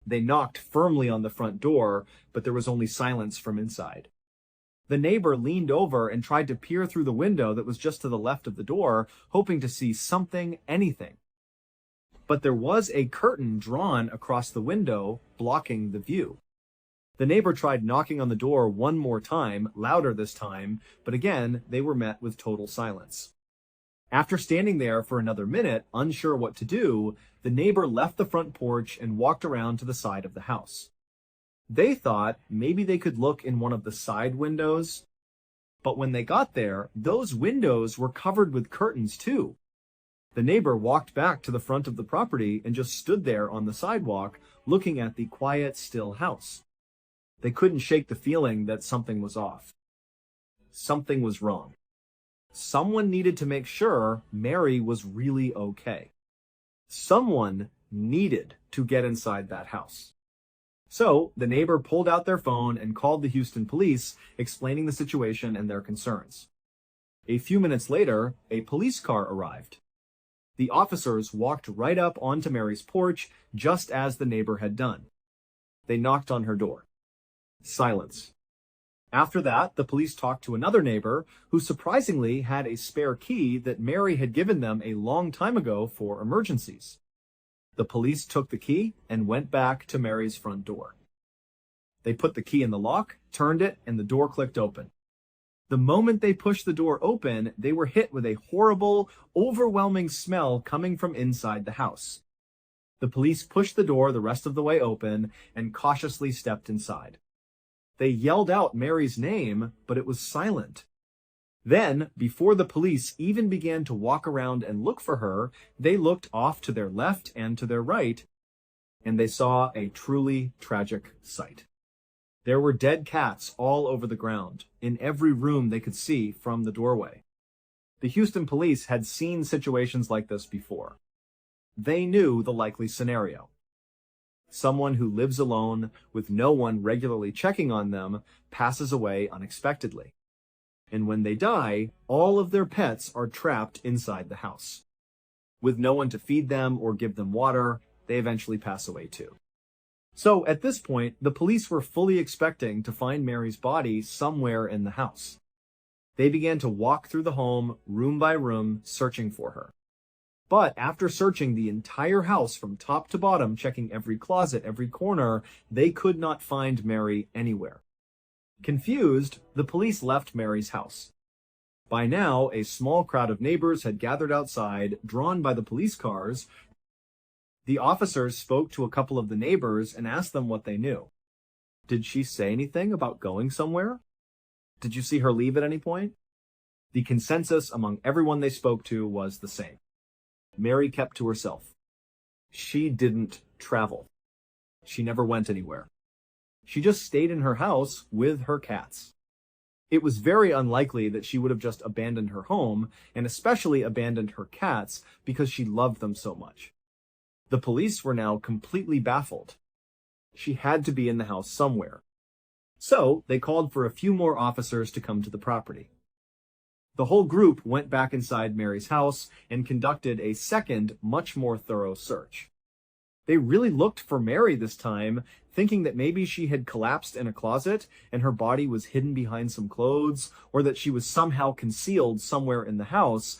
They knocked firmly on the front door, but there was only silence from inside. The neighbor leaned over and tried to peer through the window that was just to the left of the door, hoping to see something, anything. But there was a curtain drawn across the window, blocking the view. The neighbor tried knocking on the door one more time, louder this time, but again, they were met with total silence. After standing there for another minute, unsure what to do, the neighbor left the front porch and walked around to the side of the house. They thought maybe they could look in one of the side windows, but when they got there, those windows were covered with curtains too. The neighbor walked back to the front of the property and just stood there on the sidewalk, looking at the quiet, still house. They couldn't shake the feeling that something was off. Something was wrong. Someone needed to make sure Mary was really okay. Someone needed to get inside that house. So, the neighbor pulled out their phone and called the Houston police, explaining the situation and their concerns. A few minutes later, a police car arrived. The officers walked right up onto Mary's porch, just as the neighbor had done. They knocked on her door. Silence. After that, the police talked to another neighbor who surprisingly had a spare key that Mary had given them a long time ago for emergencies. The police took the key and went back to Mary's front door. They put the key in the lock, turned it, and the door clicked open. The moment they pushed the door open, they were hit with a horrible, overwhelming smell coming from inside the house. The police pushed the door the rest of the way open and cautiously stepped inside. They yelled out Mary's name, but it was silent. Then, before the police even began to walk around and look for her, they looked off to their left and to their right, and they saw a truly tragic sight. There were dead cats all over the ground, in every room they could see from the doorway. The Houston police had seen situations like this before. They knew the likely scenario. Someone who lives alone with no one regularly checking on them passes away unexpectedly. And when they die, all of their pets are trapped inside the house. With no one to feed them or give them water, they eventually pass away too. So at this point, the police were fully expecting to find Mary's body somewhere in the house. They began to walk through the home, room by room, searching for her. But after searching the entire house from top to bottom, checking every closet, every corner, they could not find Mary anywhere. Confused, the police left Mary's house. By now, a small crowd of neighbors had gathered outside, drawn by the police cars. The officers spoke to a couple of the neighbors and asked them what they knew. Did she say anything about going somewhere? Did you see her leave at any point? The consensus among everyone they spoke to was the same. Mary kept to herself. She didn't travel. She never went anywhere. She just stayed in her house with her cats. It was very unlikely that she would have just abandoned her home, and especially abandoned her cats, because she loved them so much. The police were now completely baffled. She had to be in the house somewhere. So they called for a few more officers to come to the property. The whole group went back inside Mary's house and conducted a second, much more thorough search. They really looked for Mary this time, thinking that maybe she had collapsed in a closet and her body was hidden behind some clothes, or that she was somehow concealed somewhere in the house.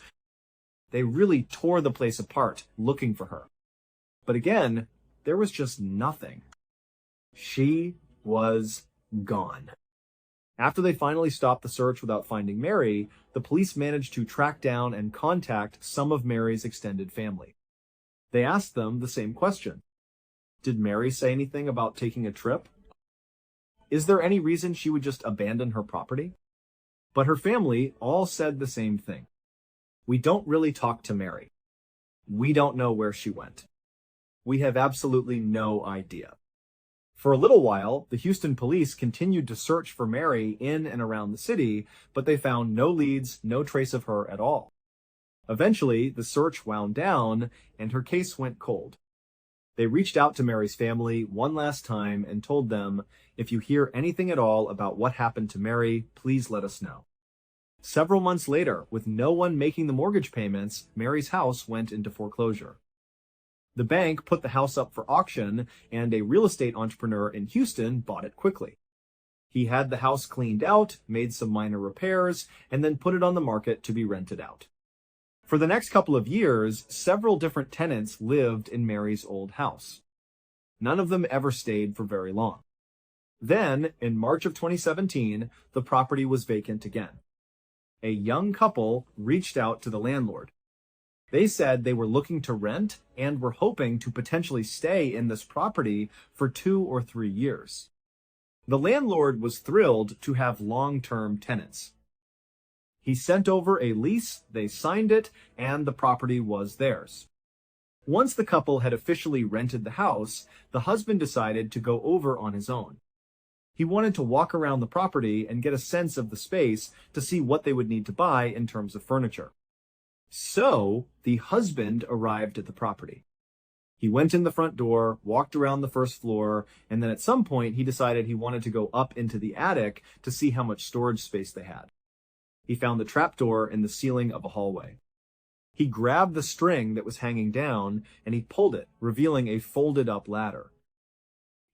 They really tore the place apart, looking for her. But again, there was just nothing. She was gone. After they finally stopped the search without finding Mary, the police managed to track down and contact some of Mary's extended family. They asked them the same question. Did Mary say anything about taking a trip? Is there any reason she would just abandon her property? But her family all said the same thing. We don't really talk to Mary. We don't know where she went. We have absolutely no idea. For a little while, the Houston police continued to search for Mary in and around the city, but they found no leads, no trace of her at all. Eventually, the search wound down, and her case went cold. They reached out to Mary's family one last time and told them, if you hear anything at all about what happened to Mary, please let us know. Several months later, with no one making the mortgage payments, Mary's house went into foreclosure. The bank put the house up for auction, and a real estate entrepreneur in Houston bought it quickly. He had the house cleaned out, made some minor repairs, and then put it on the market to be rented out. For the next couple of years, several different tenants lived in Mary's old house. None of them ever stayed for very long. Then, in March of 2017, the property was vacant again. A young couple reached out to the landlord. They said they were looking to rent and were hoping to potentially stay in this property for 2 or 3 years. The landlord was thrilled to have long-term tenants. He sent over a lease, they signed it, and the property was theirs. Once the couple had officially rented the house, the husband decided to go over on his own. He wanted to walk around the property and get a sense of the space to see what they would need to buy in terms of furniture. So, the husband arrived at the property. He went in the front door, walked around the first floor, and then at some point he decided he wanted to go up into the attic to see how much storage space they had. He found the trapdoor in the ceiling of a hallway. He grabbed the string that was hanging down and he pulled it, revealing a folded up ladder.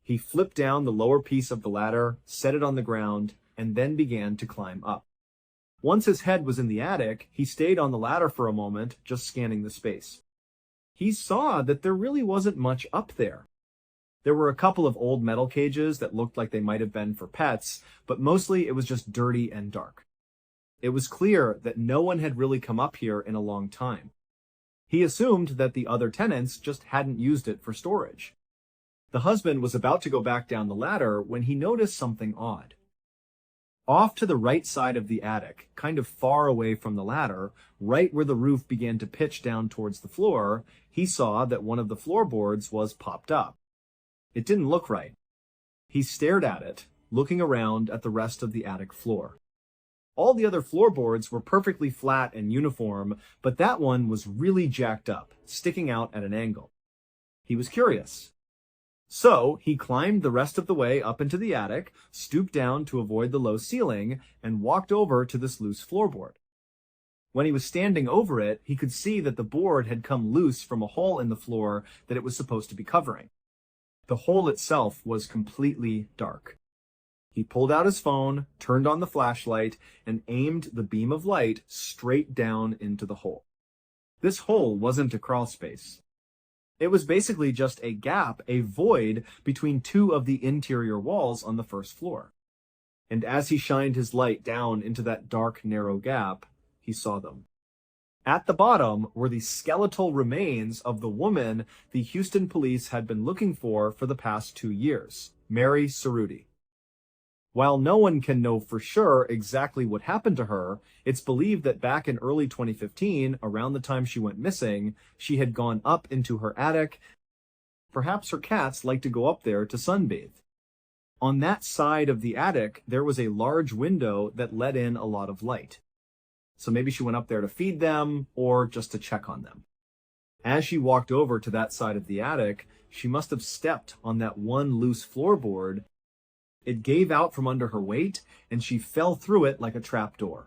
He flipped down the lower piece of the ladder, set it on the ground, and then began to climb up. Once his head was in the attic, he stayed on the ladder for a moment, just scanning the space. He saw that there really wasn't much up there. There were a couple of old metal cages that looked like they might have been for pets, but mostly it was just dirty and dark. It was clear that no one had really come up here in a long time. He assumed that the other tenants just hadn't used it for storage. The husband was about to go back down the ladder when he noticed something odd. Off to the right side of the attic, kind of far away from the ladder, right where the roof began to pitch down towards the floor, he saw that one of the floorboards was popped up. It didn't look right. He stared at it, looking around at the rest of the attic floor. All the other floorboards were perfectly flat and uniform, but that one was really jacked up, sticking out at an angle. He was curious. So he climbed the rest of the way up into the attic, stooped down to avoid the low ceiling, and walked over to this loose floorboard. When he was standing over it, he could see that the board had come loose from a hole in the floor that it was supposed to be covering. The hole itself was completely dark. He pulled out his phone, turned on the flashlight, and aimed the beam of light straight down into the hole. This hole wasn't a crawl space. It was basically just a gap, a void, between two of the interior walls on the first floor. And as he shined his light down into that dark, narrow gap, he saw them. At the bottom were the skeletal remains of the woman the Houston police had been looking for the past 2 years, Mary Cerruti. While no one can know for sure exactly what happened to her, it's believed that back in early 2015, around the time she went missing, she had gone up into her attic. Perhaps her cats liked to go up there to sunbathe. On that side of the attic, there was a large window that let in a lot of light. So maybe she went up there to feed them or just to check on them. As she walked over to that side of the attic, she must have stepped on that one loose floorboard. It gave out from under her weight, and she fell through it like a trapdoor.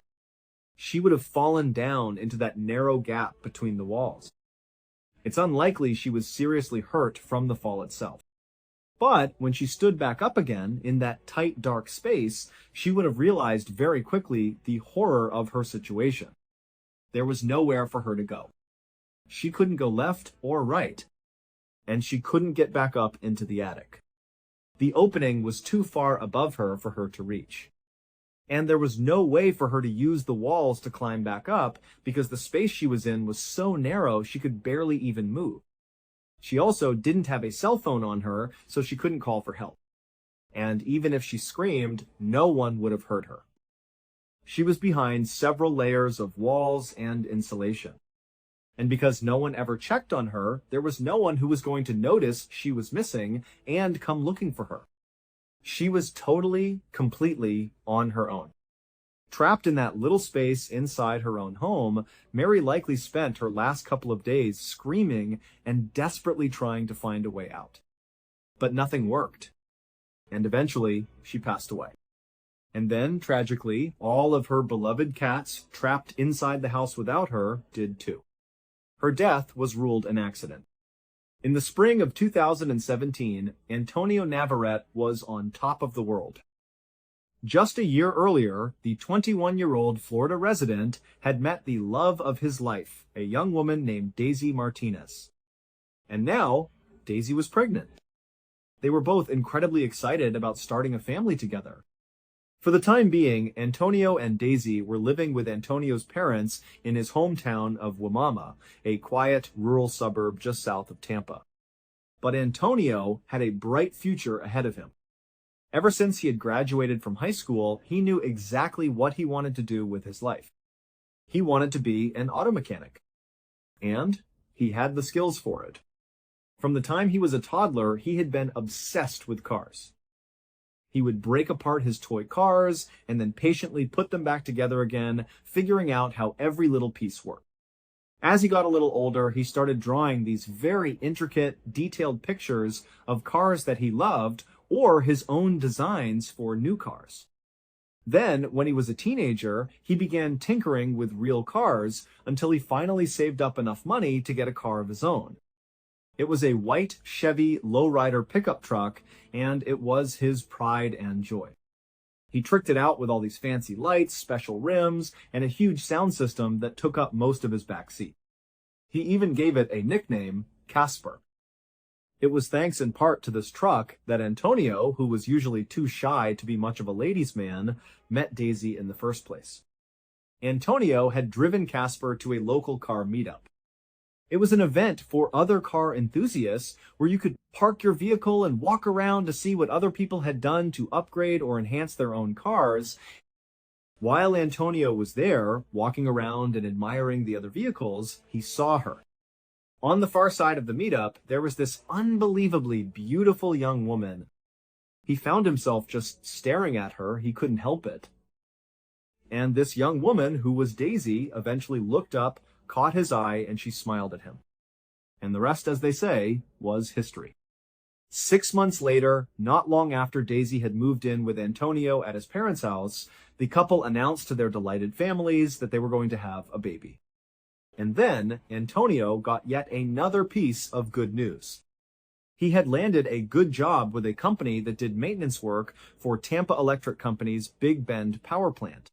She would have fallen down into that narrow gap between the walls. It's unlikely she was seriously hurt from the fall itself. But when she stood back up again in that tight, dark space, she would have realized very quickly the horror of her situation. There was nowhere for her to go. She couldn't go left or right. and she couldn't get back up into the attic. The opening was too far above her for her to reach. And there was no way for her to use the walls to climb back up because the space she was in was so narrow she could barely even move. She also didn't have a cell phone on her, so she couldn't call for help. And even if she screamed, no one would have heard her. She was behind several layers of walls and insulation. And because no one ever checked on her, there was no one who was going to notice she was missing and come looking for her. She was totally, completely on her own. Trapped in that little space inside her own home, Mary likely spent her last couple of days screaming and desperately trying to find a way out. But nothing worked. And eventually, she passed away. And then, tragically, all of her beloved cats trapped inside the house without her did too. Her death was ruled an accident. In the spring of 2017, Antonio Navarrete was on top of the world. Just a year earlier, the 21-year-old Florida resident had met the love of his life, a young woman named Daisy Martinez. And now, Daisy was pregnant. They were both incredibly excited about starting a family together. For the time being, Antonio and Daisy were living with Antonio's parents in his hometown of Wimauma, a quiet, rural suburb just south of Tampa. But Antonio had a bright future ahead of him. Ever since he had graduated from high school, he knew exactly what he wanted to do with his life. He wanted to be an auto mechanic. And he had the skills for it. From the time he was a toddler, he had been obsessed with cars. He would break apart his toy cars and then patiently put them back together again, figuring out how every little piece worked. As he got a little older, he started drawing these very intricate, detailed pictures of cars that he loved or his own designs for new cars. Then, when he was a teenager, he began tinkering with real cars until he finally saved up enough money to get a car of his own. It was a white Chevy lowrider pickup truck, and it was his pride and joy. He tricked it out with all these fancy lights, special rims, and a huge sound system that took up most of his back seat. He even gave it a nickname, Casper. It was thanks in part to this truck that Antonio, who was usually too shy to be much of a ladies' man, met Daisy in the first place. Antonio had driven Casper to a local car meetup. It was an event for other car enthusiasts where you could park your vehicle and walk around to see what other people had done to upgrade or enhance their own cars. While Antonio was there, walking around and admiring the other vehicles, he saw her. On the far side of the meetup, there was this unbelievably beautiful young woman. He found himself just staring at her. He couldn't help it. And this young woman, who was Daisy, eventually looked up, caught his eye, and she smiled at him. And the rest, as they say, was history. 6 months later, not long after Daisy had moved in with Antonio at his parents' house, the couple announced to their delighted families that they were going to have a baby. And then Antonio got yet another piece of good news. He had landed a good job with a company that did maintenance work for Tampa Electric Company's Big Bend power plant.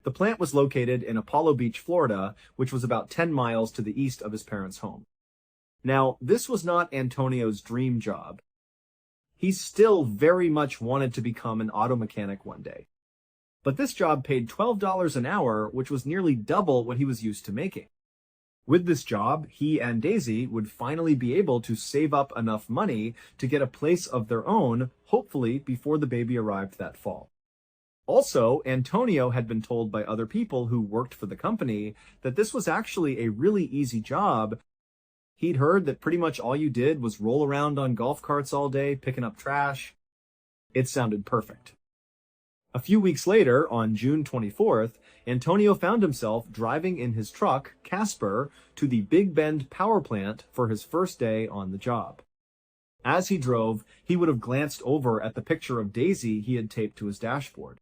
The plant was located in Apollo Beach, Florida, which was about 10 miles to the east of his parents' home. Now, this was not Antonio's dream job. He still very much wanted to become an auto mechanic one day. But this job paid $12 an hour, which was nearly double what he was used to making. With this job, he and Daisy would finally be able to save up enough money to get a place of their own, hopefully before the baby arrived that fall. Also, Antonio had been told by other people who worked for the company that this was actually a really easy job. He'd heard that pretty much all you did was roll around on golf carts all day, picking up trash. It sounded perfect. A few weeks later, on June 24th, Antonio found himself driving in his truck, Casper, to the Big Bend power plant for his first day on the job. As he drove, he would have glanced over at the picture of Daisy he had taped to his dashboard.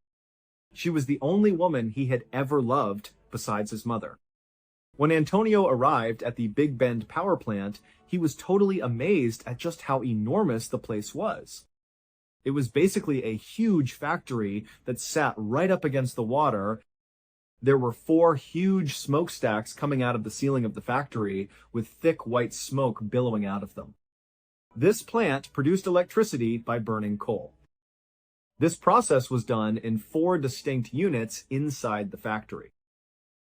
She was the only woman he had ever loved besides his mother. When Antonio arrived at the Big Bend power plant, he was totally amazed at just how enormous the place was. It was basically a huge factory that sat right up against the water. There were 4 huge smokestacks coming out of the ceiling of the factory with thick white smoke billowing out of them. This plant produced electricity by burning coal. This process was done in 4 distinct units inside the factory.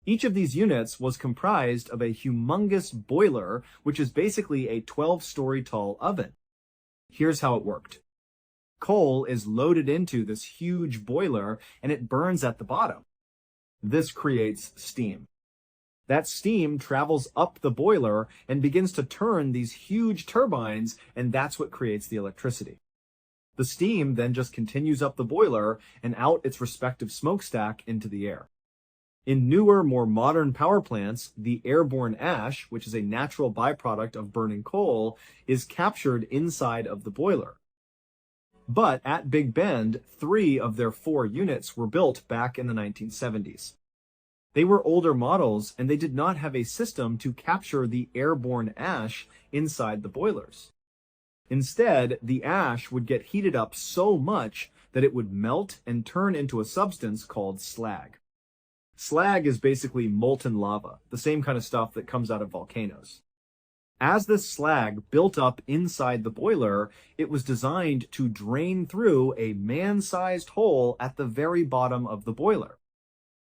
Each of these units was comprised of a humongous boiler, which is basically a 12-story tall oven. Here's how it worked. Coal is loaded into this huge boiler and it burns at the bottom. This creates steam. That steam travels up the boiler and begins to turn these huge turbines, and that's what creates the electricity. The steam then just continues up the boiler and out its respective smokestack into the air. In newer, more modern power plants, the airborne ash, which is a natural byproduct of burning coal, is captured inside of the boiler. But at Big Bend, 3 of their 4 units were built back in the 1970s. They were older models, and they did not have a system to capture the airborne ash inside the boilers. Instead, the ash would get heated up so much that it would melt and turn into a substance called slag. Slag is basically molten lava, the same kind of stuff that comes out of volcanoes. As this slag built up inside the boiler, it was designed to drain through a man-sized hole at the very bottom of the boiler.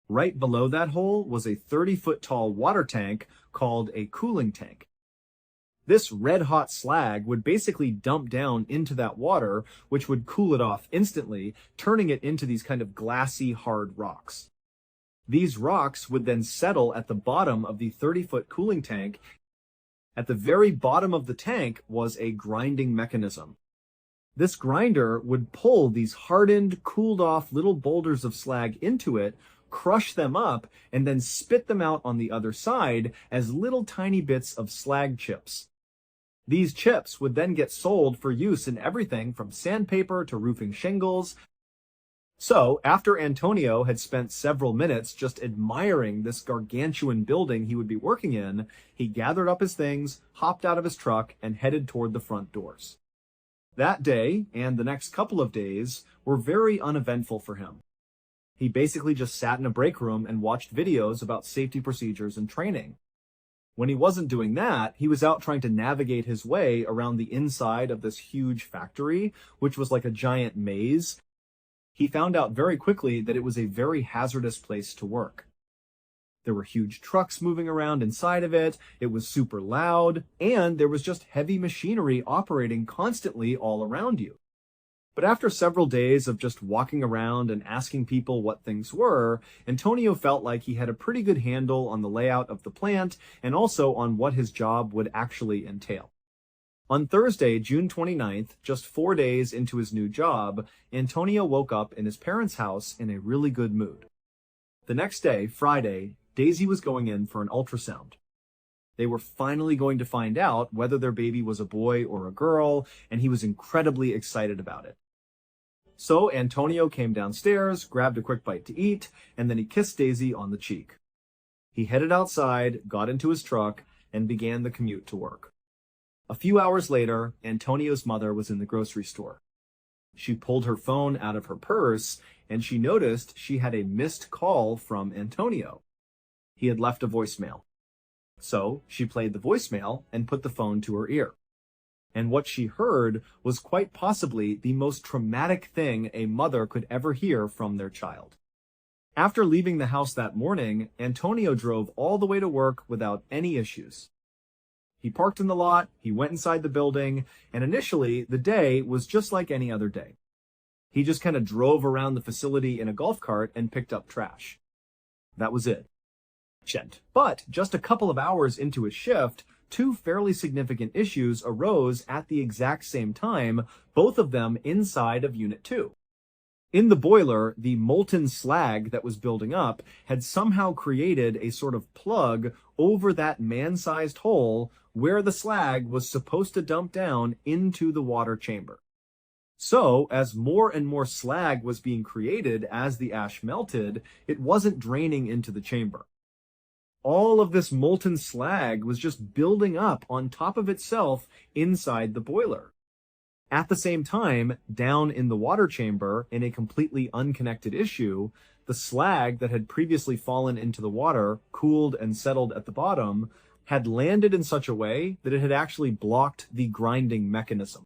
Right below that hole was a 30-foot tall water tank called a cooling tank. This red-hot slag would basically dump down into that water, which would cool it off instantly, turning it into these kind of glassy, hard rocks. These rocks would then settle at the bottom of the 30-foot cooling tank. At the very bottom of the tank was a grinding mechanism. This grinder would pull these hardened, cooled-off little boulders of slag into it, crush them up, and then spit them out on the other side as little tiny bits of slag chips. These chips would then get sold for use in everything from sandpaper to roofing shingles. So, after Antonio had spent several minutes just admiring this gargantuan building he would be working in, he gathered up his things, hopped out of his truck, and headed toward the front doors. That day, and the next couple of days, were very uneventful for him. He basically just sat in a break room and watched videos about safety procedures and training. When he wasn't doing that, he was out trying to navigate his way around the inside of this huge factory, which was like a giant maze. He found out very quickly that it was a very hazardous place to work. There were huge trucks moving around inside of it, it was super loud, and there was just heavy machinery operating constantly all around you. But after several days of just walking around and asking people what things were, Antonio felt like he had a pretty good handle on the layout of the plant and also on what his job would actually entail. On Thursday, June 29th, just 4 days into his new job, Antonio woke up in his parents' house in a really good mood. The next day, Friday, Daisy was going in for an ultrasound. They were finally going to find out whether their baby was a boy or a girl, and he was incredibly excited about it. So Antonio came downstairs, grabbed a quick bite to eat, and then he kissed Daisy on the cheek. He headed outside, got into his truck, and began the commute to work. A few hours later, Antonio's mother was in the grocery store. She pulled her phone out of her purse, and she noticed she had a missed call from Antonio. He had left a voicemail. So she played the voicemail and put the phone to her ear. And what she heard was quite possibly the most traumatic thing a mother could ever hear from their child. After leaving the house that morning, Antonio drove all the way to work without any issues. He parked in the lot, he went inside the building, and initially, the day was just like any other day. He just kind of drove around the facility in a golf cart and picked up trash. That was it. But just a couple of hours into his shift, 2 fairly significant issues arose at the exact same time, both of them inside of Unit 2. In the boiler, the molten slag that was building up had somehow created a sort of plug over that man-sized hole where the slag was supposed to dump down into the water chamber. So, as more and more slag was being created as the ash melted, it wasn't draining into the chamber. All of this molten slag was just building up on top of itself inside the boiler. At the same time, down in the water chamber, in a completely unconnected issue, the slag that had previously fallen into the water, cooled and settled at the bottom, had landed in such a way that it had actually blocked the grinding mechanism.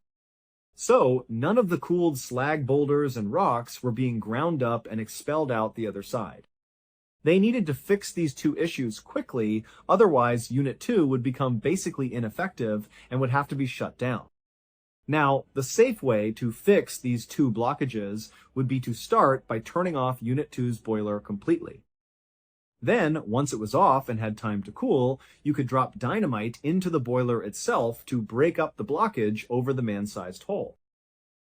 So, none of the cooled slag boulders and rocks were being ground up and expelled out the other side. They needed to fix these two issues quickly, otherwise Unit 2 would become basically ineffective and would have to be shut down. Now, the safe way to fix these two blockages would be to start by turning off Unit 2's boiler completely. Then, once it was off and had time to cool, you could drop dynamite into the boiler itself to break up the blockage over the man-sized hole.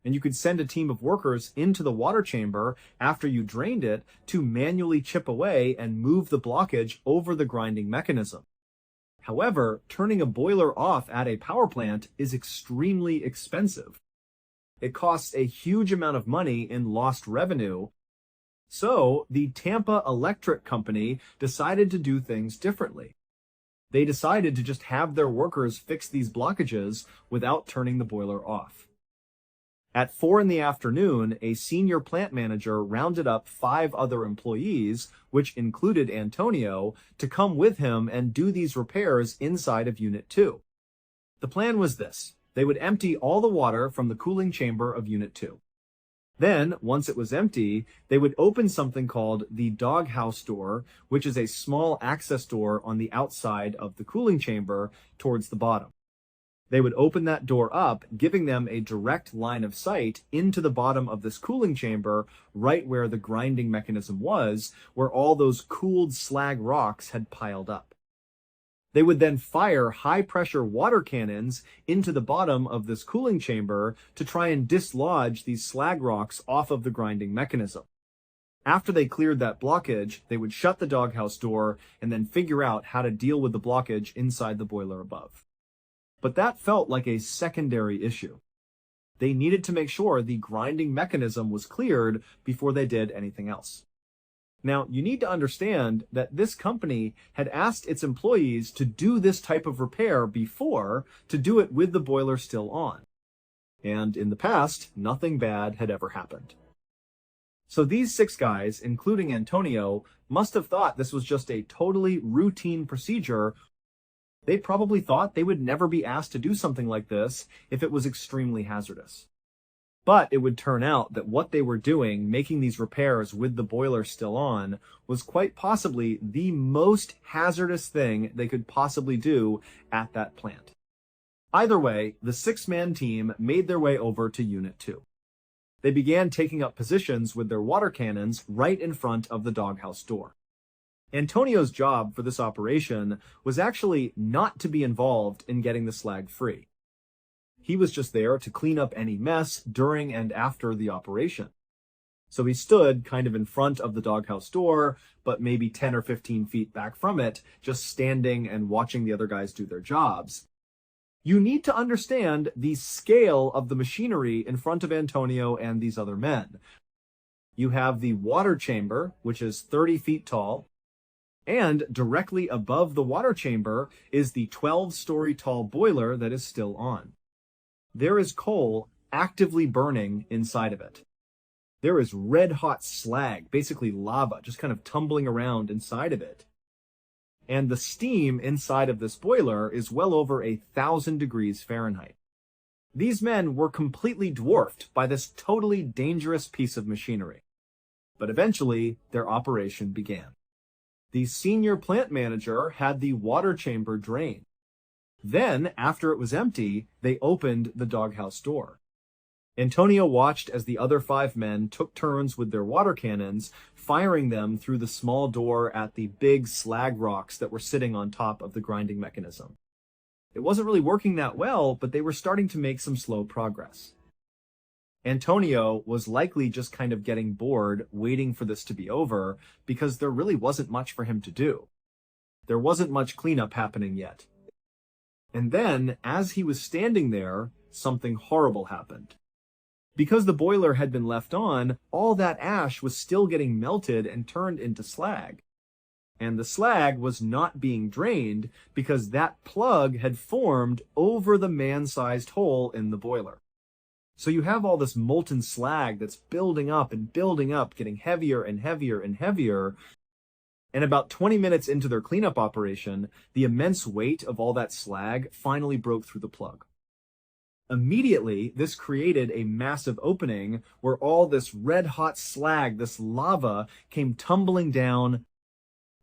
And you could send a team of workers into the water chamber after you drained it to manually chip away and move the blockage over the grinding mechanism. However, turning a boiler off at a power plant is extremely expensive. It costs a huge amount of money in lost revenue. So, the Tampa Electric Company decided to do things differently. They decided to just have their workers fix these blockages without turning the boiler off. At 4 in the afternoon, a senior plant manager rounded up 5 other employees, which included Antonio, to come with him and do these repairs inside of Unit 2. The plan was this. They would empty all the water from the cooling chamber of Unit 2. Then, once it was empty, they would open something called the doghouse door, which is a small access door on the outside of the cooling chamber towards the bottom. They would open that door up, giving them a direct line of sight into the bottom of this cooling chamber, right where the grinding mechanism was, where all those cooled slag rocks had piled up. They would then fire high-pressure water cannons into the bottom of this cooling chamber to try and dislodge these slag rocks off of the grinding mechanism. After they cleared that blockage, they would shut the doghouse door and then figure out how to deal with the blockage inside the boiler above. But that felt like a secondary issue. They needed to make sure the grinding mechanism was cleared before they did anything else. Now, you need to understand that this company had asked its employees to do this type of repair before, to do it with the boiler still on. And in the past, nothing bad had ever happened. So these 6 guys, including Antonio, must have thought this was just a totally routine procedure. They probably thought they would never be asked to do something like this if it was extremely hazardous. But it would turn out that what they were doing, making these repairs with the boiler still on, was quite possibly the most hazardous thing they could possibly do at that plant. Either way, the 6-man team made their way over to Unit 2. They began taking up positions with their water cannons right in front of the doghouse door. Antonio's job for this operation was actually not to be involved in getting the slag free. He was just there to clean up any mess during and after the operation. So he stood kind of in front of the doghouse door, but maybe 10 or 15 feet back from it, just standing and watching the other guys do their jobs. You need to understand the scale of the machinery in front of Antonio and these other men. You have the water chamber, which is 30 feet tall, and directly above the water chamber is the 12-story tall boiler that is still on. There is coal actively burning inside of it. There is red-hot slag, basically lava, just kind of tumbling around inside of it. And the steam inside of this boiler is well over 1,000 degrees Fahrenheit. These men were completely dwarfed by this totally dangerous piece of machinery. But eventually, their operation began. The senior plant manager had the water chamber drained. Then, after it was empty, they opened the doghouse door. Antonio watched as the other 5 men took turns with their water cannons, firing them through the small door at the big slag rocks that were sitting on top of the grinding mechanism. It wasn't really working that well, but they were starting to make some slow progress. Antonio was likely just kind of getting bored, waiting for this to be over, because there really wasn't much for him to do. There wasn't much cleanup happening yet. And then, as he was standing there, something horrible happened. Because the boiler had been left on, all that ash was still getting melted and turned into slag. And the slag was not being drained because that plug had formed over the man-sized hole in the boiler. So you have all this molten slag that's building up and building up, getting heavier and heavier and heavier. And about 20 minutes into their cleanup operation, the immense weight of all that slag finally broke through the plug. Immediately, this created a massive opening where all this red-hot slag, this lava, came tumbling down.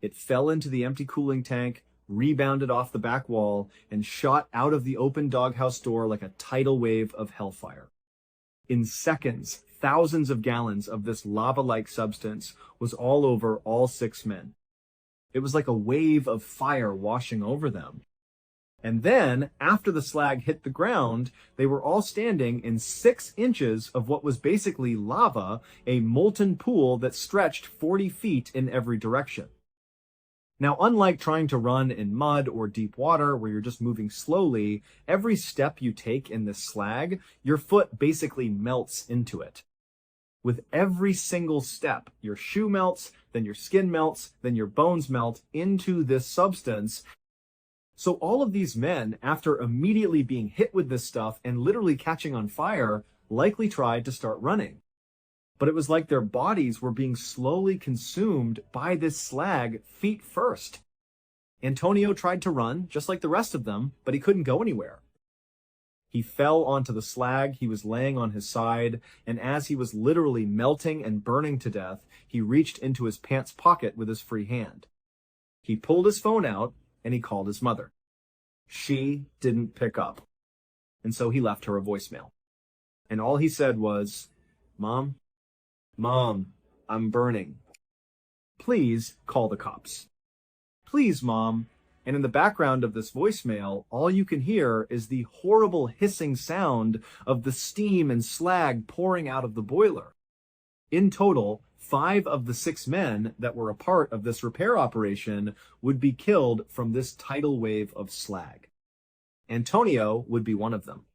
It fell into the empty cooling tank, rebounded off the back wall, and shot out of the open doghouse door like a tidal wave of hellfire. In seconds, thousands of gallons of this lava-like substance was all over all 6 men. It was like a wave of fire washing over them. And then, after the slag hit the ground, they were all standing in 6 inches of what was basically lava, a molten pool that stretched 40 feet in every direction. Now, unlike trying to run in mud or deep water where you're just moving slowly, every step you take in this slag, your foot basically melts into it. With every single step, your shoe melts, then your skin melts, then your bones melt into this substance. So all of these men, after immediately being hit with this stuff and literally catching on fire, likely tried to start running. But it was like their bodies were being slowly consumed by this slag feet first. Antonio tried to run, just like the rest of them, but he couldn't go anywhere. He fell onto the slag, he was laying on his side, and as he was literally melting and burning to death, he reached into his pants pocket with his free hand. He pulled his phone out, and he called his mother. She didn't pick up, and so he left her a voicemail. And all he said was, "Mom, I'm burning. Please call the cops. Please, Mom." And in the background of this voicemail, all you can hear is the horrible hissing sound of the steam and slag pouring out of the boiler. In total, 5 of the 6 men that were a part of this repair operation would be killed from this tidal wave of slag. Antonio would be one of them.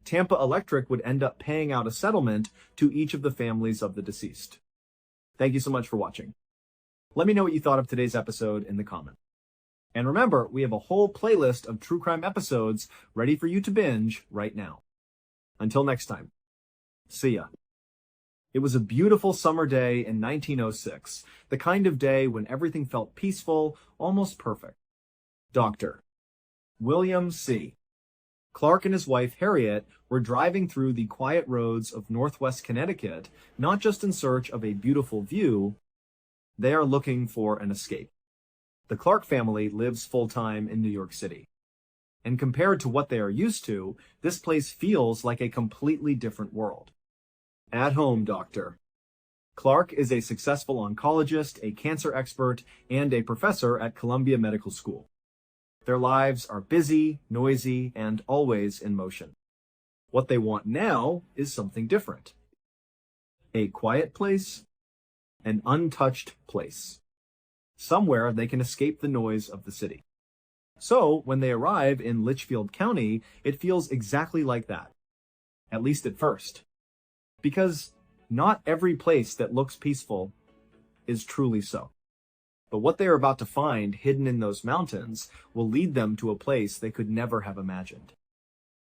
Tampa Electric would end up paying out a settlement to each of the families of the deceased. Thank you so much for watching. Let me know what you thought of today's episode in the comments. And remember, we have a whole playlist of true crime episodes ready for you to binge right now. Until next time, see ya. It was a beautiful summer day in 1906, the kind of day when everything felt peaceful, almost perfect. Dr. William C. Clark and his wife Harriet were driving through the quiet roads of Northwest Connecticut, not just in search of a beautiful view, they are looking for an escape. The Clark family lives full-time in New York City. And compared to what they are used to, this place feels like a completely different world. At home, Doctor. Clark is a successful oncologist, a cancer expert, and a professor at Columbia Medical School. Their lives are busy, noisy, and always in motion. What they want now is something different. A quiet place, an untouched place. Somewhere they can escape the noise of the city. So, when they arrive in Litchfield County, it feels exactly like that. At least at first. Because not every place that looks peaceful is truly so. But what they are about to find hidden in those mountains will lead them to a place they could never have imagined.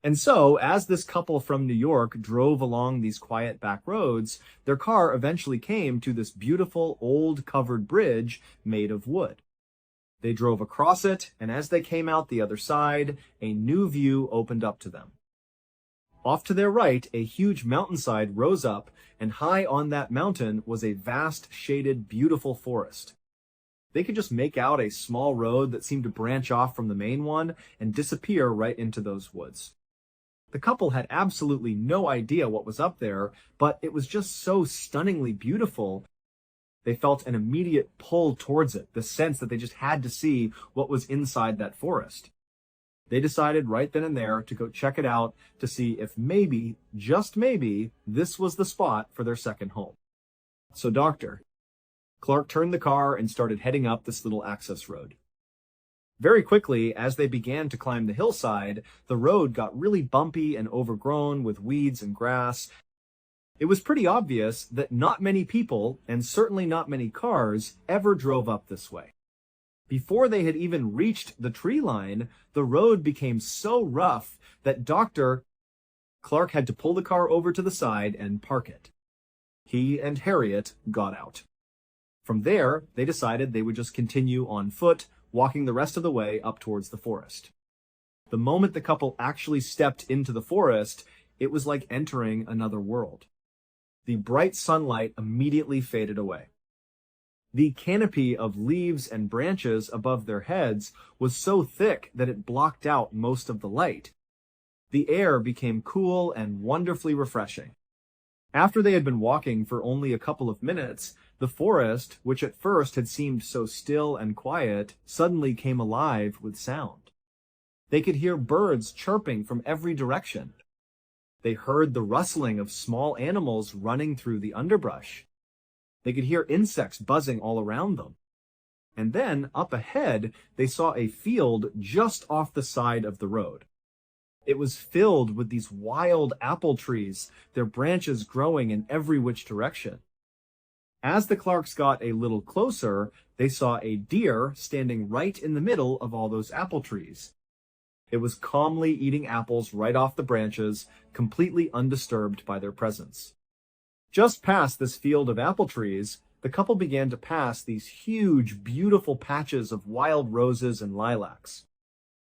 And so, as this couple from New York drove along these quiet back roads, their car eventually came to this beautiful old covered bridge made of wood. They drove across it, and as they came out the other side, a new view opened up to them. Off to their right, a huge mountainside rose up, and high on that mountain was a vast, shaded, beautiful forest. They could just make out a small road that seemed to branch off from the main one and disappear right into those woods. The couple had absolutely no idea what was up there, but it was just so stunningly beautiful. They felt an immediate pull towards it, the sense that they just had to see what was inside that forest. They decided right then and there to go check it out to see if maybe, just maybe, this was the spot for their second home. So, Doctor, Clark turned the car and started heading up this little access road. Very quickly, as they began to climb the hillside, the road got really bumpy and overgrown with weeds and grass. It was pretty obvious that not many people, and certainly not many cars, ever drove up this way. Before they had even reached the tree line, the road became so rough that Dr. Clark had to pull the car over to the side and park it. He and Harriet got out. From there, they decided they would just continue on foot, walking the rest of the way up towards the forest. The moment the couple actually stepped into the forest, it was like entering another world. The bright sunlight immediately faded away. The canopy of leaves and branches above their heads was so thick that it blocked out most of the light. The air became cool and wonderfully refreshing. After they had been walking for only a couple of minutes, the forest, which at first had seemed so still and quiet, suddenly came alive with sound. They could hear birds chirping from every direction. They heard the rustling of small animals running through the underbrush. They could hear insects buzzing all around them. And then, up ahead, they saw a field just off the side of the road. It was filled with these wild apple trees, their branches growing in every which direction. As the Clarks got a little closer, they saw a deer standing right in the middle of all those apple trees. It was calmly eating apples right off the branches, completely undisturbed by their presence. Just past this field of apple trees, the couple began to pass these huge, beautiful patches of wild roses and lilacs.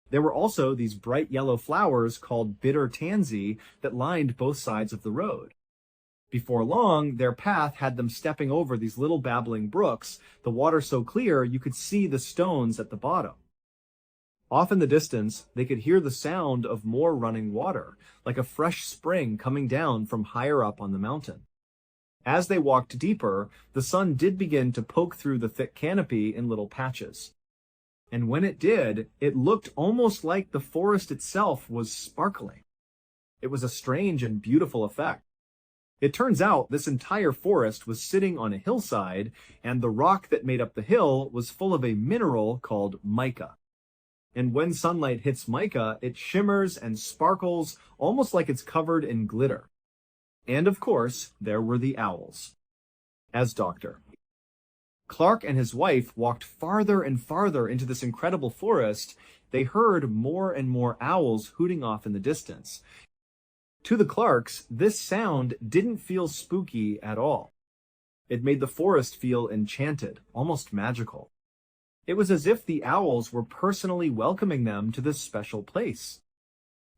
There were also these bright yellow flowers called bitter tansy that lined both sides of the road. Before long, their path had them stepping over these little babbling brooks, the water so clear you could see the stones at the bottom. Off in the distance, they could hear the sound of more running water, like a fresh spring coming down from higher up on the mountain. As they walked deeper, the sun did begin to poke through the thick canopy in little patches. And when it did, it looked almost like the forest itself was sparkling. It was a strange and beautiful effect. It turns out this entire forest was sitting on a hillside, and the rock that made up the hill was full of a mineral called mica. And when sunlight hits mica, it shimmers and sparkles almost like it's covered in glitter. And of course, there were the owls. As Dr. Clark and his wife walked farther and farther into this incredible forest, they heard more and more owls hooting off in the distance. To the Clarks, this sound didn't feel spooky at all. It made the forest feel enchanted, almost magical. It was as if the owls were personally welcoming them to this special place.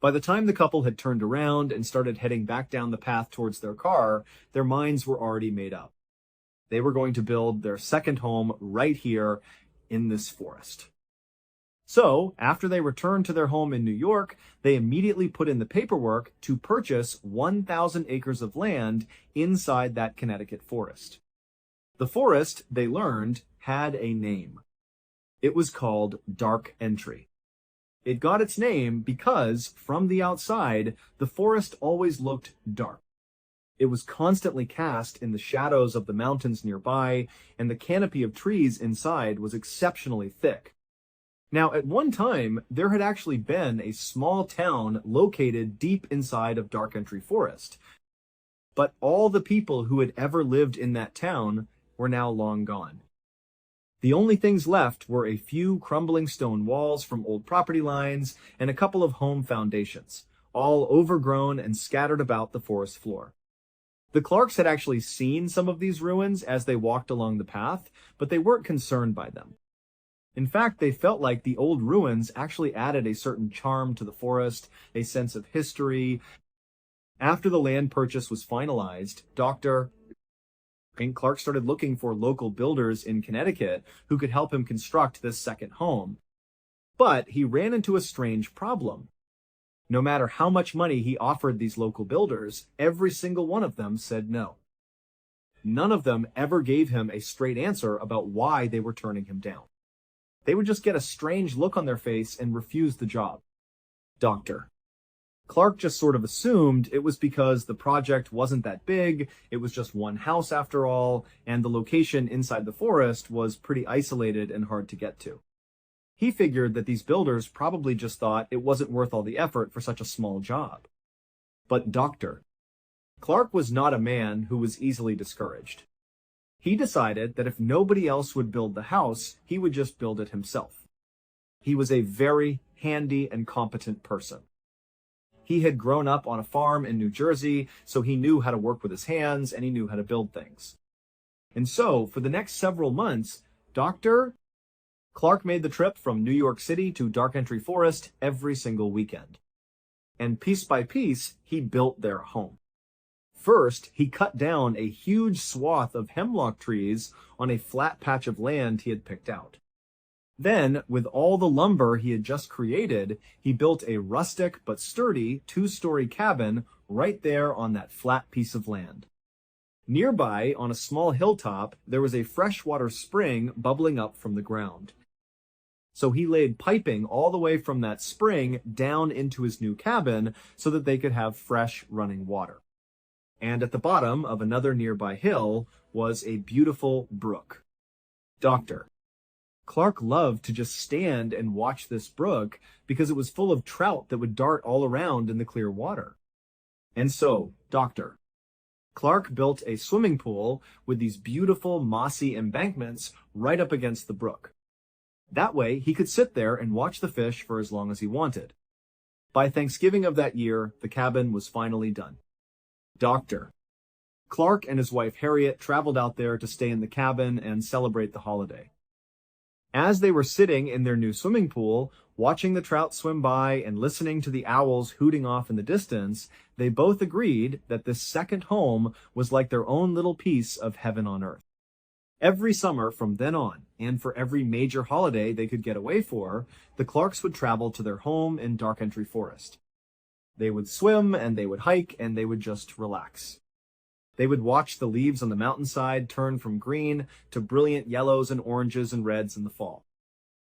By the time the couple had turned around and started heading back down the path towards their car, their minds were already made up. They were going to build their second home right here in this forest. So, after they returned to their home in New York, they immediately put in the paperwork to purchase 1,000 acres of land inside that Connecticut forest. The forest, they learned, had a name. It was called Dark Entry. It got its name because, from the outside, the forest always looked dark. It was constantly cast in the shadows of the mountains nearby, and the canopy of trees inside was exceptionally thick. Now, at one time, there had actually been a small town located deep inside of Dark Entry Forest. But all the people who had ever lived in that town were now long gone. The only things left were a few crumbling stone walls from old property lines and a couple of home foundations, all overgrown and scattered about the forest floor. The Clarks had actually seen some of these ruins as they walked along the path, but they weren't concerned by them. In fact, they felt like the old ruins actually added a certain charm to the forest, a sense of history. After the land purchase was finalized, Dr. Clark started looking for local builders in Connecticut who could help him construct this second home. But he ran into a strange problem. No matter how much money he offered these local builders, every single one of them said no. None of them ever gave him a straight answer about why they were turning him down. They would just get a strange look on their face and refuse the job. Dr. Clark just sort of assumed it was because the project wasn't that big, it was just one house after all, and the location inside the forest was pretty isolated and hard to get to. He figured that these builders probably just thought it wasn't worth all the effort for such a small job. But Dr. Clark was not a man who was easily discouraged. He decided that if nobody else would build the house, he would just build it himself. He was a very handy and competent person. He had grown up on a farm in New Jersey, so he knew how to work with his hands and he knew how to build things. And so, for the next several months, Dr. Clark made the trip from New York City to Dark Entry Forest every single weekend. And piece by piece, he built their home. First, he cut down a huge swath of hemlock trees on a flat patch of land he had picked out. Then, with all the lumber he had just created, he built a rustic but sturdy two-story cabin right there on that flat piece of land. Nearby, on a small hilltop, there was a freshwater spring bubbling up from the ground. So he laid piping all the way from that spring down into his new cabin so that they could have fresh running water. And at the bottom of another nearby hill was a beautiful brook. Dr. Clark loved to just stand and watch this brook because it was full of trout that would dart all around in the clear water. And so, Dr. Clark built a swimming pool with these beautiful mossy embankments right up against the brook. That way, he could sit there and watch the fish for as long as he wanted. By Thanksgiving of that year, the cabin was finally done. Dr. Clark and his wife Harriet traveled out there to stay in the cabin and celebrate the holiday. As they were sitting in their new swimming pool, watching the trout swim by and listening to the owls hooting off in the distance, they both agreed that this second home was like their own little piece of heaven on earth. Every summer from then on, and for every major holiday they could get away for, the Clarks would travel to their home in Dark Entry Forest. They would swim, and they would hike, and they would just relax. They would watch the leaves on the mountainside turn from green to brilliant yellows and oranges and reds in the fall.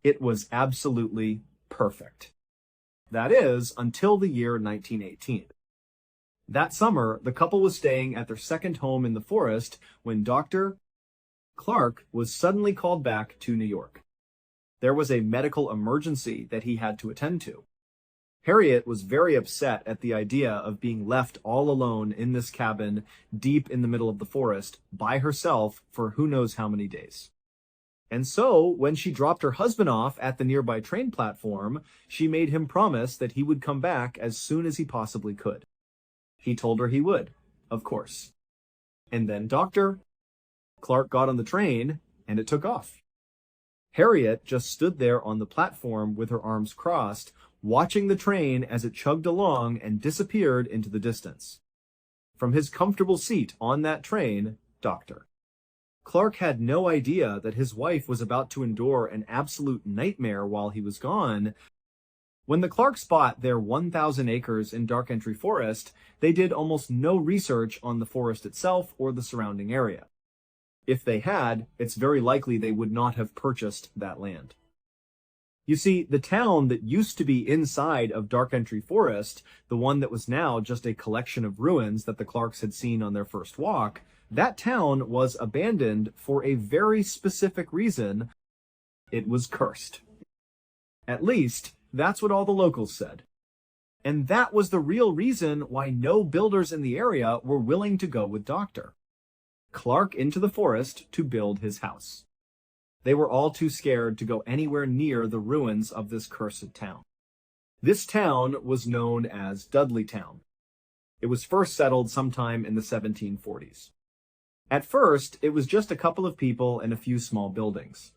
It was absolutely perfect. That is, until the year 1918. That summer, the couple was staying at their second home in the forest when Dr. Clark was suddenly called back to New York. There was a medical emergency that he had to attend to. Harriet was very upset at the idea of being left all alone in this cabin deep in the middle of the forest by herself for who knows how many days. And so, when she dropped her husband off at the nearby train platform, she made him promise that he would come back as soon as he possibly could. He told her he would, of course. And then Dr. Clark got on the train, and it took off. Harriet just stood there on the platform with her arms crossed, watching the train as it chugged along and disappeared into the distance. From his comfortable seat on that train, Dr. Clark had no idea that his wife was about to endure an absolute nightmare while he was gone. When the Clarks bought their 1,000 acres in Dark Entry Forest, they did almost no research on the forest itself or the surrounding area. If they had, it's very likely they would not have purchased that land. You see, the town that used to be inside of Dark Entry Forest, the one that was now just a collection of ruins that the Clarks had seen on their first walk, that town was abandoned for a very specific reason. It was cursed. At least, that's what all the locals said. And that was the real reason why no builders in the area were willing to go with Dr. Clark into the forest to build his house. They were all too scared to go anywhere near the ruins of this cursed town. This town was known as Dudleytown. It was first settled sometime in the 1740s. At first, it was just a couple of people and a few small buildings.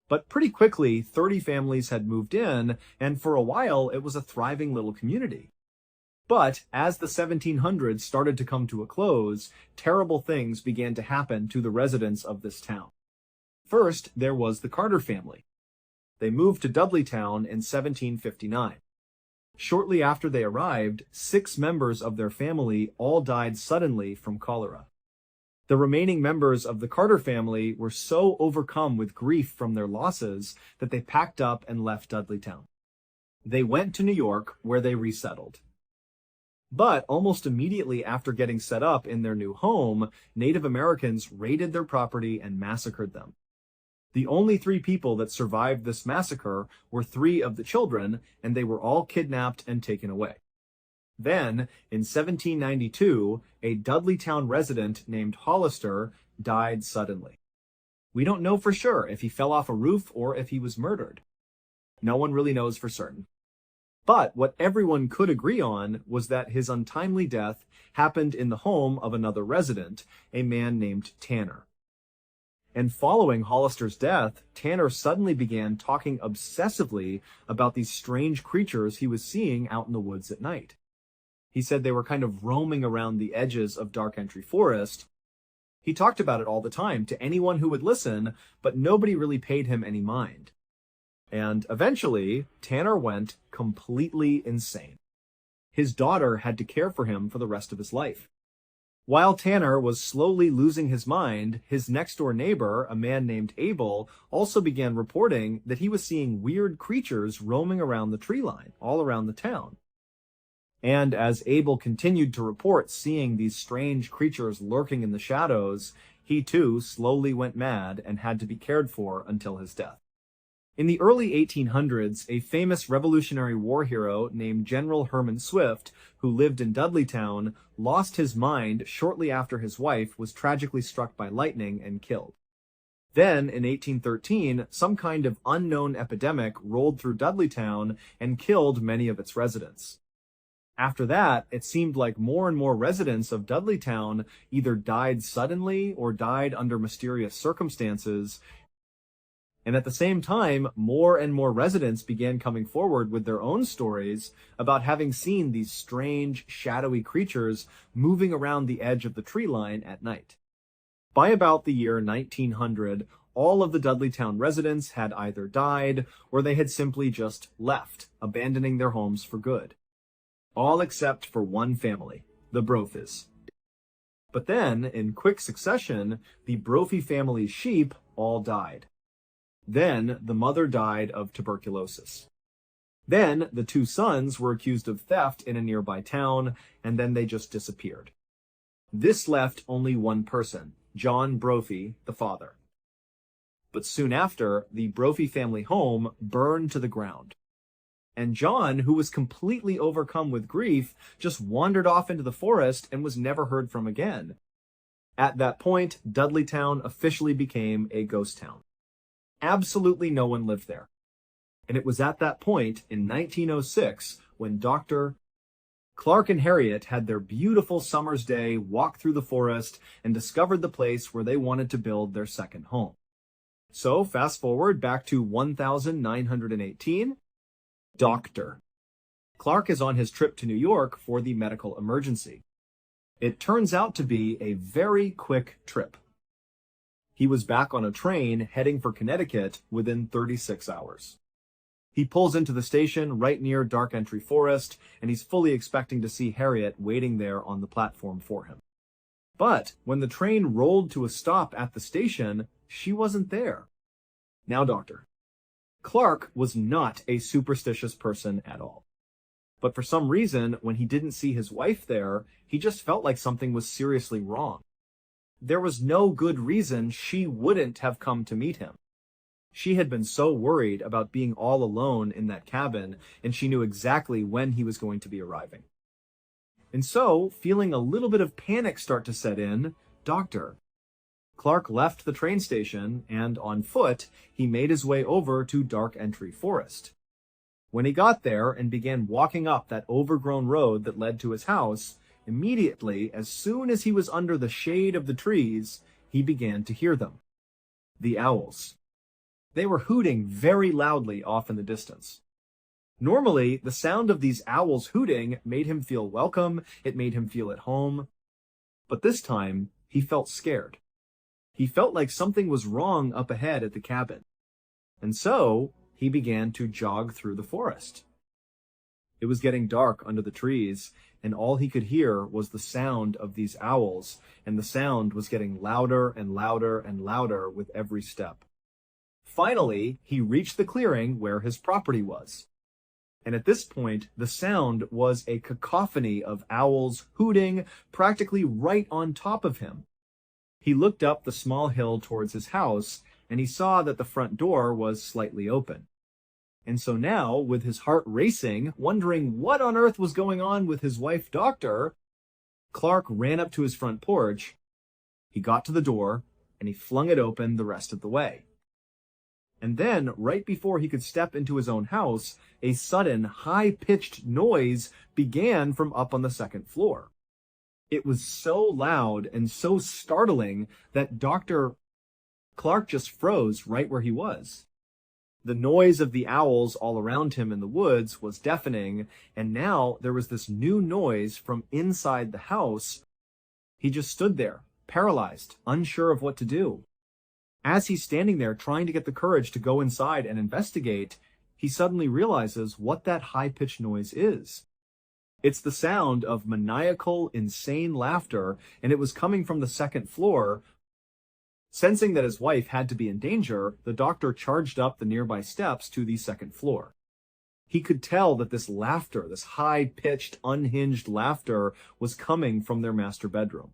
But pretty quickly, 30 families had moved in, and for a while, it was a thriving little community. But as the 1700s started to come to a close, terrible things began to happen to the residents of this town. First, there was the Carter family. They moved to Dudleytown in 1759. Shortly after they arrived, 6 members of their family all died suddenly from cholera. The remaining members of the Carter family were so overcome with grief from their losses that they packed up and left Dudleytown. They went to New York, where they resettled. But almost immediately after getting set up in their new home, Native Americans raided their property and massacred them. The only 3 people that survived this massacre were 3 of the children, and they were all kidnapped and taken away. Then, in 1792, a Dudleytown resident named Hollister died suddenly. We don't know for sure if he fell off a roof or if he was murdered. No one really knows for certain. But what everyone could agree on was that his untimely death happened in the home of another resident, a man named Tanner. And following Hollister's death, Tanner suddenly began talking obsessively about these strange creatures he was seeing out in the woods at night. He said they were kind of roaming around the edges of Dark Entry Forest. He talked about it all the time to anyone who would listen, but nobody really paid him any mind. And eventually, Tanner went completely insane. His daughter had to care for him for the rest of his life. While Tanner was slowly losing his mind, his next-door neighbor, a man named Abel, also began reporting that he was seeing weird creatures roaming around the tree line, all around the town. And as Abel continued to report seeing these strange creatures lurking in the shadows, he too slowly went mad and had to be cared for until his death. In the early 1800s, a famous Revolutionary War hero named General Herman Swift, who lived in Dudleytown, lost his mind shortly after his wife was tragically struck by lightning and killed. Then, in 1813, some kind of unknown epidemic rolled through Dudleytown and killed many of its residents. After that, it seemed like more and more residents of Dudleytown either died suddenly or died under mysterious circumstances. And at the same time, more and more residents began coming forward with their own stories about having seen these strange, shadowy creatures moving around the edge of the tree line at night. By about the year 1900, all of the Dudleytown residents had either died or they had simply just left, abandoning their homes for good. All except for one family, the Brophies. But then, in quick succession, the Brophy family's sheep all died. Then, the mother died of tuberculosis. Then, the two sons were accused of theft in a nearby town, and then they just disappeared. This left only one person, John Brophy, the father. But soon after, the Brophy family home burned to the ground. And John, who was completely overcome with grief, just wandered off into the forest and was never heard from again. At that point, Dudleytown officially became a ghost town. Absolutely no one lived there. And it was at that point, in 1906, when Dr. Clark and Harriet had their beautiful summer's day walk through the forest and discovered the place where they wanted to build their second home. So, fast forward back to 1918, Dr. Clark is on his trip to New York for the medical emergency. It turns out to be a very quick trip. He was back on a train heading for Connecticut within 36 hours. He pulls into the station right near Dark Entry Forest, and he's fully expecting to see Harriet waiting there on the platform for him. But when the train rolled to a stop at the station, she wasn't there. Now, Dr. Clark was not a superstitious person at all. But for some reason, when he didn't see his wife there, he just felt like something was seriously wrong. There was no good reason she wouldn't have come to meet him. She had been so worried about being all alone in that cabin, and she knew exactly when he was going to be arriving. And so, feeling a little bit of panic start to set in, Dr. Clark left the train station, and on foot, he made his way over to Dark Entry Forest. When he got there and began walking up that overgrown road that led to his house, immediately, as soon as he was under the shade of the trees, he began to hear them. The owls. They were hooting very loudly off in the distance. Normally, the sound of these owls hooting made him feel welcome, it made him feel at home. But this time, he felt scared. He felt like something was wrong up ahead at the cabin. And so, he began to jog through the forest. It was getting dark under the trees, and all he could hear was the sound of these owls, and the sound was getting louder and louder and louder with every step. Finally, he reached the clearing where his property was. And at this point, the sound was a cacophony of owls hooting practically right on top of him. He looked up the small hill towards his house, and he saw that the front door was slightly open. And so now, with his heart racing, wondering what on earth was going on with his wife, Doctor, Clark ran up to his front porch. He got to the door, and he flung it open the rest of the way. And then, right before he could step into his own house, a sudden, high-pitched noise began from up on the second floor. It was so loud and so startling that Dr. Clark just froze right where he was. The noise of the owls all around him in the woods was deafening, and now there was this new noise from inside the house. He just stood there, paralyzed, unsure of what to do. As he's standing there trying to get the courage to go inside and investigate, he suddenly realizes what that high-pitched noise is. It's the sound of maniacal, insane laughter, and it was coming from the second floor. Sensing that his wife had to be in danger, the doctor charged up the nearby steps to the second floor. He could tell that this laughter, this high-pitched, unhinged laughter, was coming from their master bedroom.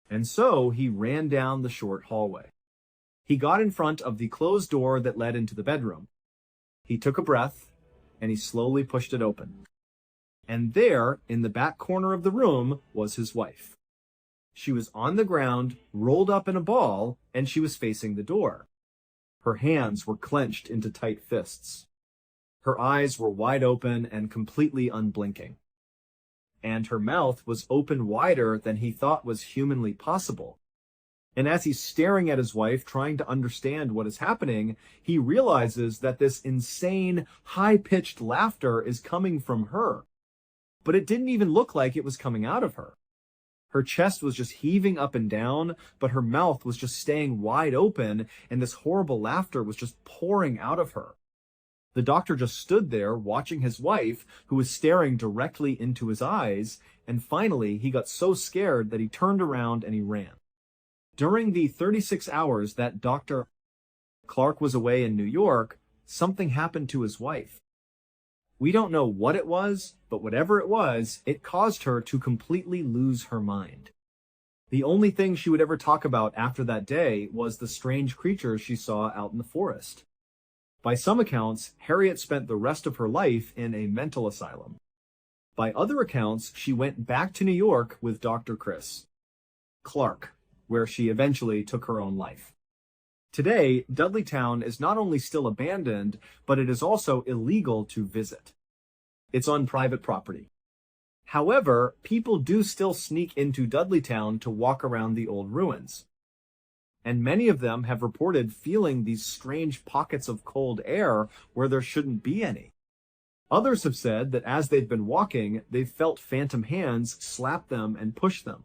And so he ran down the short hallway. He got in front of the closed door that led into the bedroom. He took a breath, and he slowly pushed it open. And there, in the back corner of the room, was his wife. She was on the ground, rolled up in a ball, and she was facing the door. Her hands were clenched into tight fists. Her eyes were wide open and completely unblinking. And her mouth was open wider than he thought was humanly possible. And as he's staring at his wife, trying to understand what is happening, he realizes that this insane, high-pitched laughter is coming from her. But it didn't even look like it was coming out of her. Her chest was just heaving up and down, but her mouth was just staying wide open, and this horrible laughter was just pouring out of her. The doctor just stood there watching his wife, who was staring directly into his eyes, and finally he got so scared that he turned around and he ran. During the 36 hours that Dr. Clark was away in New York, something happened to his wife. We don't know what it was, but whatever it was, it caused her to completely lose her mind. The only thing she would ever talk about after that day was the strange creatures she saw out in the forest. By some accounts, Harriet spent the rest of her life in a mental asylum. By other accounts, she went back to New York with Dr. Chris Clark, where she eventually took her own life. Today, Dudleytown is not only still abandoned, but it is also illegal to visit. It's on private property. However, people do still sneak into Dudleytown to walk around the old ruins. And many of them have reported feeling these strange pockets of cold air where there shouldn't be any. Others have said that as they've been walking, they've felt phantom hands slap them and push them.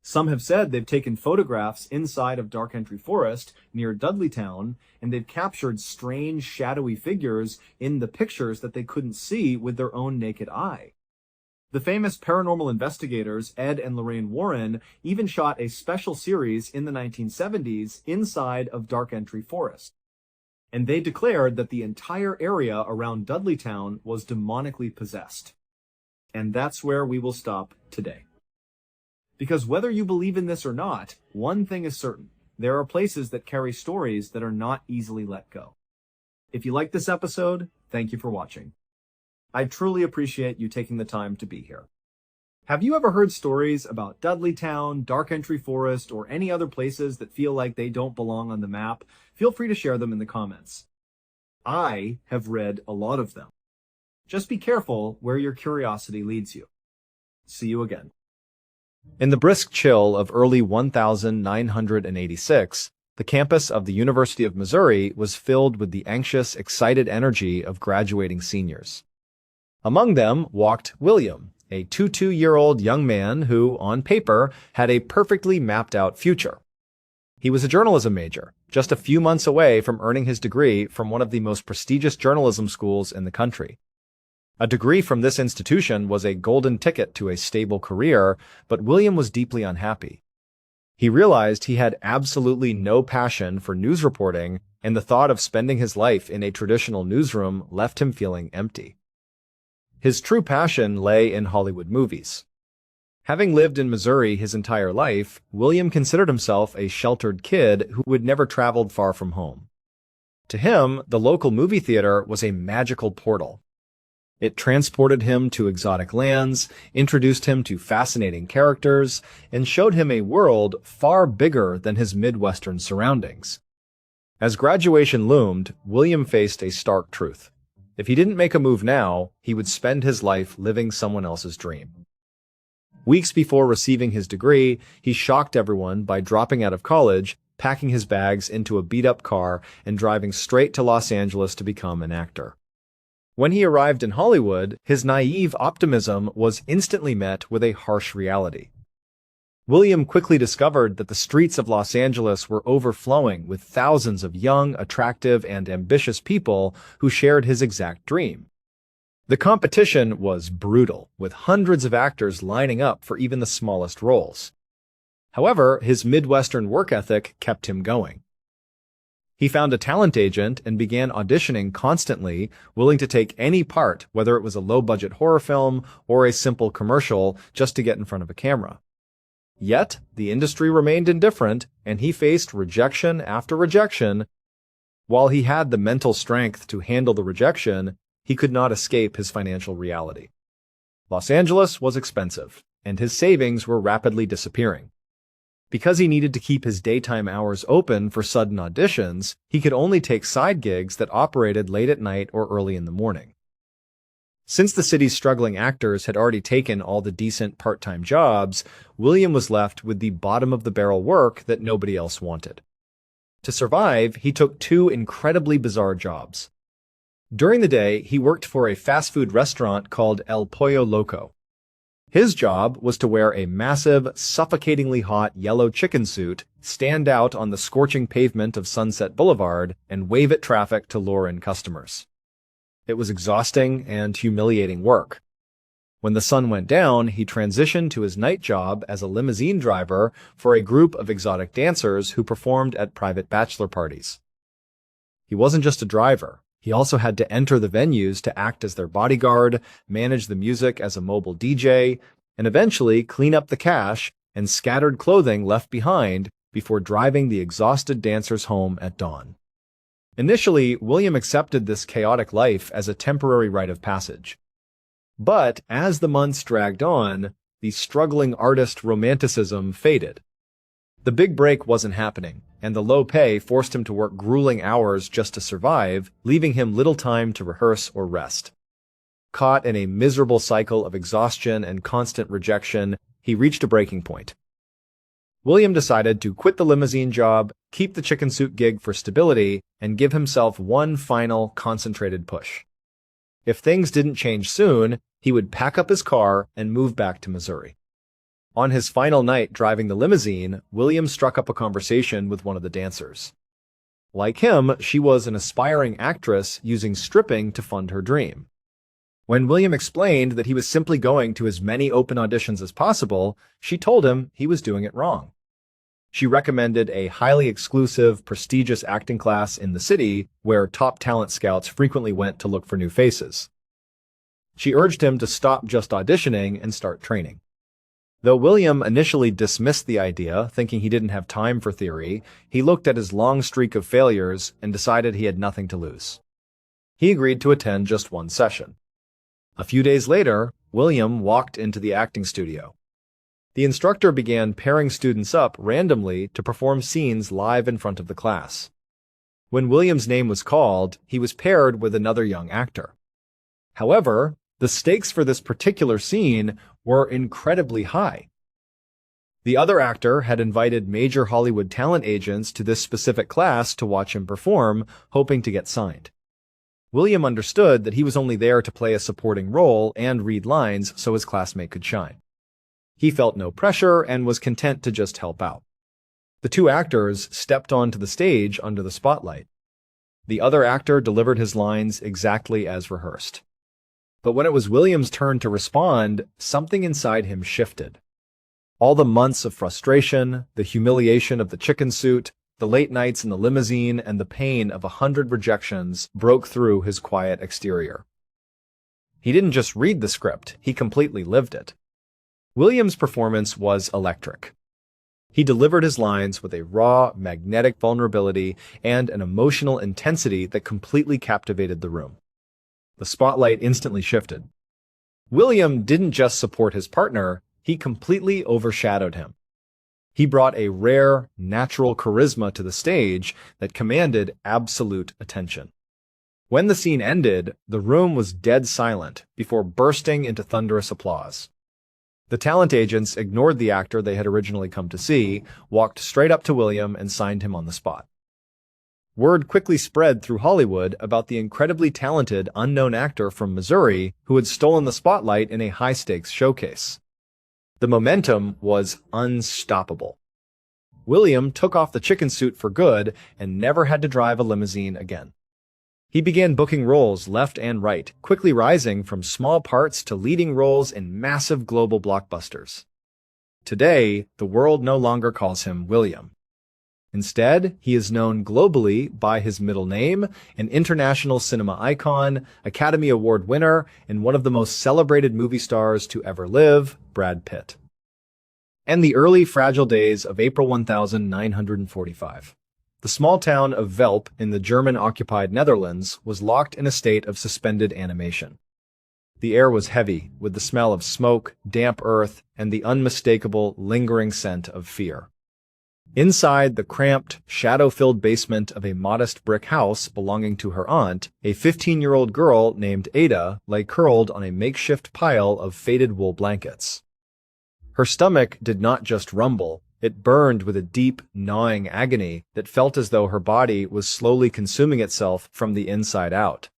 Some have said they've taken photographs inside of Dark Entry Forest near Dudleytown, and they've captured strange, shadowy figures in the pictures that they couldn't see with their own naked eye. The famous paranormal investigators Ed and Lorraine Warren even shot a special series in the 1970s inside of Dark Entry Forest. And they declared that the entire area around Dudleytown was demonically possessed. And that's where we will stop today. Because whether you believe in this or not, one thing is certain. There are places that carry stories that are not easily let go. If you liked this episode, thank you for watching. I truly appreciate you taking the time to be here. Have you ever heard stories about Dudleytown, Dark Entry Forest, or any other places that feel like they don't belong on the map? Feel free to share them in the comments. I have read a lot of them. Just be careful where your curiosity leads you. See you again. In the brisk chill of early 1986, the campus of the University of Missouri was filled with the anxious, excited energy of graduating seniors. Among them walked William, a 22-year-old young man who, on paper, had a perfectly mapped-out future. He was a journalism major, just a few months away from earning his degree from one of the most prestigious journalism schools in the country. A degree from this institution was a golden ticket to a stable career, but William was deeply unhappy. He realized he had absolutely no passion for news reporting, and the thought of spending his life in a traditional newsroom left him feeling empty. His true passion lay in Hollywood movies. Having lived in Missouri his entire life, William considered himself a sheltered kid who had never traveled far from home. To him, the local movie theater was a magical portal. It transported him to exotic lands, introduced him to fascinating characters, and showed him a world far bigger than his Midwestern surroundings. As graduation loomed, William faced a stark truth. If he didn't make a move now, he would spend his life living someone else's dream. Weeks before receiving his degree, he shocked everyone by dropping out of college, packing his bags into a beat-up car, and driving straight to Los Angeles to become an actor. When he arrived in Hollywood, his naive optimism was instantly met with a harsh reality. William quickly discovered that the streets of Los Angeles were overflowing with thousands of young, attractive, and ambitious people who shared his exact dream. The competition was brutal, with hundreds of actors lining up for even the smallest roles. However, his Midwestern work ethic kept him going. He found a talent agent and began auditioning constantly, willing to take any part, whether it was a low-budget horror film or a simple commercial, just to get in front of a camera. Yet, the industry remained indifferent, and he faced rejection after rejection. While he had the mental strength to handle the rejection, he could not escape his financial reality. Los Angeles was expensive, and his savings were rapidly disappearing. Because he needed to keep his daytime hours open for sudden auditions, he could only take side gigs that operated late at night or early in the morning. Since the city's struggling actors had already taken all the decent part-time jobs, William was left with the bottom-of-the-barrel work that nobody else wanted. To survive, he took two incredibly bizarre jobs. During the day, he worked for a fast food restaurant called El Pollo Loco. His job was to wear a massive, suffocatingly hot yellow chicken suit, stand out on the scorching pavement of Sunset Boulevard, and wave at traffic to lure in customers. It was exhausting and humiliating work. When the sun went down, he transitioned to his night job as a limousine driver for a group of exotic dancers who performed at private bachelor parties. He wasn't just a driver. He also had to enter the venues to act as their bodyguard, manage the music as a mobile DJ, and eventually clean up the cash and scattered clothing left behind before driving the exhausted dancers home at dawn. Initially, William accepted this chaotic life as a temporary rite of passage. But as the months dragged on, the struggling artist romanticism faded. The big break wasn't happening, and the low pay forced him to work grueling hours just to survive, leaving him little time to rehearse or rest. Caught in a miserable cycle of exhaustion and constant rejection, he reached a breaking point. William decided to quit the limousine job, keep the chicken suit gig for stability, and give himself one final, concentrated push. If things didn't change soon, he would pack up his car and move back to Missouri. On his final night driving the limousine, William struck up a conversation with one of the dancers. Like him, she was an aspiring actress using stripping to fund her dream. When William explained that he was simply going to as many open auditions as possible, she told him he was doing it wrong. She recommended a highly exclusive, prestigious acting class in the city where top talent scouts frequently went to look for new faces. She urged him to stop just auditioning and start training. Though William initially dismissed the idea, thinking he didn't have time for theory, he looked at his long streak of failures and decided he had nothing to lose. He agreed to attend just one session. A few days later, William walked into the acting studio. The instructor began pairing students up randomly to perform scenes live in front of the class. When William's name was called, he was paired with another young actor. However, the stakes for this particular scene were incredibly high. The other actor had invited major Hollywood talent agents to this specific class to watch him perform, hoping to get signed. William understood that he was only there to play a supporting role and read lines so his classmate could shine. He felt no pressure and was content to just help out. The two actors stepped onto the stage under the spotlight. The other actor delivered his lines exactly as rehearsed. But when it was William's turn to respond, something inside him shifted. All the months of frustration, the humiliation of the chicken suit, the late nights in the limousine, and the pain of 100 rejections broke through his quiet exterior. He didn't just read the script, he completely lived it. William's performance was electric. He delivered his lines with a raw, magnetic vulnerability and an emotional intensity that completely captivated the room. The spotlight instantly shifted. William didn't just support his partner, he completely overshadowed him. He brought a rare, natural charisma to the stage that commanded absolute attention. When the scene ended, the room was dead silent before bursting into thunderous applause. The talent agents ignored the actor they had originally come to see, walked straight up to William, and signed him on the spot. Word quickly spread through Hollywood about the incredibly talented unknown actor from Missouri who had stolen the spotlight in a high-stakes showcase. The momentum was unstoppable. William took off the chicken suit for good and never had to drive a limousine again. He began booking roles left and right, quickly rising from small parts to leading roles in massive global blockbusters. Today, the world no longer calls him William. Instead, he is known globally by his middle name, an international cinema icon, Academy Award winner, and one of the most celebrated movie stars to ever live, Brad Pitt. And the early fragile days of April 1945. The small town of Velp in the German-occupied Netherlands was locked in a state of suspended animation. The air was heavy, with the smell of smoke, damp earth, and the unmistakable, lingering scent of fear. Inside the cramped, shadow-filled basement of a modest brick house belonging to her aunt, a 15-year-old girl named Ada lay curled on a makeshift pile of faded wool blankets. Her stomach did not just rumble, it burned with a deep, gnawing agony that felt as though her body was slowly consuming itself from the inside out.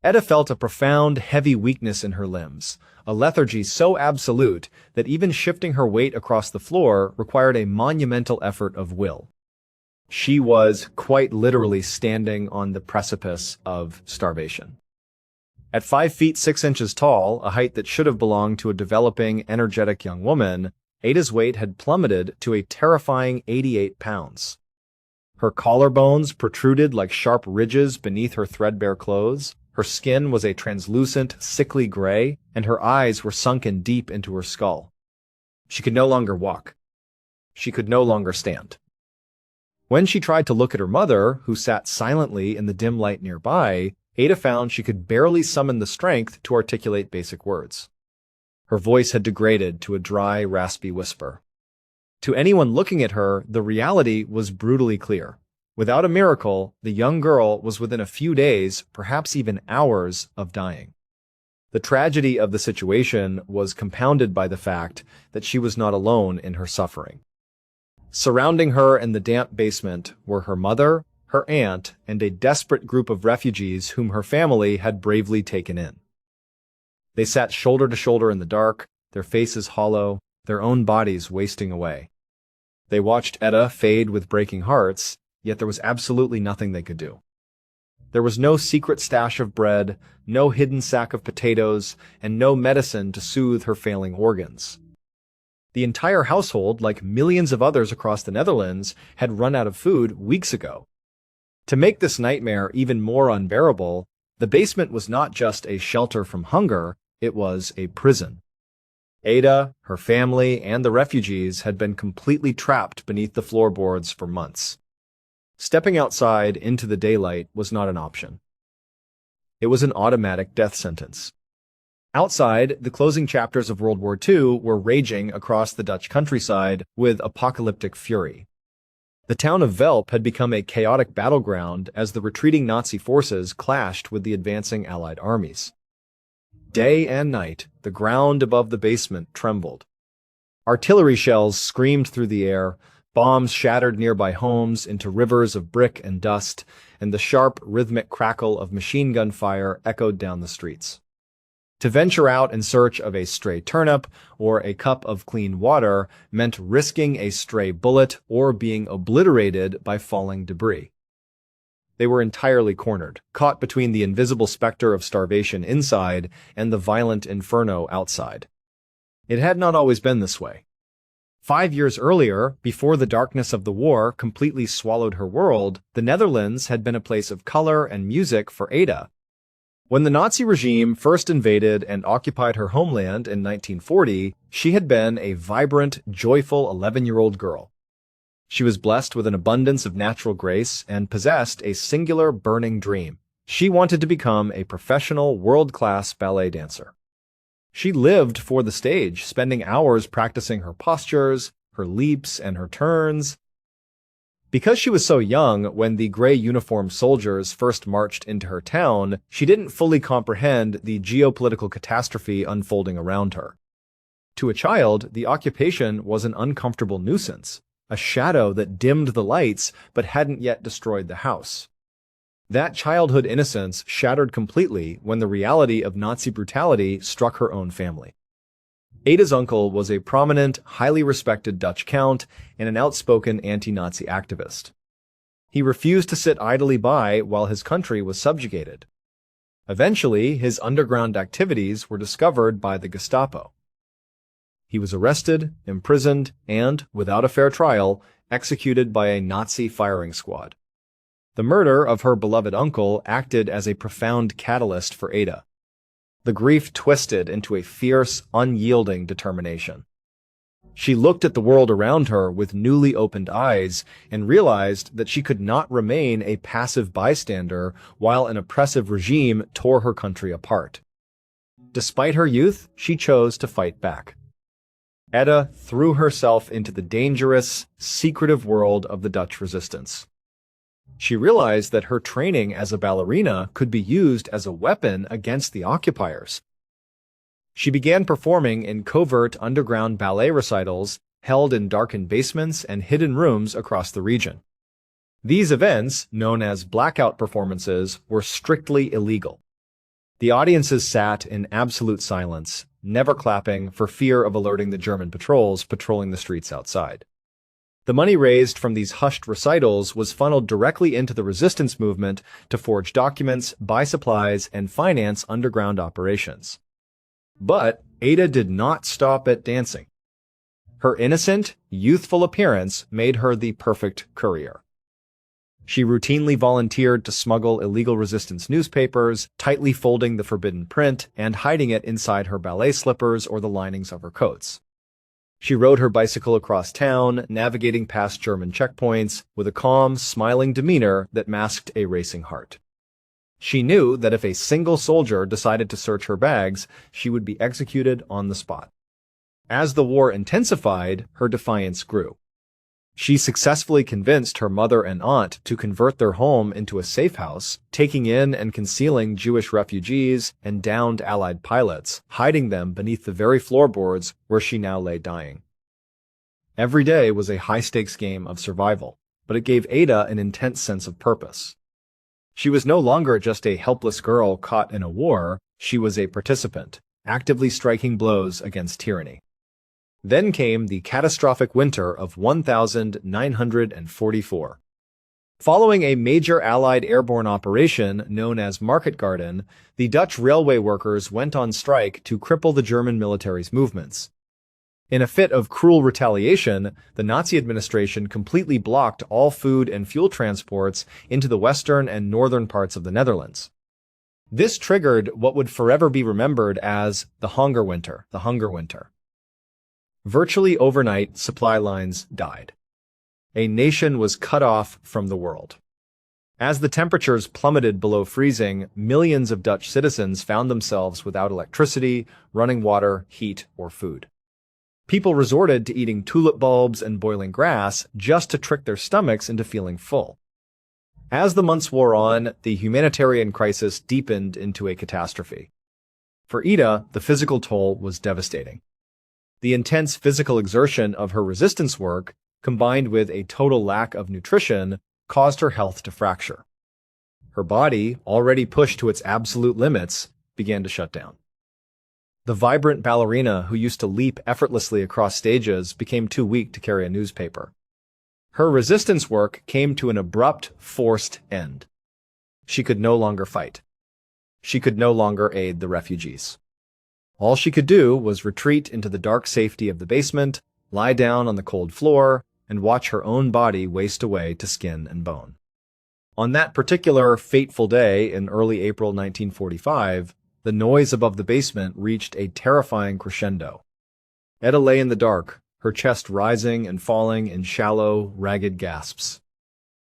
Ada felt a profound, heavy weakness in her limbs, a lethargy so absolute that even shifting her weight across the floor required a monumental effort of will. She was quite literally standing on the precipice of starvation. At 5 feet 6 inches tall, a height that should have belonged to a developing, energetic young woman, Ada's weight had plummeted to a terrifying 88 pounds. Her collarbones protruded like sharp ridges beneath her threadbare clothes, her skin was a translucent, sickly gray, and her eyes were sunken deep into her skull. She could no longer walk. She could no longer stand. When she tried to look at her mother, who sat silently in the dim light nearby, Ada found she could barely summon the strength to articulate basic words. Her voice had degraded to a dry, raspy whisper. To anyone looking at her, the reality was brutally clear. Without a miracle, the young girl was within a few days, perhaps even hours, of dying. The tragedy of the situation was compounded by the fact that she was not alone in her suffering. Surrounding her in the damp basement were her mother, her aunt, and a desperate group of refugees whom her family had bravely taken in. They sat shoulder to shoulder in the dark, their faces hollow, their own bodies wasting away. They watched Etta fade with breaking hearts, yet there was absolutely nothing they could do. There was no secret stash of bread, no hidden sack of potatoes, and no medicine to soothe her failing organs. The entire household, like millions of others across the Netherlands, had run out of food weeks ago. To make this nightmare even more unbearable, the basement was not just a shelter from hunger, it was a prison. Ada, her family, and the refugees had been completely trapped beneath the floorboards for months. Stepping outside into the daylight was not an option. It was an automatic death sentence. Outside, the closing chapters of World War II were raging across the Dutch countryside with apocalyptic fury. The town of Velp had become a chaotic battleground as the retreating Nazi forces clashed with the advancing Allied armies. Day and night, the ground above the basement trembled. Artillery shells screamed through the air, bombs shattered nearby homes into rivers of brick and dust, and the sharp, rhythmic crackle of machine gun fire echoed down the streets. To venture out in search of a stray turnip or a cup of clean water meant risking a stray bullet or being obliterated by falling debris. They were entirely cornered, caught between the invisible specter of starvation inside and the violent inferno outside. It had not always been this way. 5 years earlier, before the darkness of the war completely swallowed her world, the Netherlands had been a place of color and music for Ada. When the Nazi regime first invaded and occupied her homeland in 1940, she had been a vibrant, joyful 11-year-old girl. She was blessed with an abundance of natural grace and possessed a singular burning dream. She wanted to become a professional, world-class ballet dancer. She lived for the stage, spending hours practicing her postures, her leaps and her turns. Because she was so young when the gray uniformed soldiers first marched into her town, she didn't fully comprehend the geopolitical catastrophe unfolding around her. To a child, the occupation was an uncomfortable nuisance, a shadow that dimmed the lights but hadn't yet destroyed the house. That childhood innocence shattered completely when the reality of Nazi brutality struck her own family. Ada's uncle was a prominent, highly respected Dutch count and an outspoken anti-Nazi activist. He refused to sit idly by while his country was subjugated. Eventually, his underground activities were discovered by the Gestapo. He was arrested, imprisoned, and, without a fair trial, executed by a Nazi firing squad. The murder of her beloved uncle acted as a profound catalyst for Ada. The grief twisted into a fierce, unyielding determination. She looked at the world around her with newly opened eyes and realized that she could not remain a passive bystander while an oppressive regime tore her country apart. Despite her youth, she chose to fight back. Ada threw herself into the dangerous, secretive world of the Dutch resistance. She realized that her training as a ballerina could be used as a weapon against the occupiers. She began performing in covert underground ballet recitals held in darkened basements and hidden rooms across the region. These events, known as blackout performances, were strictly illegal. The audiences sat in absolute silence, never clapping for fear of alerting the German patrols patrolling the streets outside. The money raised from these hushed recitals was funneled directly into the resistance movement to forge documents, buy supplies, and finance underground operations. But Ada did not stop at dancing. Her innocent, youthful appearance made her the perfect courier. She routinely volunteered to smuggle illegal resistance newspapers, tightly folding the forbidden print and hiding it inside her ballet slippers or the linings of her coats. She rode her bicycle across town, navigating past German checkpoints with a calm, smiling demeanor that masked a racing heart. She knew that if a single soldier decided to search her bags, she would be executed on the spot. As the war intensified, her defiance grew. She successfully convinced her mother and aunt to convert their home into a safe house, taking in and concealing Jewish refugees and downed Allied pilots, hiding them beneath the very floorboards where she now lay dying. Every day was a high-stakes game of survival, but it gave Ada an intense sense of purpose. She was no longer just a helpless girl caught in a war, she was a participant, actively striking blows against tyranny. Then came the catastrophic winter of 1944. Following a major Allied airborne operation known as Market Garden, the Dutch railway workers went on strike to cripple the German military's movements. In a fit of cruel retaliation, the Nazi administration completely blocked all food and fuel transports into the western and northern parts of the Netherlands. This triggered what would forever be remembered as the Hunger Winter. Virtually overnight, supply lines died. A nation was cut off from the world. As the temperatures plummeted below freezing, millions of Dutch citizens found themselves without electricity, running water, heat, or food. People resorted to eating tulip bulbs and boiling grass just to trick their stomachs into feeling full. As the months wore on, the humanitarian crisis deepened into a catastrophe. For Ada, the physical toll was devastating. The intense physical exertion of her resistance work, combined with a total lack of nutrition, caused her health to fracture. Her body, already pushed to its absolute limits, began to shut down. The vibrant ballerina who used to leap effortlessly across stages became too weak to carry a newspaper. Her resistance work came to an abrupt, forced end. She could no longer fight. She could no longer aid the refugees. All she could do was retreat into the dark safety of the basement, lie down on the cold floor, and watch her own body waste away to skin and bone. On that particular fateful day in early April 1945, the noise above the basement reached a terrifying crescendo. Ada lay in the dark, her chest rising and falling in shallow, ragged gasps.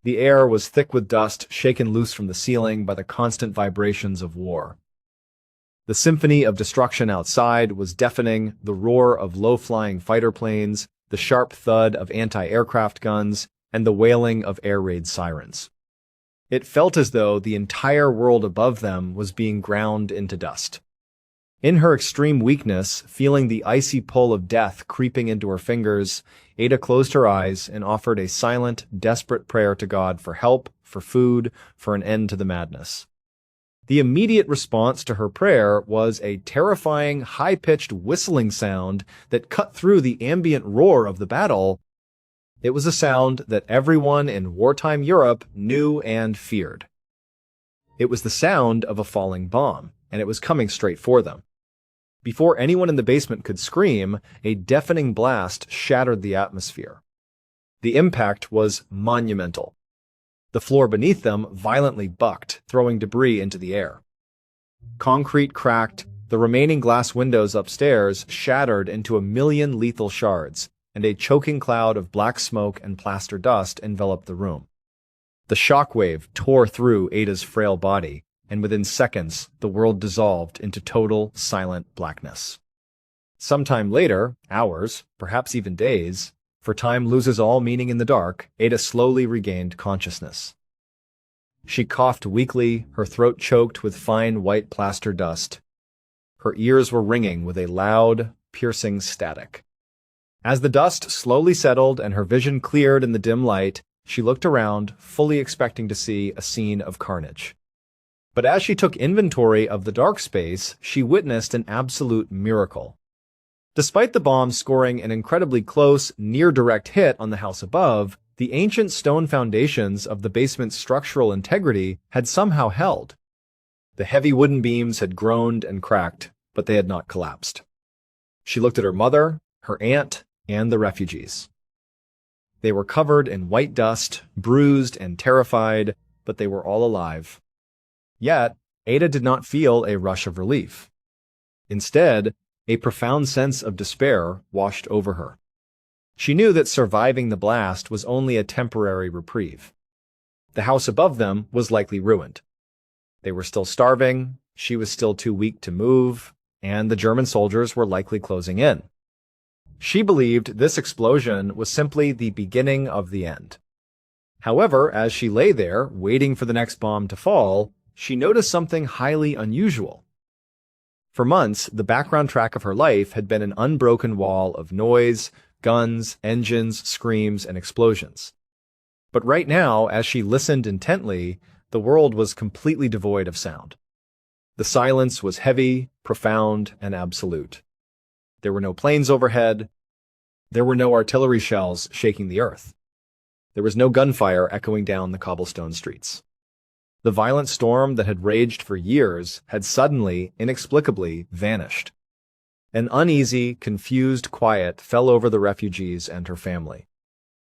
The air was thick with dust shaken loose from the ceiling by the constant vibrations of war. The symphony of destruction outside was deafening, the roar of low-flying fighter planes, the sharp thud of anti-aircraft guns, and the wailing of air raid sirens. It felt as though the entire world above them was being ground into dust. In her extreme weakness, feeling the icy pull of death creeping into her fingers, Ada closed her eyes and offered a silent, desperate prayer to God for help, for food, for an end to the madness. The immediate response to her prayer was a terrifying, high-pitched whistling sound that cut through the ambient roar of the battle. It was a sound that everyone in wartime Europe knew and feared. It was the sound of a falling bomb, and it was coming straight for them. Before anyone in the basement could scream, a deafening blast shattered the atmosphere. The impact was monumental. The floor beneath them violently bucked, throwing debris into the air. Concrete cracked, the remaining glass windows upstairs shattered into a million lethal shards, and a choking cloud of black smoke and plaster dust enveloped the room. The shockwave tore through Ada's frail body, and within seconds, the world dissolved into total, silent blackness. Sometime later, hours, perhaps even days, for time loses all meaning in the dark, Ada slowly regained consciousness. She coughed weakly, her throat choked with fine white plaster dust. Her ears were ringing with a loud, piercing static. As the dust slowly settled and her vision cleared in the dim light, she looked around, fully expecting to see a scene of carnage. But as she took inventory of the dark space, she witnessed an absolute miracle. Despite the bomb scoring an incredibly close, near-direct hit on the house above, the ancient stone foundations of the basement's structural integrity had somehow held. The heavy wooden beams had groaned and cracked, but they had not collapsed. She looked at her mother, her aunt, and the refugees. They were covered in white dust, bruised and terrified, but they were all alive. Yet, Ada did not feel a rush of relief. Instead, a profound sense of despair washed over her. She knew that surviving the blast was only a temporary reprieve. The house above them was likely ruined. They were still starving, she was still too weak to move, and the German soldiers were likely closing in. She believed this explosion was simply the beginning of the end. However, as she lay there, waiting for the next bomb to fall, she noticed something highly unusual. For months, the background track of her life had been an unbroken wall of noise, guns, engines, screams, and explosions. But right now, as she listened intently, the world was completely devoid of sound. The silence was heavy, profound, and absolute. There were no planes overhead. There were no artillery shells shaking the earth. There was no gunfire echoing down the cobblestone streets. The violent storm that had raged for years had suddenly, inexplicably, vanished. An uneasy, confused quiet fell over the refugees and her family.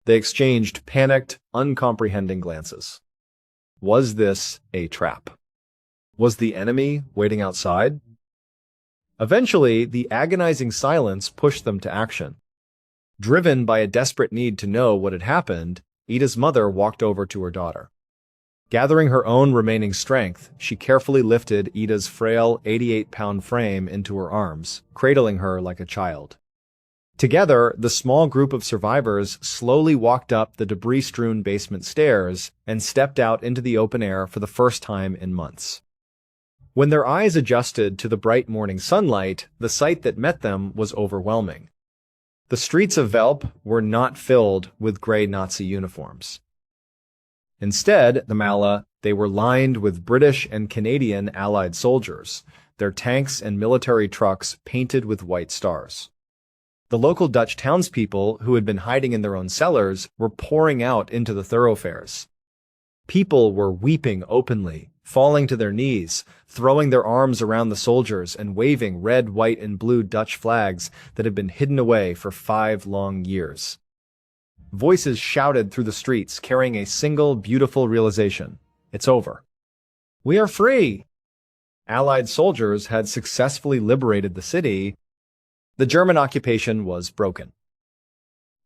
They exchanged panicked, uncomprehending glances. Was this a trap? Was the enemy waiting outside? Eventually, the agonizing silence pushed them to action. Driven by a desperate need to know what had happened, Ida's mother walked over to her daughter. Gathering her own remaining strength, she carefully lifted Ida's frail 88-pound frame into her arms, cradling her like a child. Together, the small group of survivors slowly walked up the debris-strewn basement stairs and stepped out into the open air for the first time in months. When their eyes adjusted to the bright morning sunlight, the sight that met them was overwhelming. The streets of Velp were not filled with gray Nazi uniforms. Instead, they were lined with British and Canadian Allied soldiers, their tanks and military trucks painted with white stars. The local Dutch townspeople, who had been hiding in their own cellars, were pouring out into the thoroughfares. People were weeping openly, falling to their knees, throwing their arms around the soldiers and waving red, white, and blue Dutch flags that had been hidden away for 5 long years. Voices shouted through the streets, carrying a single beautiful realization. It's over. We are free! Allied soldiers had successfully liberated the city. The German occupation was broken.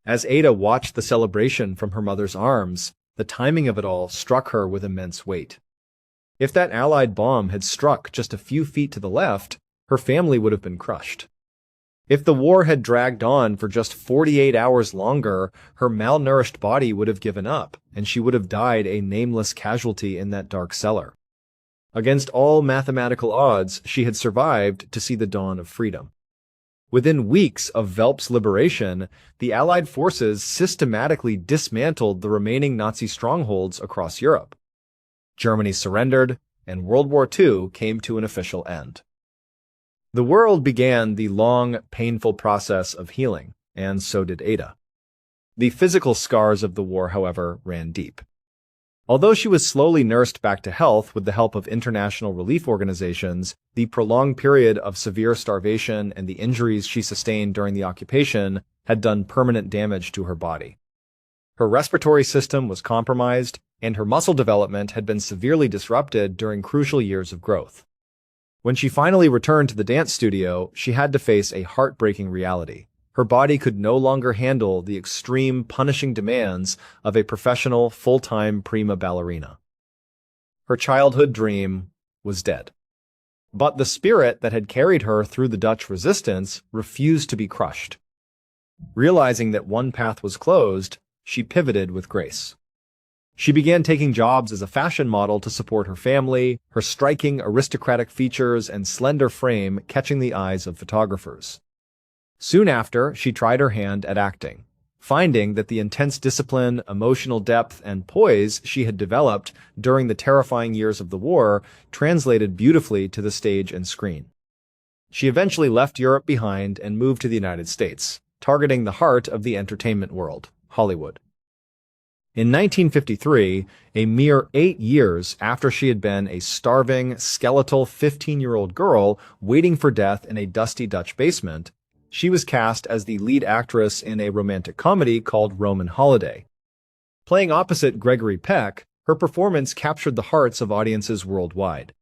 As Ada watched the celebration from her mother's arms, the timing of it all struck her with immense weight. If that Allied bomb had struck just a few feet to the left, her family would have been crushed. If the war had dragged on for just 48 hours longer, her malnourished body would have given up, and she would have died a nameless casualty in that dark cellar. Against all mathematical odds, she had survived to see the dawn of freedom. Within weeks of Velp's liberation, the Allied forces systematically dismantled the remaining Nazi strongholds across Europe. Germany surrendered, and World War II came to an official end. The world began the long, painful process of healing, and so did Ada. The physical scars of the war, however, ran deep. Although she was slowly nursed back to health with the help of international relief organizations, the prolonged period of severe starvation and the injuries she sustained during the occupation had done permanent damage to her body. Her respiratory system was compromised, and her muscle development had been severely disrupted during crucial years of growth. When she finally returned to the dance studio, she had to face a heartbreaking reality. Her body could no longer handle the extreme, punishing demands of a professional, full-time prima ballerina. Her childhood dream was dead. But the spirit that had carried her through the Dutch resistance refused to be crushed. Realizing that one path was closed, she pivoted with grace. She began taking jobs as a fashion model to support her family, her striking aristocratic features and slender frame catching the eyes of photographers. Soon after, she tried her hand at acting, finding that the intense discipline, emotional depth, and poise she had developed during the terrifying years of the war translated beautifully to the stage and screen. She eventually left Europe behind and moved to the United States, targeting the heart of the entertainment world, Hollywood. In 1953, a mere 8 years after she had been a starving, skeletal 15-year-old girl waiting for death in a dusty Dutch basement, she was cast as the lead actress in a romantic comedy called Roman Holiday. Playing opposite Gregory Peck, her performance captured the hearts of audiences worldwide.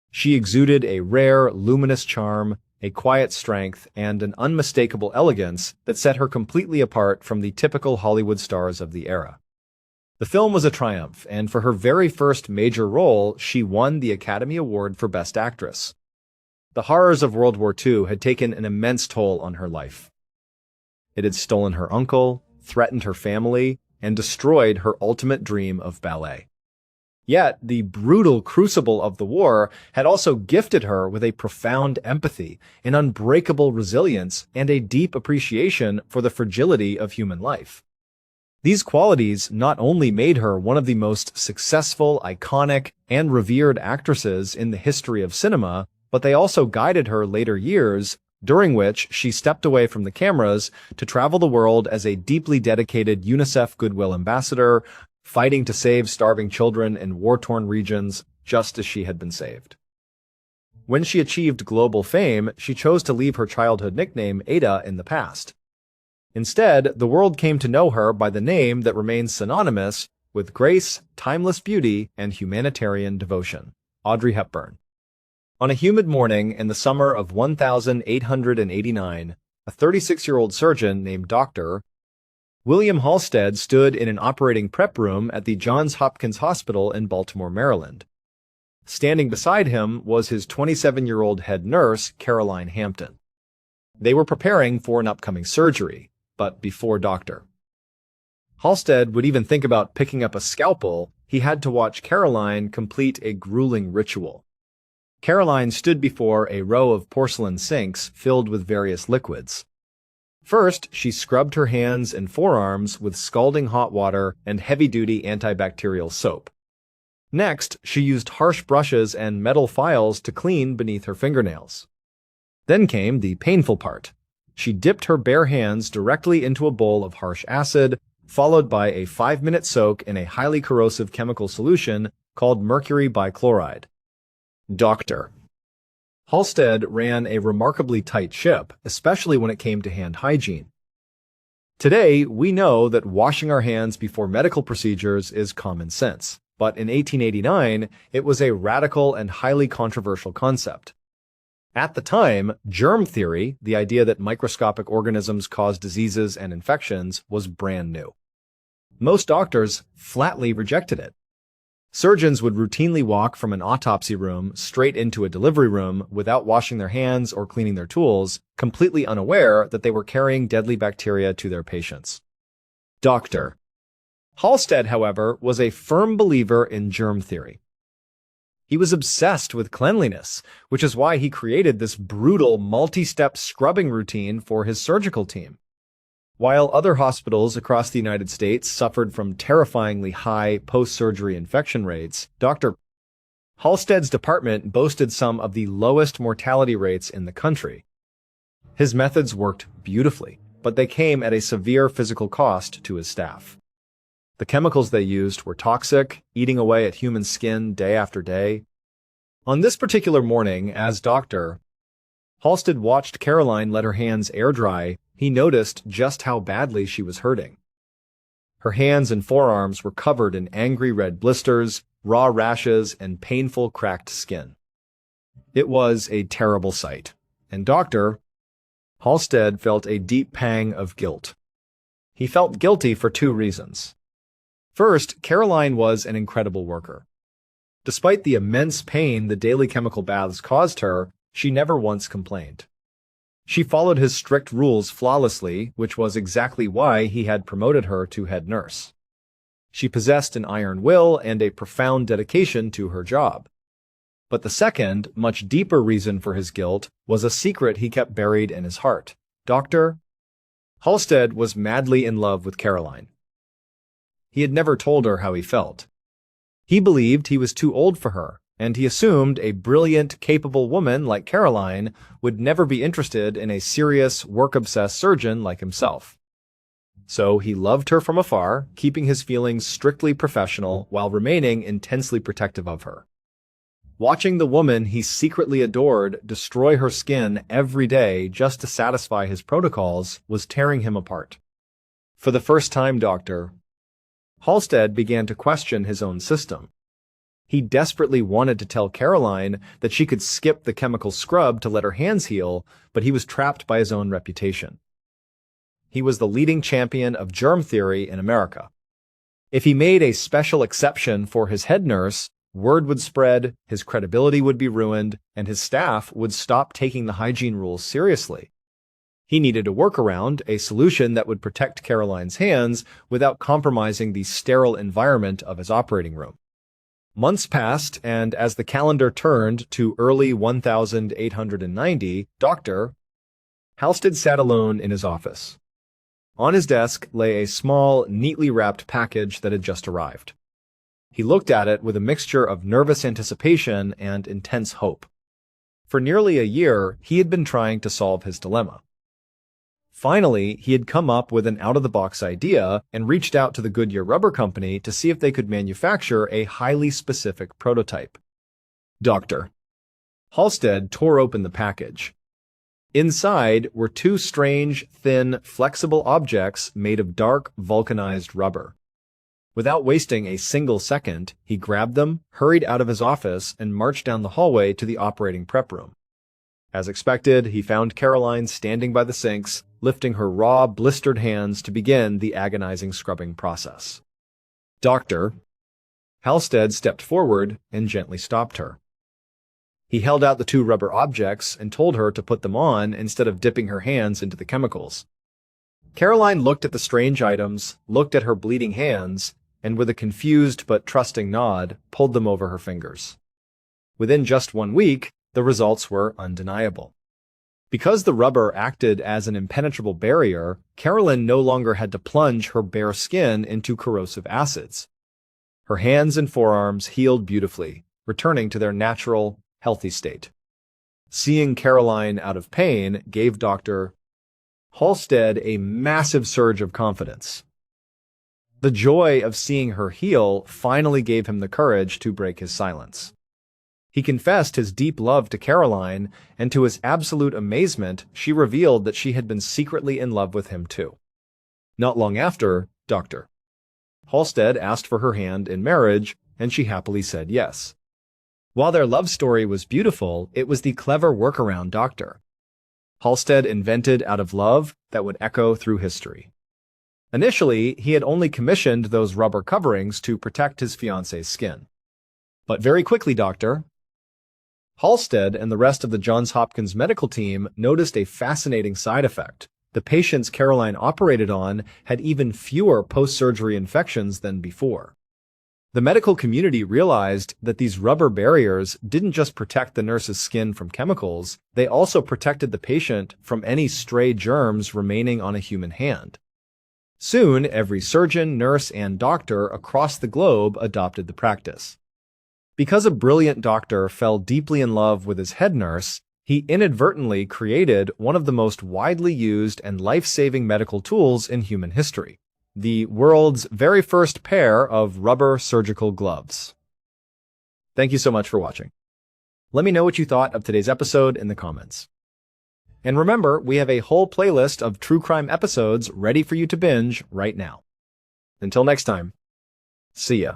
She exuded a rare, luminous charm, a quiet strength, and an unmistakable elegance that set her completely apart from the typical Hollywood stars of the era. The film was a triumph, and for her very first major role, she won the Academy Award for Best Actress. The horrors of World War II had taken an immense toll on her life. It had stolen her uncle, threatened her family, and destroyed her ultimate dream of ballet. Yet, the brutal crucible of the war had also gifted her with a profound empathy, an unbreakable resilience, and a deep appreciation for the fragility of human life. These qualities not only made her one of the most successful, iconic, and revered actresses in the history of cinema, but they also guided her later years, during which she stepped away from the cameras to travel the world as a deeply dedicated UNICEF Goodwill Ambassador, fighting to save starving children in war-torn regions just as she had been saved. When she achieved global fame, she chose to leave her childhood nickname Ada in the past. Instead, the world came to know her by the name that remains synonymous with grace, timeless beauty, and humanitarian devotion, Audrey Hepburn. On a humid morning in the summer of 1889, a 36-year-old surgeon named Dr. William Halstead stood in an operating prep room at the Johns Hopkins Hospital in Baltimore, Maryland. Standing beside him was his 27-year-old head nurse, Caroline Hampton. They were preparing for an upcoming surgery, but before Dr. Halstead would even think about picking up a scalpel, he had to watch Caroline complete a grueling ritual. Caroline stood before a row of porcelain sinks filled with various liquids. First, she scrubbed her hands and forearms with scalding hot water and heavy-duty antibacterial soap. Next, she used harsh brushes and metal files to clean beneath her fingernails. Then came the painful part. She dipped her bare hands directly into a bowl of harsh acid, followed by a 5-minute soak in a highly corrosive chemical solution called mercury bichloride. Dr. Halstead ran a remarkably tight ship, especially when it came to hand hygiene. Today, we know that washing our hands before medical procedures is common sense, but in 1889, it was a radical and highly controversial concept. At the time, germ theory, the idea that microscopic organisms cause diseases and infections, was brand new. Most doctors flatly rejected it. Surgeons would routinely walk from an autopsy room straight into a delivery room without washing their hands or cleaning their tools, completely unaware that they were carrying deadly bacteria to their patients. Dr. Halstead, however, was a firm believer in germ theory. He was obsessed with cleanliness, which is why he created this brutal multi-step scrubbing routine for his surgical team. While other hospitals across the United States suffered from terrifyingly high post-surgery infection rates, Dr. Halstead's department boasted some of the lowest mortality rates in the country. His methods worked beautifully, but they came at a severe physical cost to his staff. The chemicals they used were toxic, eating away at human skin day after day. On this particular morning, as Dr. Halstead watched Caroline let her hands air dry, he noticed just how badly she was hurting. Her hands and forearms were covered in angry red blisters, raw rashes, and painful cracked skin. It was a terrible sight, and Dr. Halstead felt a deep pang of guilt. He felt guilty for two reasons. First, Caroline was an incredible worker. Despite the immense pain the daily chemical baths caused her, she never once complained. She followed his strict rules flawlessly, which was exactly why he had promoted her to head nurse. She possessed an iron will and a profound dedication to her job. But the second, much deeper reason for his guilt was a secret he kept buried in his heart. Dr. Halstead was madly in love with Caroline. He had never told her how he felt. He believed he was too old for her, and he assumed a brilliant, capable woman like Caroline would never be interested in a serious, work-obsessed surgeon like himself. So he loved her from afar, keeping his feelings strictly professional while remaining intensely protective of her. Watching the woman he secretly adored destroy her skin every day just to satisfy his protocols was tearing him apart. For the first time, Dr. Halstead began to question his own system. He desperately wanted to tell Caroline that she could skip the chemical scrub to let her hands heal, but he was trapped by his own reputation. He was the leading champion of germ theory in America. If he made a special exception for his head nurse, word would spread, his credibility would be ruined, and his staff would stop taking the hygiene rules seriously. He needed a workaround, a solution that would protect Caroline's hands without compromising the sterile environment of his operating room. Months passed, and as the calendar turned to early 1890, Dr. Halstead sat alone in his office. On his desk lay a small, neatly wrapped package that had just arrived. He looked at it with a mixture of nervous anticipation and intense hope. For nearly a year, he had been trying to solve his dilemma. Finally, he had come up with an out-of-the-box idea and reached out to the Goodyear Rubber Company to see if they could manufacture a highly specific prototype. Dr. Halstead tore open the package. Inside were two strange, thin, flexible objects made of dark, vulcanized rubber. Without wasting a single second, he grabbed them, hurried out of his office, and marched down the hallway to the operating prep room. As expected, he found Caroline standing by the sinks, lifting her raw, blistered hands to begin the agonizing scrubbing process. Dr. Halstead stepped forward and gently stopped her. He held out the two rubber objects and told her to put them on instead of dipping her hands into the chemicals. Caroline looked at the strange items, looked at her bleeding hands, and with a confused but trusting nod, pulled them over her fingers. Within just 1 week, the results were undeniable. Because the rubber acted as an impenetrable barrier, Caroline no longer had to plunge her bare skin into corrosive acids. Her hands and forearms healed beautifully, returning to their natural, healthy state. Seeing Caroline out of pain gave Dr. Halstead a massive surge of confidence. The joy of seeing her heal finally gave him the courage to break his silence. He confessed his deep love to Caroline, and to his absolute amazement, she revealed that she had been secretly in love with him too. Not long after, Dr. Halstead asked for her hand in marriage, and she happily said yes. While their love story was beautiful, it was the clever workaround Dr. Halstead invented out of love that would echo through history. Initially, he had only commissioned those rubber coverings to protect his fiancée's skin. But very quickly, Doctor. Halstead and the rest of the Johns Hopkins medical team noticed a fascinating side effect. The patients Caroline operated on had even fewer post-surgery infections than before. The medical community realized that these rubber barriers didn't just protect the nurse's skin from chemicals, they also protected the patient from any stray germs remaining on a human hand. Soon, every surgeon, nurse, and doctor across the globe adopted the practice. Because a brilliant doctor fell deeply in love with his head nurse, he inadvertently created one of the most widely used and life-saving medical tools in human history. The world's very first pair of rubber surgical gloves. Thank you so much for watching. Let me know what you thought of today's episode in the comments. And remember, we have a whole playlist of true crime episodes ready for you to binge right now. Until next time, see ya.